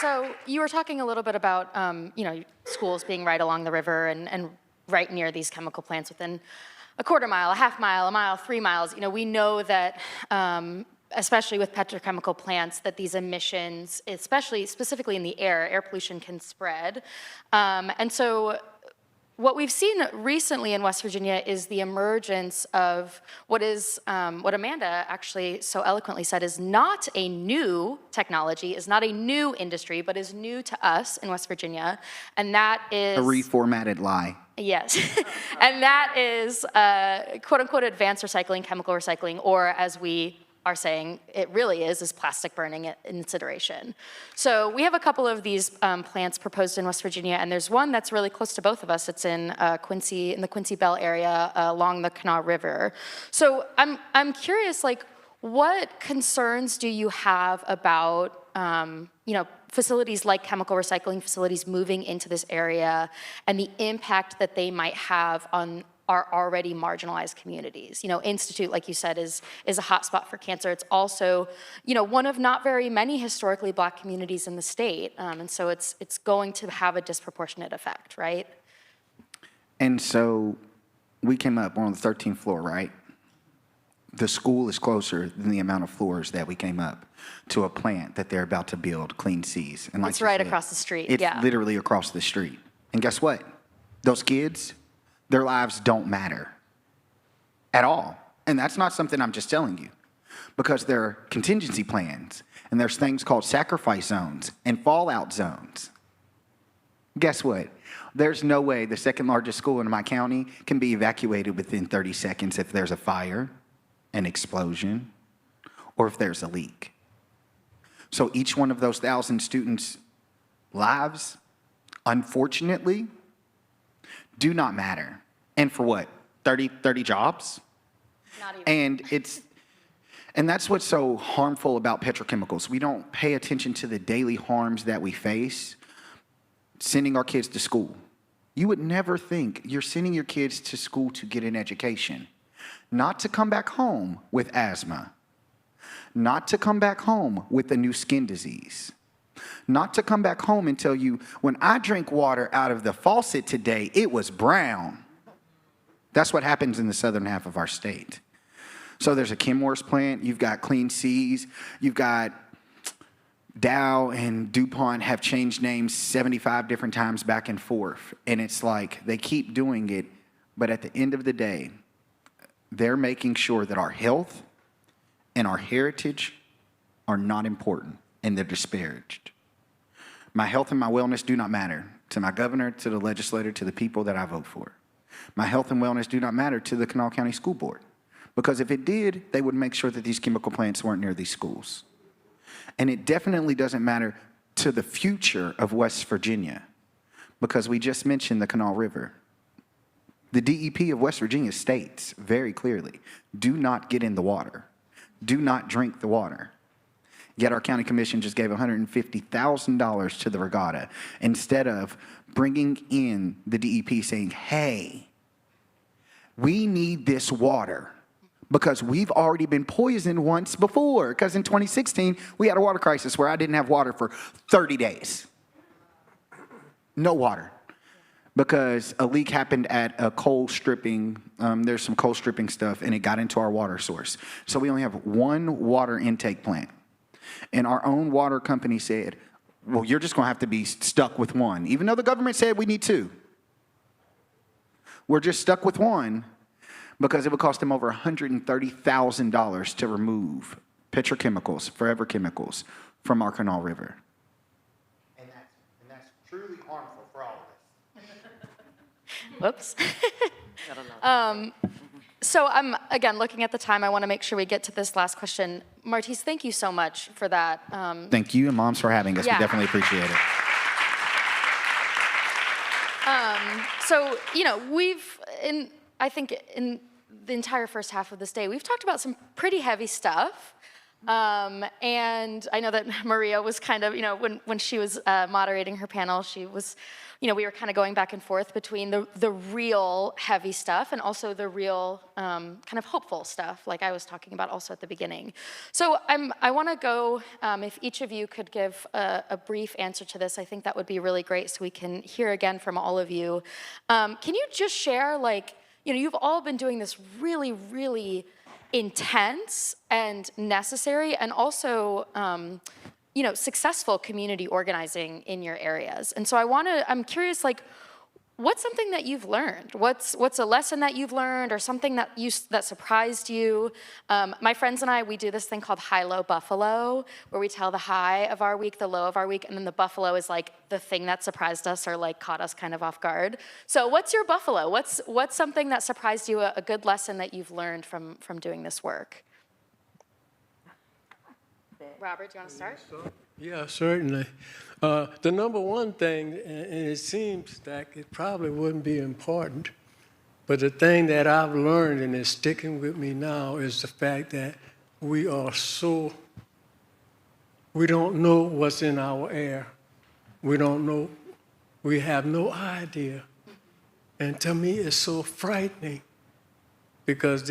So you were talking a little bit about, schools being right along the river and right near these chemical plants within a quarter mile, a half mile, a mile, 3 miles. You know, we know that, especially with petrochemical plants, that these emissions, specifically in the air pollution can spread. And so what we've seen recently in West Virginia is the emergence of what Amanda actually so eloquently said is not a new technology, is not a new industry, but is new to us in West Virginia, and that is a reformatted lie. Yes, and that is quote-unquote advanced recycling, chemical recycling, or as we are saying it really is plastic burning and incineration. So we have a couple of these plants proposed in West Virginia, and there's one that's really close to both of us. It's in Quincy, in the Quincy Bell area along the Kanawha River. So I'm curious, like, what concerns do you have about facilities like chemical recycling facilities moving into this area and the impact that they might have on our already marginalized communities? You know, Institute, like you said, is a hotspot for cancer. It's also, one of not very many historically Black communities in the state, and so it's going to have a disproportionate effect, right? And so we came up, we're on the 13th floor, right? The school is closer than the amount of floors that we came up to a plant that they're about to build, Clean Seas. And like it's right across the street. It's literally across the street. And guess what? Those kids, their lives don't matter at all. And that's not something I'm just telling you, because there are contingency plans and there's things called sacrifice zones and fallout zones. Guess what? There's no way the second largest school in my county can be evacuated within 30 seconds if there's a fire, an explosion, or if there's a leak. So each one of those 1,000 students' lives, unfortunately, do not matter. And for what? 30 jobs? Not even. And that's what's so harmful about petrochemicals. We don't pay attention to the daily harms that we face sending our kids to school. You would never think you're sending your kids to school to get an education, not to come back home with asthma, not to come back home with a new skin disease, not to come back home and tell you, when I drank water out of the faucet today, it was brown. That's what happens in the southern half of our state. So there's a Chemours plant, you've got Clean Seas, you've got Dow and DuPont have changed names 75 different times back and forth. And it's like they keep doing it, but at the end of the day, they're making sure that our health and our heritage are not important and they're disparaged. My health and my wellness do not matter to my governor, to the legislator, to the people that I vote for. My health and wellness do not matter to the Kanawha County School Board, because if it did, they would make sure that these chemical plants weren't near these schools. And it definitely doesn't matter to the future of West Virginia, because we just mentioned the Kanawha River. The DEP of West Virginia states very clearly, do not get in the water. Do not drink the water. Yet our county commission just gave $150,000 to the regatta instead of bringing in the DEP saying, hey, we need this water, because we've already been poisoned once before. Because in 2016, we had a water crisis where I didn't have water for 30 days. No water. Because a leak happened at a coal stripping, there's some coal stripping stuff, and it got into our water source. So we only have one water intake plant. And our own water company said, well, you're just going to have to be stuck with one, even though the government said we need two. We're just stuck with one, because it would cost them over $130,000 to remove petrochemicals, forever chemicals, from our Kanawha River. And that's truly harmful for all of us. Whoops. So I'm, again, looking at the time. I want to make sure we get to this last question. Martise, thank you so much for that. Thank you and moms for having us. Yeah. We definitely appreciate it. So, I think in the entire first half of this day, we've talked about some pretty heavy stuff. And I know that Maria was kind of, when she was moderating her panel, she was, we were kind of going back and forth between the real heavy stuff and also the real kind of hopeful stuff, like I was talking about also at the beginning. So I want to go, if each of you could give a brief answer to this, I think that would be really great so we can hear again from all of you. Can you just share, you've all been doing this really, really intense and necessary and also, successful community organizing in your areas. And so I'm curious, what's something that you've learned? What's a lesson that you've learned or something that surprised you? My friends and I, we do this thing called high-low buffalo, where we tell the high of our week, the low of our week, and then the buffalo is the thing that surprised us or caught us kind of off guard. So what's your buffalo? What's something that surprised you, a good lesson that you've learned from doing this work? Robert, do you want to start? Yeah, certainly. The number one thing, and it seems like it probably wouldn't be important, but the thing that I've learned and is sticking with me now is the fact that we don't know what's in our air. We don't know, we have no idea. And to me, it's so frightening because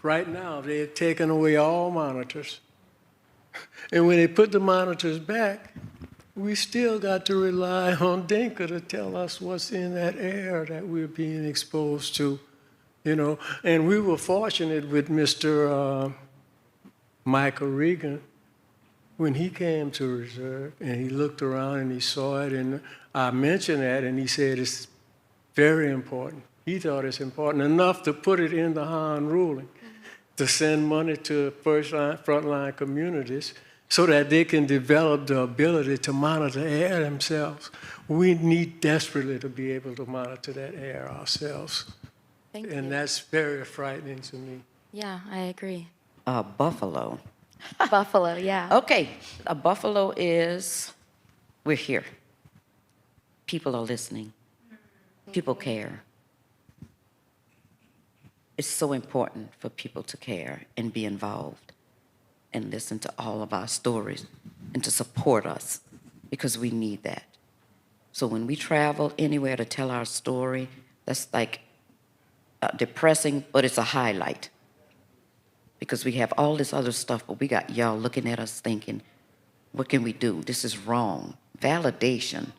right now, they've taken away all monitors. And when they put the monitors back, we still got to rely on Dinka to tell us what's in that air that we're being exposed to, And we were fortunate with Mr. Michael Regan when he came to Reserve and he looked around and he saw it. And I mentioned that and he said it's very important. He thought it's important enough to put it in the Han ruling, to send money to frontline communities so that they can develop the ability to monitor air themselves. We need desperately to be able to monitor that air ourselves. Thank you. And that's very frightening to me. Yeah, I agree. Buffalo. Buffalo, yeah. Okay, a buffalo is, we're here. People are listening. People care. It's so important for people to care and be involved and listen to all of our stories and to support us, because we need that. So when we travel anywhere to tell our story, that's like depressing, but it's a highlight. Because we have all this other stuff, but we got y'all looking at us thinking, what can we do? This is wrong. Validation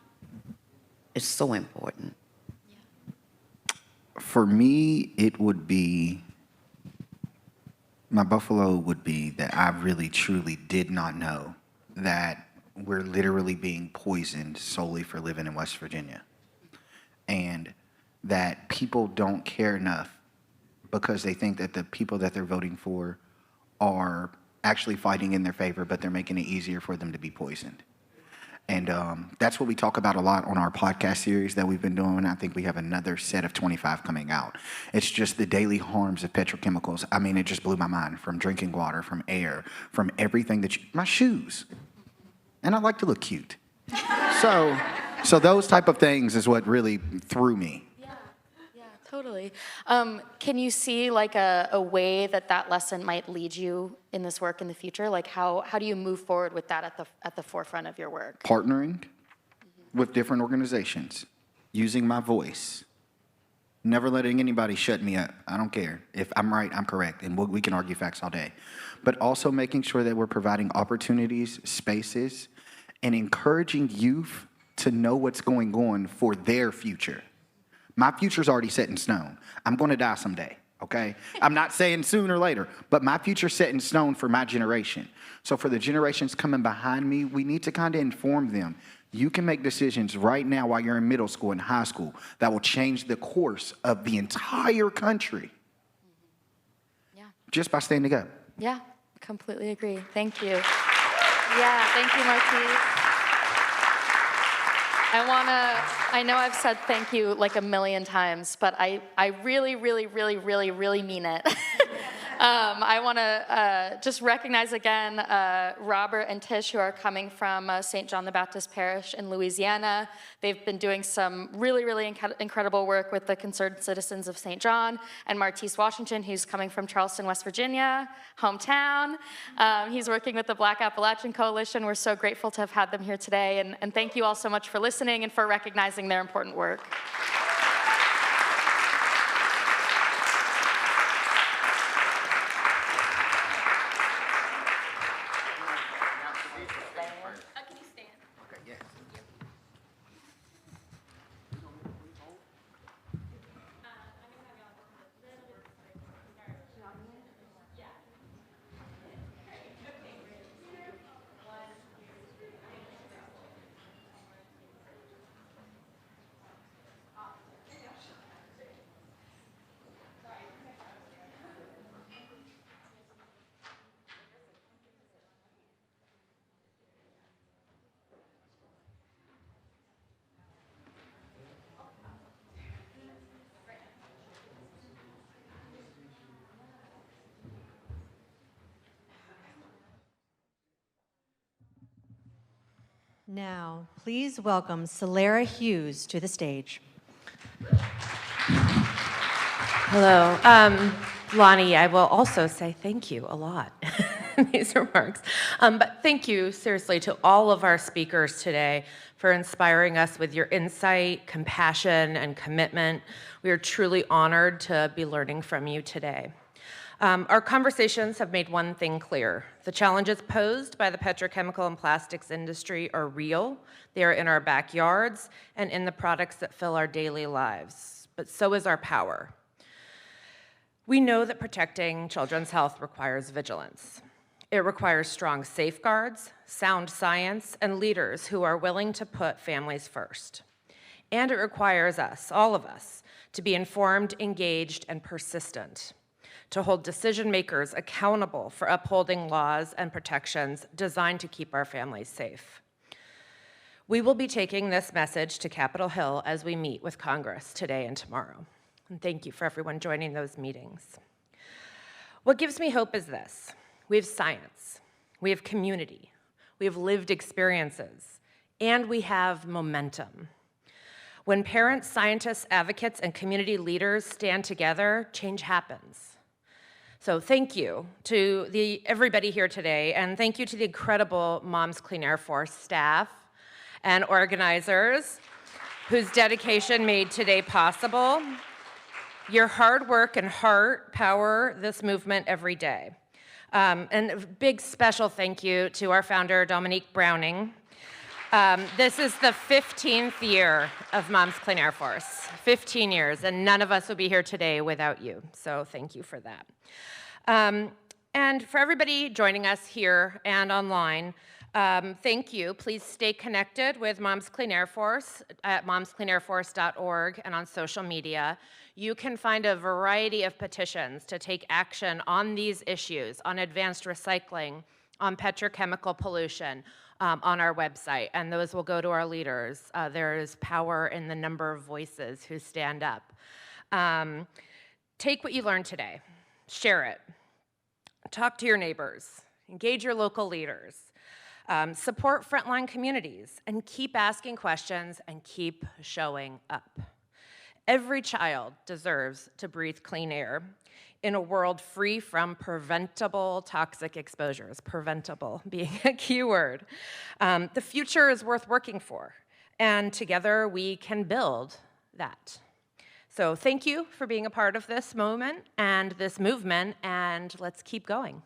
is so important. For me, it would be, my buffalo would be that I really truly did not know that we're literally being poisoned solely for living in West Virginia. And that people don't care enough because they think that the people that they're voting for are actually fighting in their favor, but they're making it easier for them to be poisoned. And that's what we talk about a lot on our podcast series that we've been doing. I think we have another set of 25 coming out. It's just the daily harms of petrochemicals. I mean, it just blew my mind, from drinking water, from air, from everything that my shoes. And I like to look cute. So those type of things is what really threw me. Totally. Can you see like a way that that lesson might lead you in this work in the future? Like how do you move forward with that at the forefront of your work? Partnering with different organizations, using my voice, never letting anybody shut me up. I don't care. If I'm right, I'm correct, and we can argue facts all day. But also making sure that we're providing opportunities, spaces, and encouraging youth to know what's going on for their future. My future's already set in stone. I'm going to die someday, okay? I'm not saying sooner or later, but my future's set in stone for my generation. So for the generations coming behind me, we need to kind of inform them. You can make decisions right now while you're in middle school and high school that will change the course of the entire country. Yeah. Just by standing up. Yeah, completely agree. Thank you. Yeah, thank you, Martec. I know I've said thank you like a million times, but I really, really, really, really, really mean it. I want to just recognize again Robert and Tish, who are coming from St. John the Baptist Parish in Louisiana. They've been doing some really, really incredible work with the Concerned Citizens of St. John, and Martec Washington, who's coming from Charleston, West Virginia, hometown. He's working with the Black Appalachian Coalition. We're so grateful to have had them here today, and thank you all so much for listening and for recognizing their important work. Now, please welcome Celera Hughes to the stage. Hello. Lani, I will also say thank you a lot in these remarks. But thank you, seriously, to all of our speakers today for inspiring us with your insight, compassion, and commitment. We are truly honored to be learning from you today. Our conversations have made one thing clear. The challenges posed by the petrochemical and plastics industry are real. They are in our backyards and in the products that fill our daily lives. But so is our power. We know that protecting children's health requires vigilance. It requires strong safeguards, sound science, and leaders who are willing to put families first. And it requires us, all of us, to be informed, engaged, and persistent, to hold decision makers accountable for upholding laws and protections designed to keep our families safe. We will be taking this message to Capitol Hill as we meet with Congress today and tomorrow. And thank you for everyone joining those meetings. What gives me hope is this. We have science, we have community, we have lived experiences, and we have momentum. When parents, scientists, advocates, and community leaders stand together, change happens. So thank you to everybody here today, and thank you to the incredible Moms Clean Air Force staff and organizers whose dedication made today possible. Your hard work and heart power this movement every day. And a big special thank you to our founder, Dominique Browning. This is the 15th year of Moms Clean Air Force, 15 years, and none of us would be here today without you, so thank you for that. And for everybody joining us here and online, thank you. Please stay connected with Moms Clean Air Force at momscleanairforce.org and on social media. You can find a variety of petitions to take action on these issues, on advanced recycling, on petrochemical pollution, on our website, and those will go to our leaders. There is power in the number of voices who stand up. Take what you learned today, share it, talk to your neighbors, engage your local leaders, support frontline communities, and keep asking questions and keep showing up. Every child deserves to breathe clean air in a world free from preventable toxic exposures, preventable being a key word. The future is worth working for, and together we can build that. So thank you for being a part of this moment and this movement, and let's keep going.